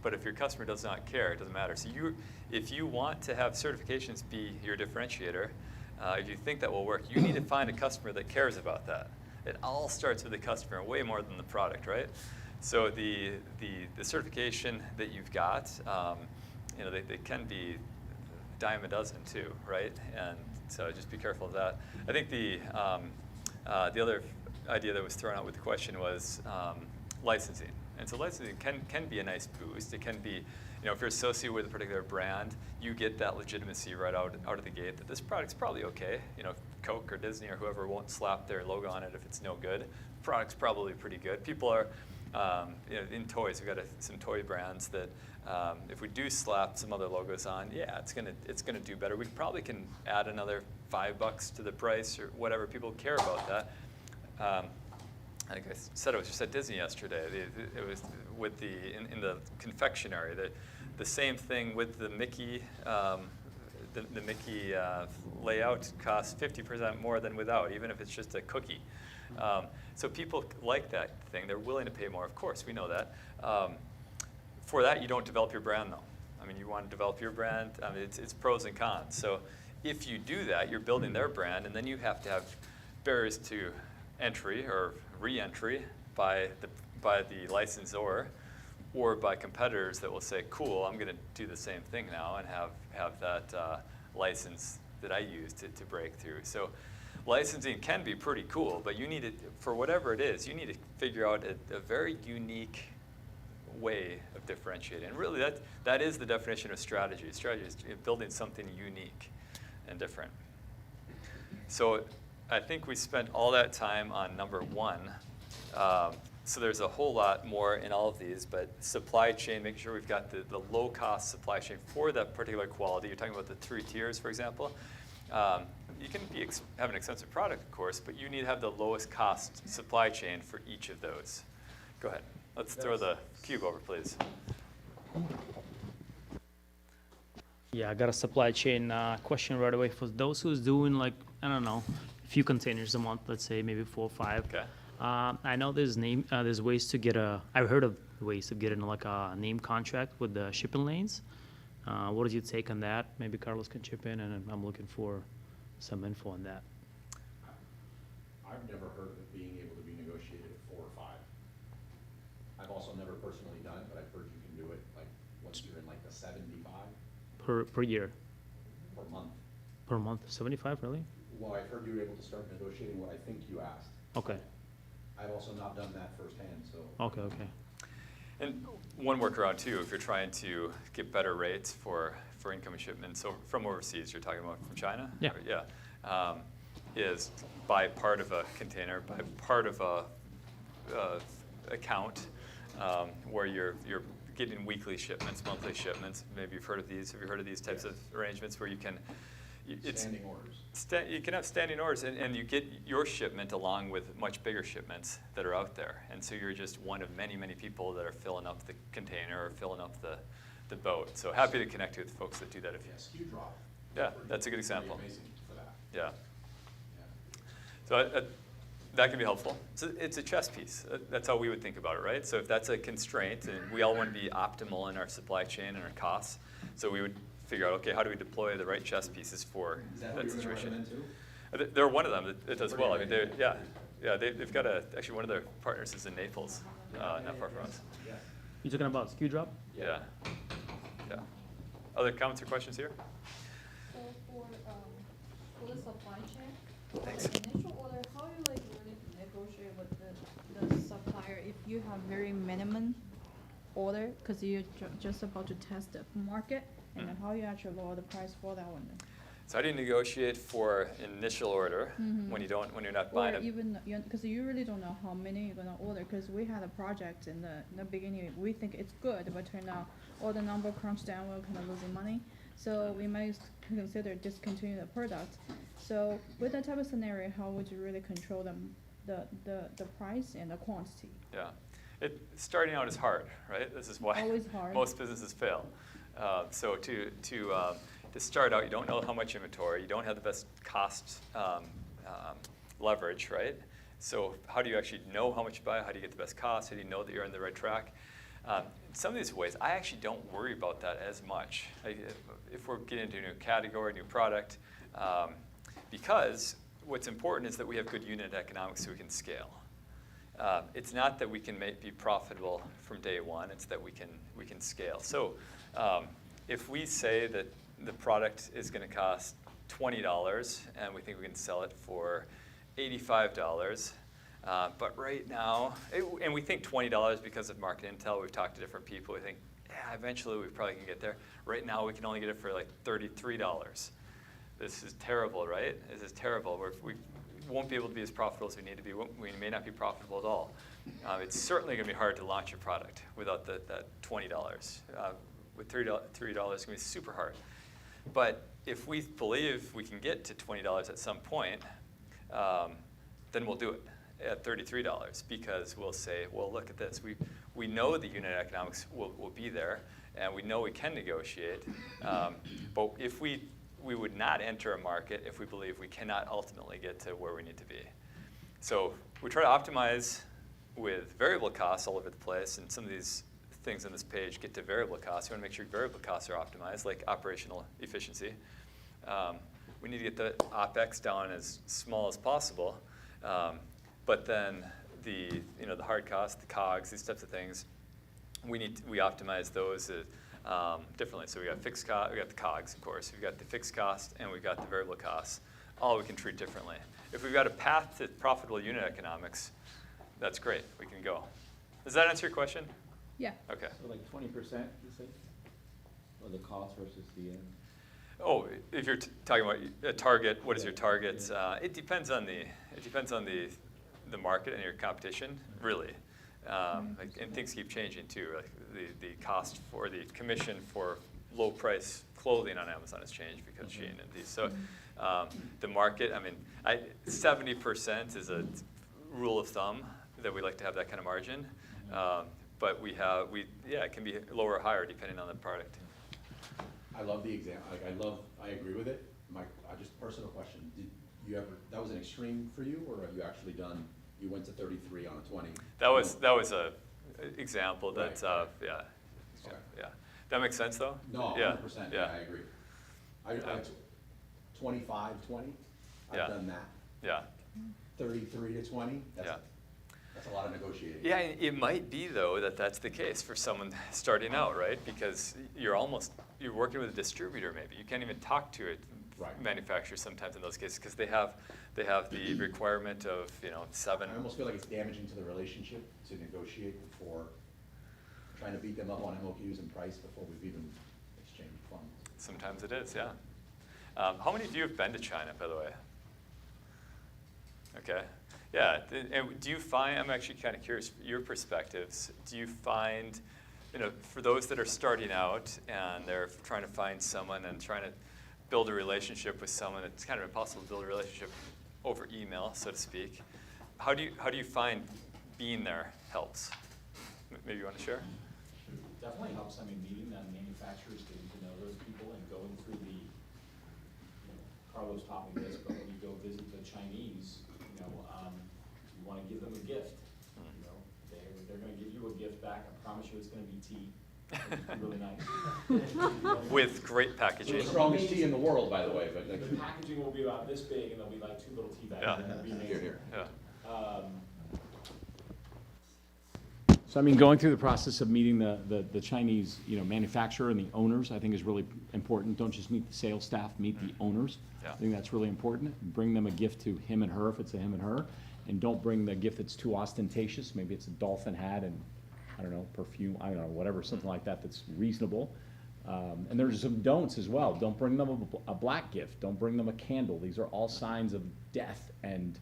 but if your customer does not care, it doesn't matter. So if you want to have certifications be your differentiator, if you think that will work, you need to find a customer that cares about that. It all starts with the customer, way more than the product, right? So the certification that you've got, they can be a dime a dozen too, right? And so just be careful of that. I think the other idea that was thrown out with the question was licensing. And so licensing can be a nice boost. It can be, if you're associated with a particular brand, you get that legitimacy right out of the gate that this product's probably okay. Coke or Disney or whoever won't slap their logo on it if it's no good. The product's probably pretty good. People are, in toys, we've got some toy brands that if we do slap some other logos on, yeah, it's gonna do better. We probably can add another $5 to the price or whatever. People care about that. I think I said it was just at Disney yesterday. It was with in the confectionery. The same thing with the Mickey. The Mickey layout costs 50% more than without, even if it's just a cookie. So people like that thing. They're willing to pay more. Of course, we know that. For that, you don't develop your brand, though. I mean, you want to develop your brand. I mean, it's pros and cons. So if you do that, you're building their brand, and then you have to have barriers to entry or re-entry by the licensor or by competitors that will say, cool, I'm going to do the same thing now and have that license that I use to break through. So licensing can be pretty cool, but you need it, for whatever it is, you need to figure out a very unique way of differentiating. And really that is the definition of strategy. Strategy is building something unique and different. So I think we spent all that time on number one. So there's a whole lot more in all of these, but supply chain, making sure we've got the low-cost supply chain for that particular quality. You're talking about the 3 tiers, for example. You can have an expensive product, of course, but you need to have the lowest cost supply chain for each of those. Go ahead. Let's throw the cube over, please. Yeah, I got a supply chain question right away. For those who's doing a few containers a month, let's say maybe 4 or 5. Okay. I know there's ways to get I've heard of ways to get in a name contract with the shipping lanes. What is your take on that? Maybe Carlos can chip in, and I'm looking for some info on that. I've never heard of it being able to be negotiated at 4 or 5. I've also never personally done it, but I've heard you can do it like once you're in like the 75 Per year, per month. per month, 75 really? Well, I've heard you were able to start negotiating what I think you asked. Okay, I've also not done that firsthand, so. okay, okay. And one workaround too, if you're trying to get better rates for incoming shipments, so from overseas, you're talking about from China? Yeah. Yeah. Is buy part of a container, buy part of a account where you're getting weekly shipments, monthly shipments. Maybe you've heard of these. Have you heard of these types of arrangements where you can? Standing orders. You can have standing orders, and you get your shipment along with much bigger shipments that are out there. And so you're just one of many, many people that are filling up the container or filling up the boat. So happy to connect you with folks that do that. If you, Yes, SKU drop. yeah, that's a good example. Pretty amazing for that. Yeah. So that can be helpful. So it's a chess piece. That's how we would think about it, right? So if that's a constraint, and we all want to be optimal in our supply chain and our costs, so we would figure out, okay, how do we deploy the right chess pieces for that situation? They're one of them that does well. I mean, they've got actually one of their partners is in Naples, not far from us. You talking about SKU drop? Yeah. Yeah. Other comments or questions here? So for the supply chain, Thanks. the initial order, how do you like really negotiate with the supplier if you have very minimum order, because you're just about to test the market, and then how you actually lower the price for that one then? So how do you negotiate for initial order when you're not buying Or it? even, because you really don't know how many you're gonna order, because we had a project in the beginning, we think it's good, but turned out all the number crunched down, we're kind of losing money. So we might consider discontinuing the product. So with that type of scenario, how would you really control the price and the quantity? Yeah. Starting out is hard, right? This is why Always hard. most businesses fail. So to start out, you don't know how much inventory, you don't have the best cost leverage, right? So how do you actually know how much you buy? How do you get the best cost? How do you know that you're on the right track? Some of these ways, I actually don't worry about that as much. If we're getting into a new category, new product, because what's important is that we have good unit economics so we can scale. It's not that we can be profitable from day one, it's that we can scale. So if we say that the product is going to cost $20 and we think we can sell it for $85, but right now, and we think $20 because of market intel, we've talked to different people, we think, yeah, eventually we probably can get there. Right now we can only get it for like $33. This is terrible, right? This is terrible. We won't be able to be as profitable as we need to be. We may not be profitable at all. It's certainly going to be hard to launch a product without that $20. With $3, it's going to be super hard. But if we believe we can get to $20 at some point, then we'll do it at $33 because we'll say, well, look at this. We know the unit economics will be there, and we know we can negotiate. But if we would not enter a market if we believe we cannot ultimately get to where we need to be. So we try to optimize with variable costs all over the place, and some of these things on this page get to variable costs. You want to make sure variable costs are optimized, like operational efficiency. We need to get the OpEx down as small as possible, but then the hard costs, the COGS, these types of things, we optimize those differently. So we got fixed cost, we got the COGS, of course. We've got the fixed cost, and we've got the variable costs. All we can treat differently. If we've got a path to profitable unit economics, that's great. We can go. Does that answer your question? Yeah. Okay. So like 20%, you say? Or the cost versus the end? Oh, if you're talking about a target, what is your target? It depends on the market and your competition, really. And things keep changing too. Like the cost for the commission for low price clothing on Amazon has changed because Shein and these. So the market, 70% is a rule of thumb that we like to have that kind of margin. But it can be lower or higher depending on the product. I love the example. I agree with it. Just personal question. Did you ever, that was an extreme for you, or have you actually you went to 33 on a 20? That was a example that, Right. Yeah. Okay. Yeah. That makes sense though? No, Yeah. 100%, Yeah. I agree. 25, 20, Yeah. I've done that. Yeah. 33 to 20, Yeah. that's a lot of negotiating. Yeah, it might be though that that's the case for someone starting out, right? Because you're working with a distributor maybe. You can't even talk to a manufacturer sometimes in those cases because they have the requirement of 7. I almost feel like it's damaging to the relationship to negotiate before trying to beat them up on MOQs and price before we've even exchanged funds. Sometimes it is, yeah. How many of you have been to China, by the way? Okay. Yeah, and do you find, I'm actually kind of curious, your perspectives, do you find, for those that are starting out and they're trying to find someone and trying to build a relationship with someone, it's kind of impossible to build a relationship over email, so to speak. How do you find being there helps? Maybe you want to share? Definitely helps. I mean, meeting the manufacturers, getting to know those people, and going through the, Carlos taught me this, but when you go visit the Chinese, you want to give them a gift. They're going to give you a gift back. I promise you it's going to be tea. Really nice. With great packaging. The strongest tea in the world, by the way. But the packaging will be about this big, and there'll be like 2 little tea bags. Yeah. It'll be amazing. Here. Yeah. So I mean, going through the process of meeting the Chinese, manufacturer and the owners, I think is really important. Don't just meet the sales staff, meet the owners. Yeah. I think that's really important. Bring them a gift to him and her if it's a him and her, and don't bring the gift that's too ostentatious. Maybe it's a dolphin hat and I don't know, perfume, I don't know, whatever, something like that that's reasonable. And there's some don'ts as well. Don't bring them a black gift. Don't bring them a candle. These are all signs of death and,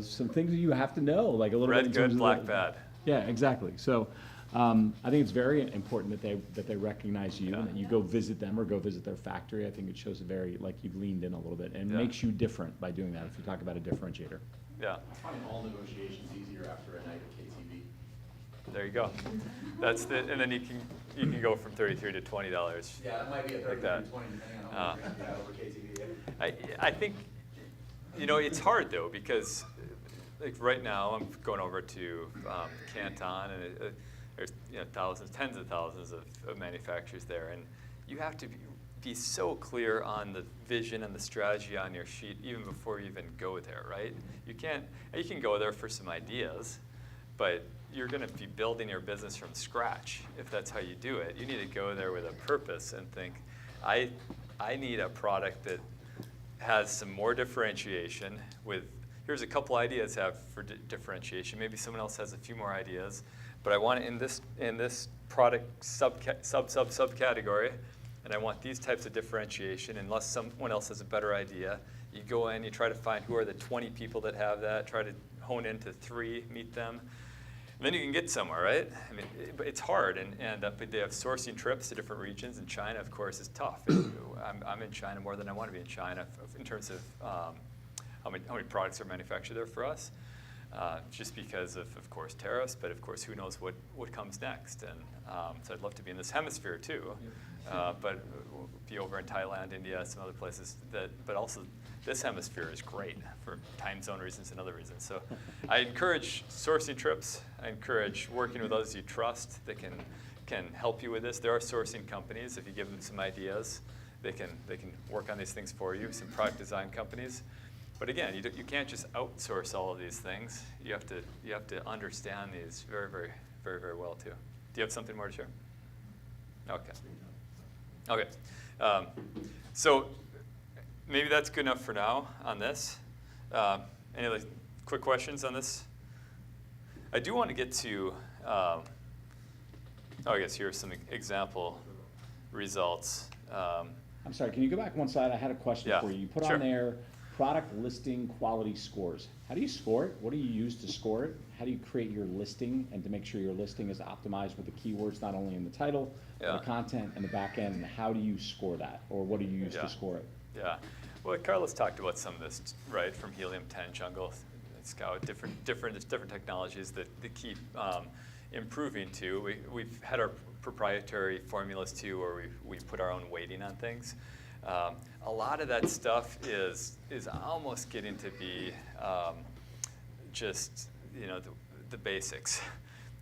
some things that you have to know, like a little bit in Red terms good, of black bad. Yeah, exactly. So I think it's very important that they recognize you and that you go visit them or go visit their factory. I think it shows like you've leaned in a little bit and makes you different by doing that if you talk about a differentiator. Yeah. I find all negotiations easier after a night of KTV. There you go. And then you can go from $33 to $20. Yeah, that might be a 30 like that. to 20 depending on how much you have over KTV. I think, it's hard though because like right now I'm going over to Canton and there's thousands, tens of thousands of manufacturers there, and you have to be so clear on the vision and the strategy on your sheet even before you even go there, right? You can go there for some ideas, but you're going to be building your business from scratch if that's how you do it. You need to go there with a purpose and think, I need a product that has some more differentiation with, here's a couple ideas I have for differentiation. Maybe someone else has a few more ideas, but I want it in this product subcategory, and I want these types of differentiation unless someone else has a better idea. You go in, you try to find who are the 20 people that have that, try to hone into 3, meet them. And then you can get somewhere, right? I mean, it's hard, but they have sourcing trips to different regions, and China, of course, is tough. I'm in China more than I want to be in China in terms of how many products are manufactured there for us, just because of course, tariffs, but of course, who knows what comes next. And so I'd love to be in this hemisphere too, but be over in Thailand, India, some other places. But also, this hemisphere is great for time zone reasons and other reasons. So I encourage sourcing trips. I encourage working with others you trust that can help you with this. There are sourcing companies. If you give them some ideas, they can work on these things for you, some product design companies. But again, you can't just outsource all of these things. You have to understand these very, very, very, very well too. Do you have something more to share? Okay. So maybe that's good enough for now on this. Any other quick questions on this? I do want to get to, I guess here's some example results. I'm sorry, can you go back one slide? I had a question for you. You put on there product listing quality scores. How do you score it? What do you use to score it? How do you create your listing and to make sure your listing is optimized with the keywords, not only in the title, but the content and the back end? And how do you score that? Or what do you use to score it? Yeah. Well, Carlos talked about some of this, right, from Helium-10, Jungle, Scout, different technologies that keep improving too. We've had our proprietary formulas too, where we put our own weighting on things. A lot of that stuff is almost getting to be just the basics.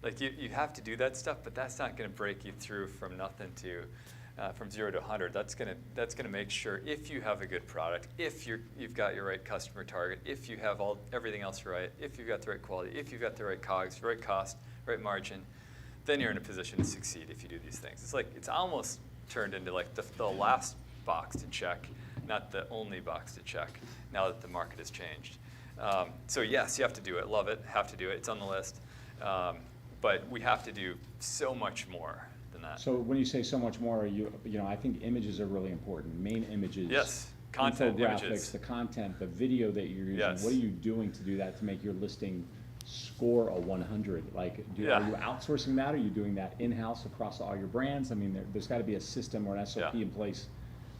Like you have to do that stuff, but that's not going to break you through from nothing to from 0 to 100, that's gonna make sure if you have a good product, if you've got your right customer target, if you have everything else right, if you've got the right quality, if you've got the right COGS, right cost, right margin, then you're in a position to succeed if you do these things. It's almost turned into like the last box to check, not the only box to check, now that the market has changed. So yes, you have to do it. Love it. Have to do it. It's on the list. But we have to do so much more than that. So when you say so much more, I think images are really important. Main images. Yes. Content, infographics, images. the content, the video that you're using. Yes. What are you doing to do that to make your listing score a 100? Like, are you outsourcing that? Are you doing that in-house across all your brands? I mean, there's got to be a system or an SOP in place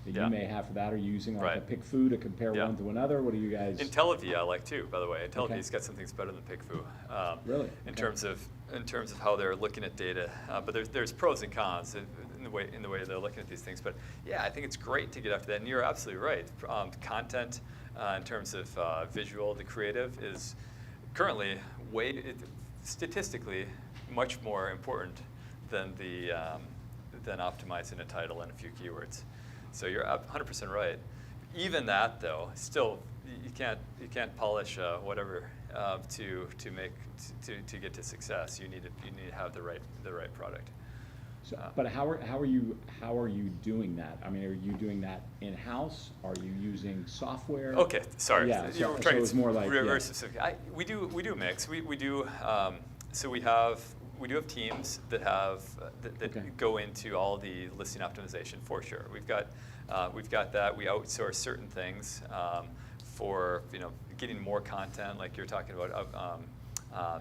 that you may have for that. Are you using like a PickFu to compare one to another? What are you guys? IntelliView I like too, by the way. IntelliView's got some things better than PickFu. Really? In terms of how they're looking at data, but there's pros and cons in the way they're looking at these things. But yeah, I think it's great to get after that. And you're absolutely right. Content in terms of visual, the creative is currently statistically much more important than than optimizing a title and a few keywords. So you're 100% right. Even that though, still you can't polish whatever to get to success. You need to have the right product. So, but how are you doing that? I mean, are you doing that in-house? Are you using software? Okay, sorry. Yeah, you were so trying it's more like very specific. We do a mix. We do so we have teams that go into all the listing optimization for sure. We've got that. We outsource certain things for getting more content, like you're talking about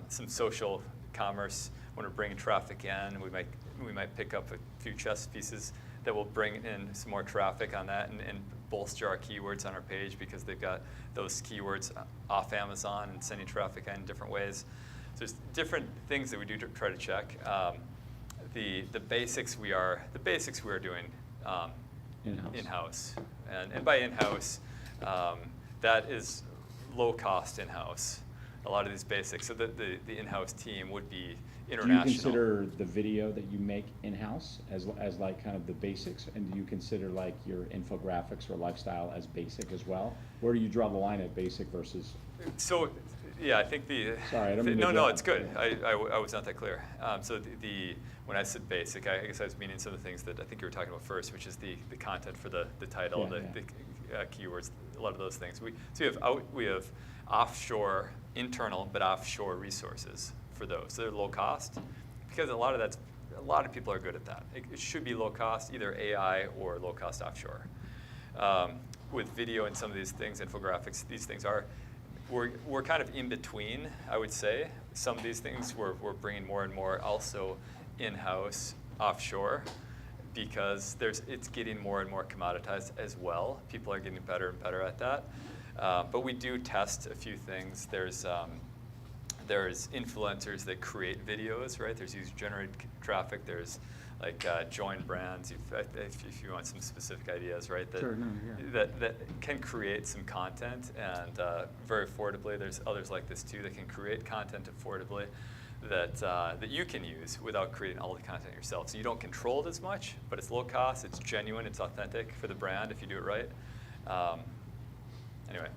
some social commerce. When we're bringing traffic in, we might pick up a few chess pieces that will bring in some more traffic on that and bolster our keywords on our page because they've got those keywords off Amazon and sending traffic in different ways. So there's different things that we do to try to check. The basics we are doing in-house. And by in-house, that is low-cost in-house. A lot of these basics. So the in-house team would be international. Do you consider the video that you make in-house as like kind of the basics? And do you consider like your infographics or lifestyle as basic as well? Where do you draw the line at basic versus? So, yeah, I think Sorry, I don't mean no, it's good. I was not that clear. So when I said basic, I guess I was meaning some of the things that I think you were talking about first, which is the content for the title, the keywords, a lot of those things. We have offshore, internal, but offshore resources for those. So they're low cost because a lot of people are good at that. It should be low cost, either AI or low cost offshore. With video and some of these things, infographics, these things we're kind of in between, I would say. Some of these things we're bringing more and more also in-house, offshore, because it's getting more and more commoditized as well. People are getting better and better at that. But we do test a few things. There's influencers that create videos, right? There's user-generated traffic. There's like join brands, if you want some specific ideas, right? That can create some content and very affordably. There's others like this too that can create content affordably that you can use without creating all the content yourself. So you don't control it as much, but it's low cost, it's genuine, it's authentic for the brand if you do it right. Anyway,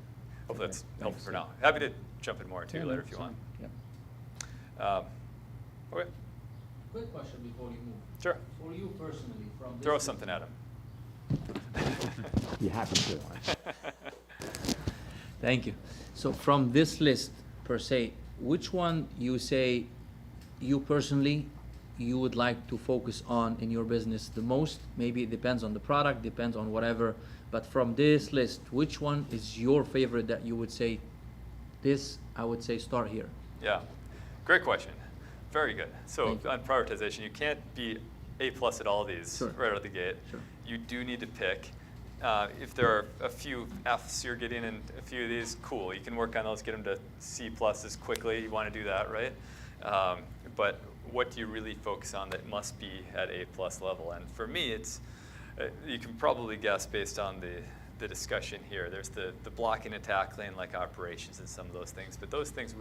hopefully that's helpful for now. Happy to jump in more too later if you want. Okay. Quick question before you move. Sure. For you personally, from this Throw something at him. You happen to. Thank you. So from this list per se, which one you say you personally you would like to focus on in your business the most? Maybe it depends on the product, depends on whatever, but from this list, which one is your favorite that you would say, this, I would say start here? Yeah, great question. Very good. So on prioritization, you can't be A+ at all of these right out of the gate. Sure. You do need to pick. If there are a few Fs you're getting in a few of these, cool. You can work on those, get them to C+ quickly. You want to do that, right? But what do you really focus on that must be at A+ level? And for me, it's you can probably guess based on the discussion here. There's the blocking and tackling, like operations and some of those things. But those things,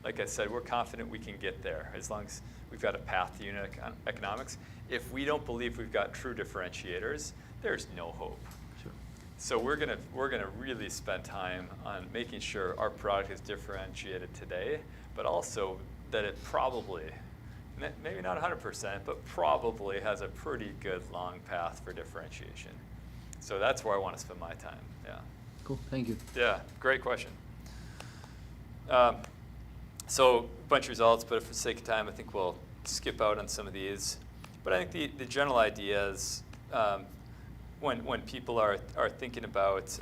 like I said, we're confident we can get there as long as we've got a path to unit economics. If we don't believe we've got true differentiators, there's no hope. Sure. So we're gonna really spend time on making sure our product is differentiated today, but also that it probably, maybe not 100%, but probably has a pretty good long path for differentiation. So that's where I want to spend my time, yeah. Cool, thank you. Yeah, great question. So a bunch of results, but for the sake of time, I think we'll skip out on some of these. But I think the general idea is when people are thinking about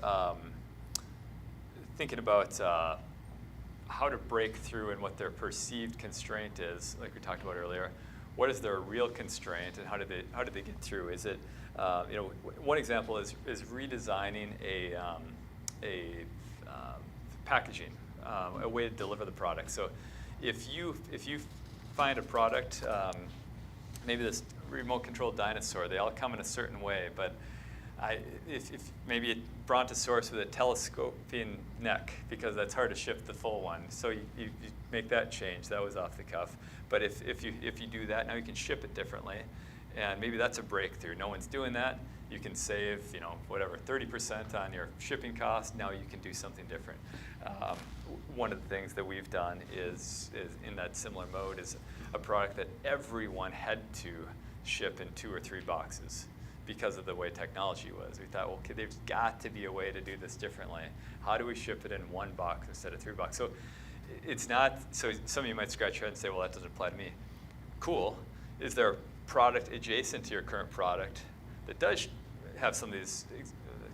how to break through and what their perceived constraint is, like we talked about earlier, what is their real constraint and how do they get through? Is it one example is redesigning a packaging, a way to deliver the product. So if you find a product, maybe this remote controlled dinosaur, they all come in a certain way, but if maybe a brontosaurus with a telescoping neck, because that's hard to ship the full one. So you make that change. That was off the cuff. But if you do that, now you can ship it differently. And maybe that's a breakthrough. No one's doing that. You can save, whatever, 30% on your shipping cost. Now you can do something different. One of the things that we've done is in that similar mode is a product that everyone had to ship in 2 or 3 boxes because of the way technology was. We thought, well, okay, there's got to be a way to do this differently. How do we ship it in 1 box instead of 3 boxes? So it's not, so some of you might scratch your head and say, well, that doesn't apply to me. Cool. Is there a product adjacent to your current product that does have some of these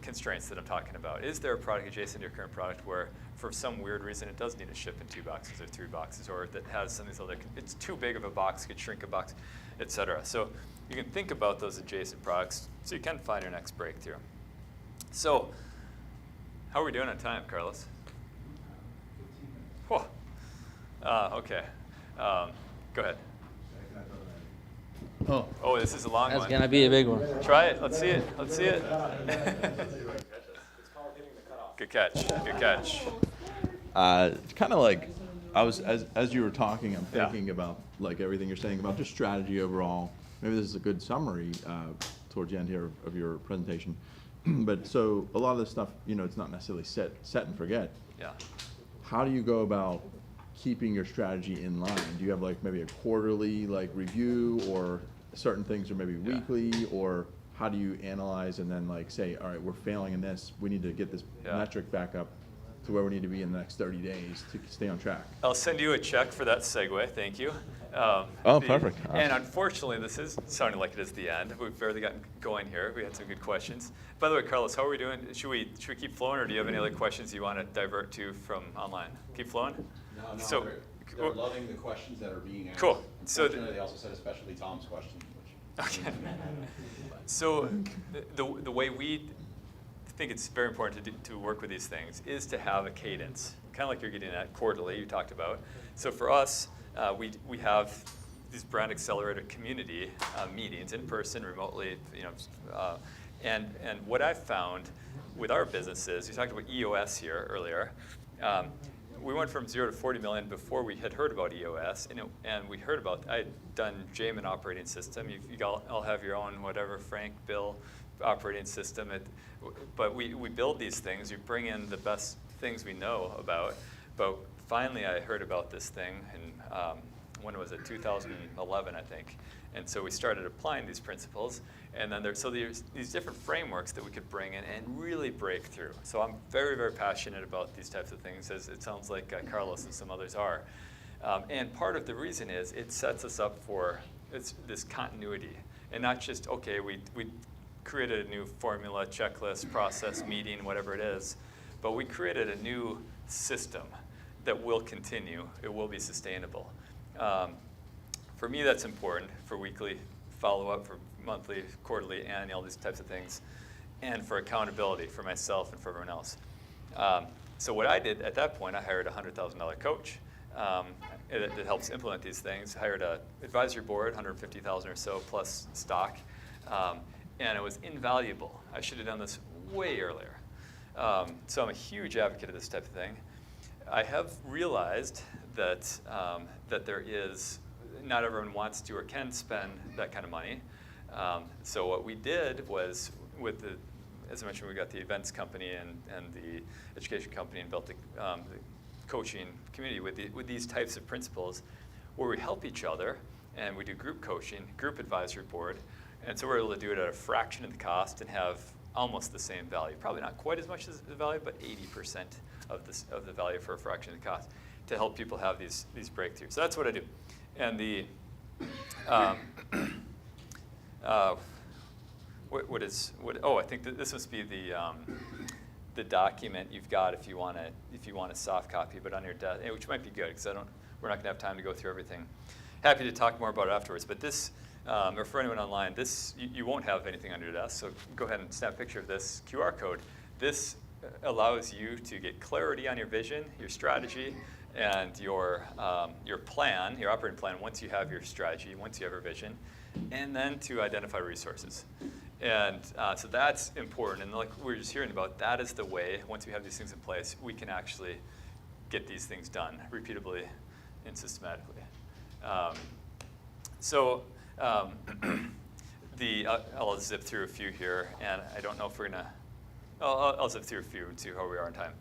constraints that I'm talking about? Is there a product adjacent to your current product where, for some weird reason, it does need to ship in 2 boxes or 3 boxes, or that has some of these other, it's too big of a box, could shrink a box, et cetera. So you can think about those adjacent products so you can find your next breakthrough. So how are we doing on time, Carlos? Whoa. Okay. Go ahead. Oh, this is a long one. That's gonna be a big one. Try it. Let's see it. Let's see it. Good catch. Good catch. Kind of like, I was as you were talking, I'm thinking about like everything you're saying about just strategy overall. Maybe this is a good summary towards the end here of your presentation. But so a lot of this stuff, it's not necessarily set and forget. Yeah. How do you go about keeping your strategy in line? Do you have like maybe a quarterly like review, or certain things are maybe weekly, or how do you analyze and then like say, all right, we're failing in this, we need to get this metric back up to where we need to be in the next 30 days to stay on track? I'll send you a check for that segue. Thank you. Perfect. And unfortunately, this is sounding like it is the end. We've barely gotten going here. We had some good questions. By the way, Carlos, how are we doing? Should we keep flowing, or do you have any other questions you want to divert to from online? Keep flowing? No, So, they're loving the questions that are being asked. Cool. So Unfortunately, they also said especially Tom's question. Okay. So the way we think it's very important to work with these things is to have a cadence, kind of like you're getting at quarterly, you talked about. So for us, we have these brand accelerator community meetings in person, remotely, and what I've found with our businesses, you talked about EOS here earlier. We went from 0 to 40 million before we had heard about EOS, and we heard about, I had done Jamin operating system. You all have your own whatever, Frank, Bill operating system. But we build these things, we bring in the best things we know about. But finally I heard about this thing, and when was it, 2011, I think. And so we started applying these principles, and then there's these different frameworks that we could bring in and really break through. So I'm very, very passionate about these types of things, as it sounds like Carlos and some others are. And part of the reason is it sets us up for this continuity, and not just, okay, we created a new formula, checklist, process, meeting, whatever it is, but we created a new system that will continue. It will be sustainable. For me, that's important for weekly follow-up, for monthly, quarterly, annual, these types of things, and for accountability for myself and for everyone else. So what I did at that point, I hired a $100,000 coach that helps implement these things. I hired an advisory board, $150,000 or so, plus stock, and it was invaluable. I should have done this way earlier. So I'm a huge advocate of this type of thing. I have realized that, that there is, not everyone wants to or can spend that kind of money. So what we did was, with the, as I mentioned, we got the events company and the education company and built the coaching community with these types of principles where we help each other and we do group coaching, group advisory board. And so we're able to do it at a fraction of the cost and have almost the same value. Probably not quite as much as the value, but 80% of the value for a fraction of the cost to help people have these breakthroughs. So that's what I do. And the, I think that this must be the document you've got if you want a soft copy, but on your desk, which might be good because we're not going to have time to go through everything. Happy to talk more about it afterwards, but this, or for anyone online, this you won't have anything on your desk, so go ahead and snap a picture of this QR code. This allows you to get clarity on your vision, your strategy, and your plan, your operating plan once you have your strategy, once you have your vision, and then to identify resources. And so that's important, and like we were just hearing about, that is the way, once we have these things in place, we can actually get these things done repeatably and systematically. I'll zip through a few here, and I don't know if we're gonna, I'll zip through a few and see how we are on time.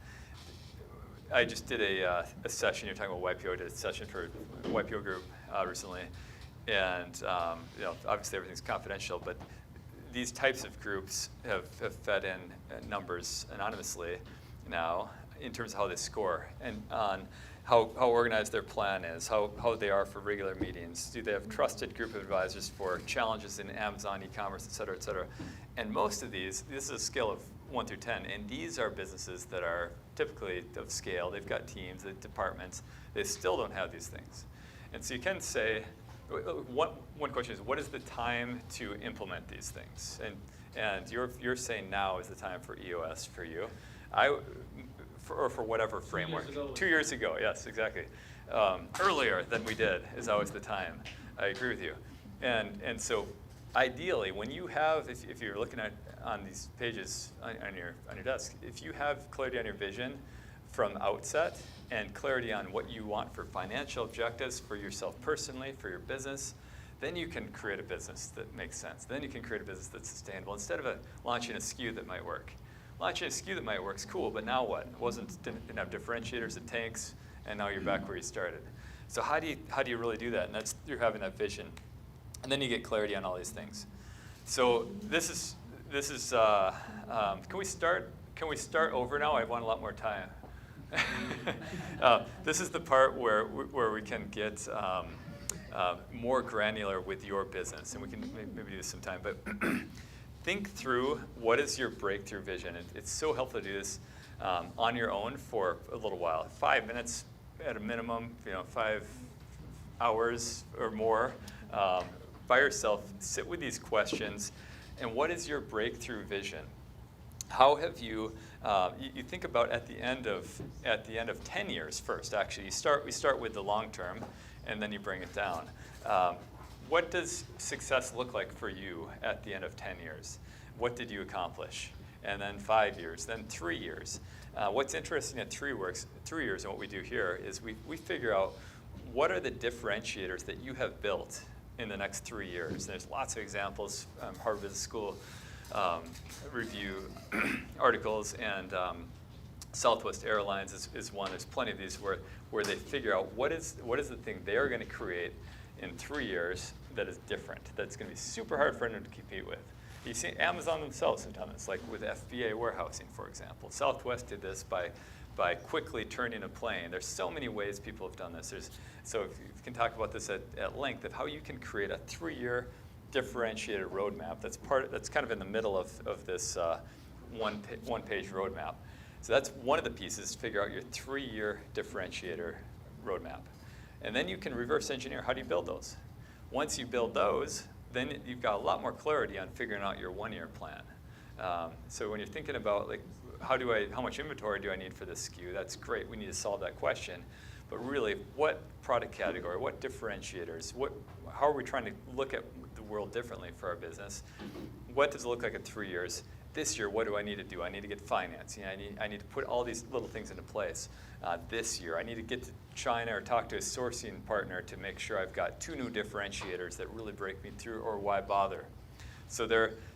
I just did a session, you're talking about YPO, did a session for YPO group recently, and obviously everything's confidential, but these types of groups have fed in numbers anonymously now in terms of how they score and on how organized their plan is, how they are for regular meetings. Do they have trusted group of advisors for challenges in Amazon, e-commerce, et cetera, et cetera. And most of these, this is a scale of 1 through 10, and these are businesses that are typically of scale. They've got teams, departments. They still don't have these things. And so you can say, one question is, what is the time to implement these things? And you're saying now is the time for EOS for you. Or for whatever framework. 2 years ago, yes, exactly. Earlier than we did is always the time. I agree with you. And so ideally, when you have, if you're looking at on these pages on your desk, if you have clarity on your vision from outset and clarity on what you want for financial objectives for yourself personally, for your business, then you can create a business that makes sense. Then you can create a business that's sustainable instead of launching a SKU that might work. Launching a SKU that might work is cool, but now what? Didn't have differentiators, it tanks, and now you're back where you started. So how do you really do that? And that's through having that vision, and then you get clarity on all these things. So this is can we start over now? I want a lot more time. This is the part where we can get more granular with your business, and we can maybe do this sometime, but. Think through what is your breakthrough vision. It's so helpful to do this on your own for a little while. 5 minutes at a minimum, 5 hours or more by yourself. Sit with these questions, and what is your breakthrough vision? How have you think about at the end of 10 years first. Actually, we start with the long term, and then you bring it down. What does success look like for you at the end of 10 years? What did you accomplish? And then 5 years, then 3 years. What's interesting at 3 years and what we do here is we figure out what are the differentiators that you have built in the next 3 years. And there's lots of examples, Harvard Business School review articles, and Southwest Airlines is one. There's plenty of these where they figure out what is the thing they are going to create in 3 years that is different, that's going to be super hard for anyone to compete with. You see, Amazon themselves have done this, like with FBA warehousing, for example. Southwest did this by quickly turning a plane. There's so many ways people have done this. So if you can talk about this at length of how you can create a 3-year differentiated roadmap. That's kind of in the middle of this one-page roadmap. So that's one of the pieces, figure out your 3-year differentiator roadmap. And then you can reverse engineer, how do you build those? Once you build those, then you've got a lot more clarity on figuring out your 1-year plan. So when you're thinking about like, how much inventory do I need for this SKU? That's great, we need to solve that question. But really, what product category, what differentiators, how are we trying to look at the world differently for our business? What does it look like in 3 years? this year, what do I need to do? I need to get financing. I need to put all these little things into place. This year, I need to get to China or talk to a sourcing partner to make sure I've got 2 new differentiators that really break me through, or why bother? So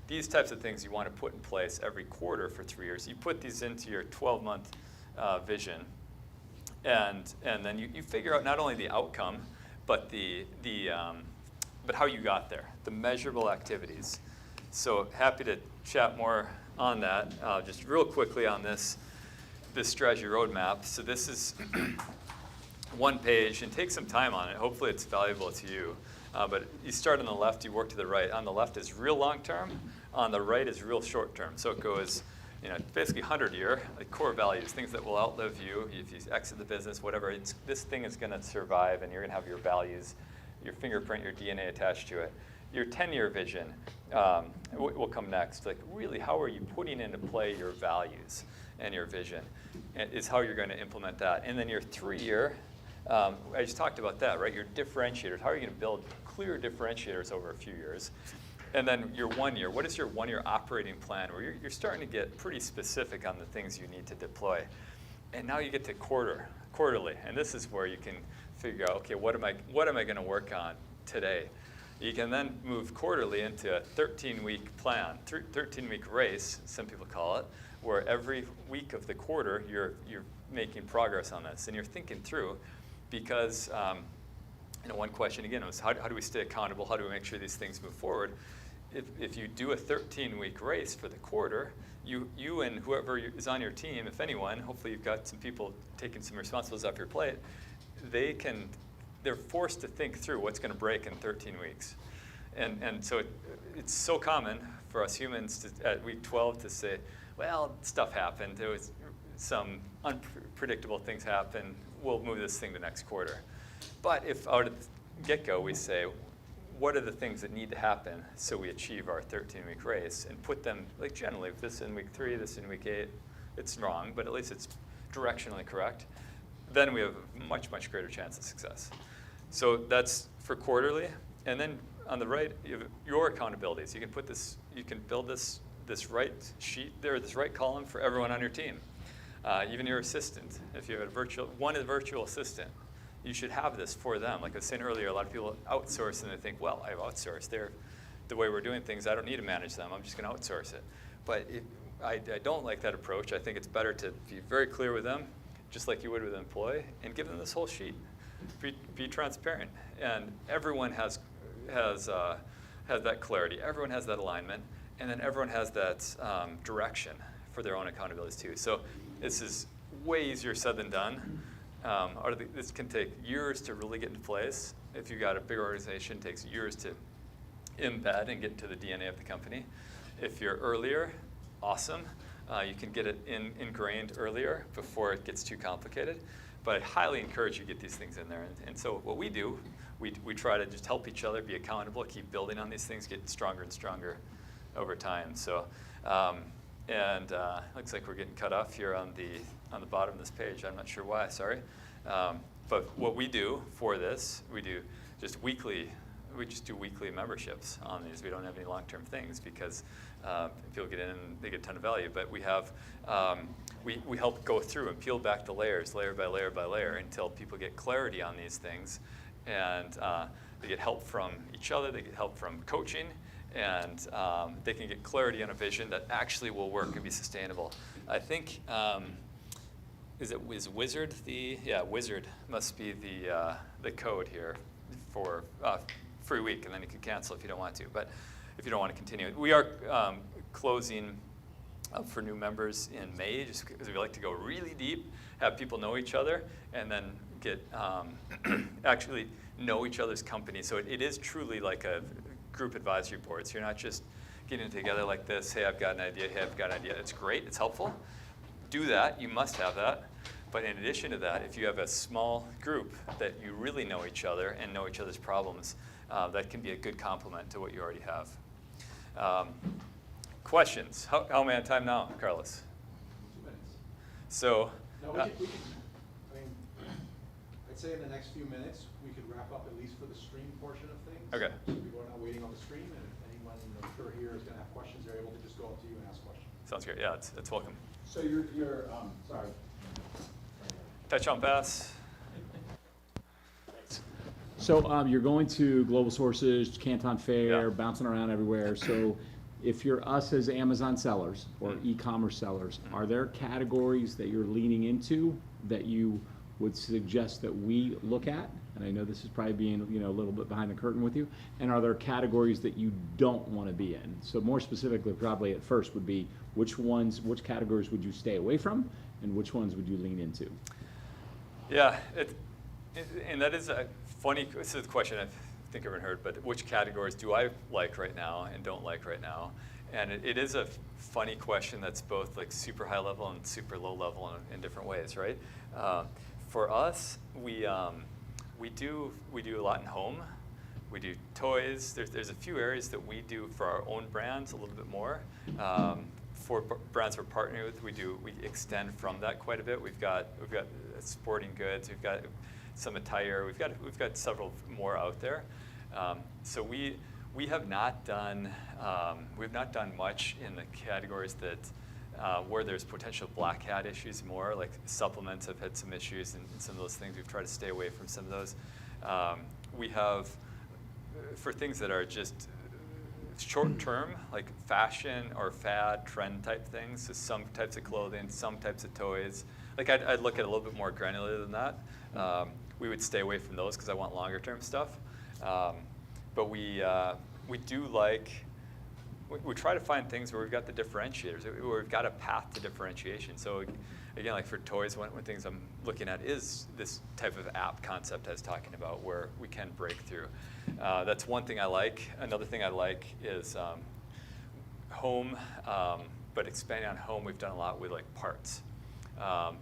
these types of things you want to put in place every quarter for 3 years. You put these into your 12-month vision, and then you figure out not only the outcome, but but how you got there, the measurable activities. So happy to chat more on that. Just real quickly on this strategy roadmap. So this is one page, and take some time on it. Hopefully it's valuable to you. But you start on the left, you work to the right. On the left is real long term. On the right is real short term. So it goes, basically 100-year, like core values, things that will outlive you if you exit the business, whatever. This thing is going to survive, and you're going to have your values, your fingerprint, your DNA attached to it. Your 10-year vision will come next. Like, really, how are you putting into play your values and your vision? Is how you're going to implement that. And then your 3-year, I just talked about that, right? Your differentiators. How are you going to build clear differentiators over a few years? And then your 1 year. What is your 1-year operating plan, where you're starting to get pretty specific on the things you need to deploy? And now you get to quarterly, and this is where you can figure out, okay, what am I going to work on today? You can then move quarterly into a 13-week plan, 13-week race, some people call it, where every week of the quarter you're making progress on this, and you're thinking through, because one question again was how do we stay accountable? How do we make sure these things move forward? If you do a 13-week race for the quarter, you and whoever is on your team, if anyone, hopefully you've got some people taking some responsibilities off your plate, they're forced to think through what's going to break in 13 weeks. And so it's so common for us humans at week 12 to say, well, stuff happened. There was some unpredictable things happen. We'll move this thing to next quarter. But if out of the get-go we say, what are the things that need to happen so we achieve our 13-week race, and put them, like generally, if this in week 3, this in week 8, it's wrong, but at least it's directionally correct, then we have a much, much greater chance of success. So that's for quarterly. And then on the right, you have your accountabilities. You can build this right sheet there, this right column for everyone on your team. Even your assistant, if you have a virtual assistant, you should have this for them. Like I was saying earlier, a lot of people outsource and they think, well, I've outsourced. The way we're doing things, I don't need to manage them. I'm just going to outsource it. But I don't like that approach. I think it's better to be very clear with them, just like you would with an employee, and give them this whole sheet. Be transparent. And everyone has that clarity. Everyone has that alignment. And then everyone has that direction for their own accountabilities too. So this is way easier said than done. This can take years to really get into place. If you've got a big organization, it takes years to embed and get into the DNA of the company. If you're earlier, awesome. You can get it ingrained earlier before it gets too complicated. But I highly encourage you to get these things in there. And so what we do, we try to just help each other be accountable, keep building on these things, get stronger and stronger over time. So, looks like we're getting cut off here on the bottom of this page. I'm not sure why, sorry. But what we do for this, we do just weekly. We just do weekly memberships on these. We don't have any long-term things because people get in and they get a ton of value. But we have, we help go through and peel back the layers, layer by layer by layer, until people get clarity on these things. And they get help from each other. They get help from coaching. And they can get clarity on a vision that actually will work and be sustainable. I think, is Wizard Wizard must be the code here for free week, and then you can cancel if you don't want to. But if you don't want to continue, we are closing up for new members in May, just because we like to go really deep, have people know each other, and then get actually know each other's company. So it is truly like a group advisory board. So you're not just getting together like this, hey, I've got an idea, hey, I've got an idea. It's great, it's helpful. Do that, you must have that. But in addition to that, if you have a small group that you really know each other and know each other's problems, that can be a good complement to what you already have. Questions? How am I on time now, Carlos? 2 minutes. So, no, we can, I'd say in the next few minutes, we could wrap up at least for the stream portion of things. Okay. So people are not waiting on the stream, and if any anyone, I'm sure here is going to have questions, they're able to just go up to you and ask questions. Sounds great. Yeah, it's welcome. So you're, sorry. Touch on pass. So you're going to Global Sources, Canton Fair, Yeah. bouncing around everywhere. So if you're us as Amazon sellers or e-commerce sellers, are there categories that you're leaning into that you would suggest that we look at? And I know this is probably being, a little bit behind the curtain with you. And are there categories that you don't want to be in? So more specifically, probably at first would be which categories would you stay away from, and which ones would you lean into? Yeah, and that is a funny, this is a question I think everyone heard, but which categories do I like right now and don't like right now? And it is a funny question that's both like super high level and super low level in different ways, right? For us, we do a lot in home. We do toys. There's a few areas that we do for our own brands a little bit more. For brands we're partnering with, we extend from that quite a bit. We've got sporting goods. We've got some attire. We've got several more out there. So we have not done much in the categories that where there's potential black hat issues more, like supplements have had some issues and some of those things. We've tried to stay away from some of those. We have, for things that are just short term, like fashion or fad, trend type things, so some types of clothing, some types of toys. Like I'd look at a little bit more granular than that. We would stay away from those because I want longer term stuff. But we do like, we try to find things where we've got the differentiators, where we've got a path to differentiation. So again, like for toys, one things I'm looking at is this type of app concept I was talking about where we can break through. That's one thing I like. Another thing I like is home, but expanding on home, we've done a lot with like parts.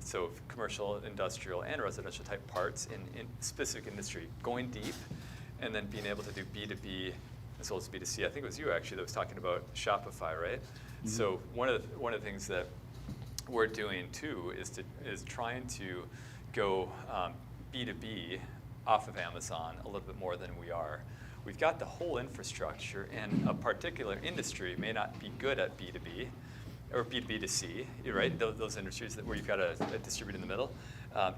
So commercial, industrial, and residential type parts in specific industry, going deep, and then being able to do B2B as well as B2C. I think it was you actually that was talking about Shopify, right? Mm-hmm. So one of the things that we're doing too is trying to go B2B off of Amazon a little bit more than we are. We've got the whole infrastructure, and a particular industry may not be good at B2B or B2B2C, right? Those industries where you've got a distributor in the middle.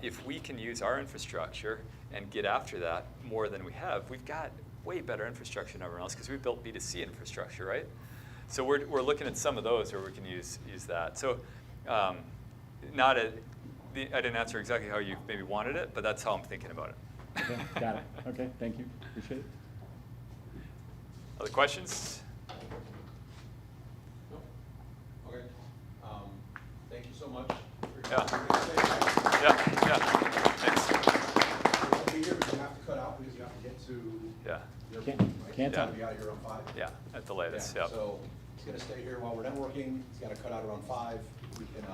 If we can use our infrastructure and get after that more than we have, we've got way better infrastructure than everyone else because we built B2C infrastructure, right? So we're looking at some of those where we can use that. So I didn't answer exactly how you maybe wanted it, but that's how I'm thinking about it. Okay, got it. Okay, thank you. Appreciate it. Other questions? Okay. Thank you so much. Yeah. Yeah. Thanks. We'll be here, but you have to cut out because you have to get to your Can't You tell. gotta be out of here around 5. Yeah, at the latest. Yeah. So he's gonna stay here while we're networking. He's gotta cut out around 5. We can,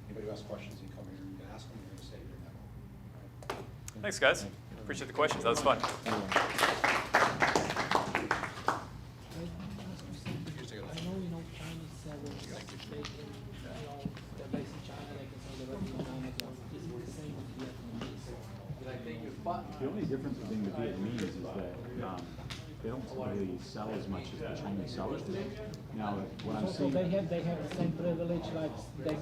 anybody who has questions, you can come here, you can ask them. We're gonna stay here and network. All right. Thanks, guys. Appreciate the questions. That was fun. I know, Chinese sellers, they can, they're based in China, they can sell directly on Amazon. Is it the same with Vietnamese? The only difference between the Vietnamese is that they don't really sell as much as the Chinese sellers do. Now, what I'm So seeing. they have the same privilege, like they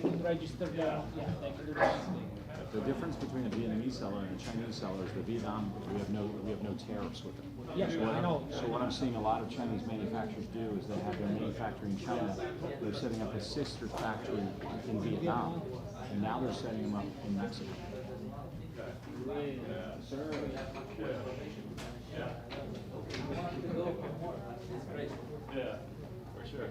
can register their, they can do the same thing. The difference between a Vietnamese seller and a Chinese seller is the Vietnam, we have no tariffs with them. Yeah, I know. So what I'm seeing a lot of Chinese manufacturers do is they have their manufacturing in China, they're setting up a sister factory in Vietnam, and now they're setting them up in Mexico. Yeah, for sure.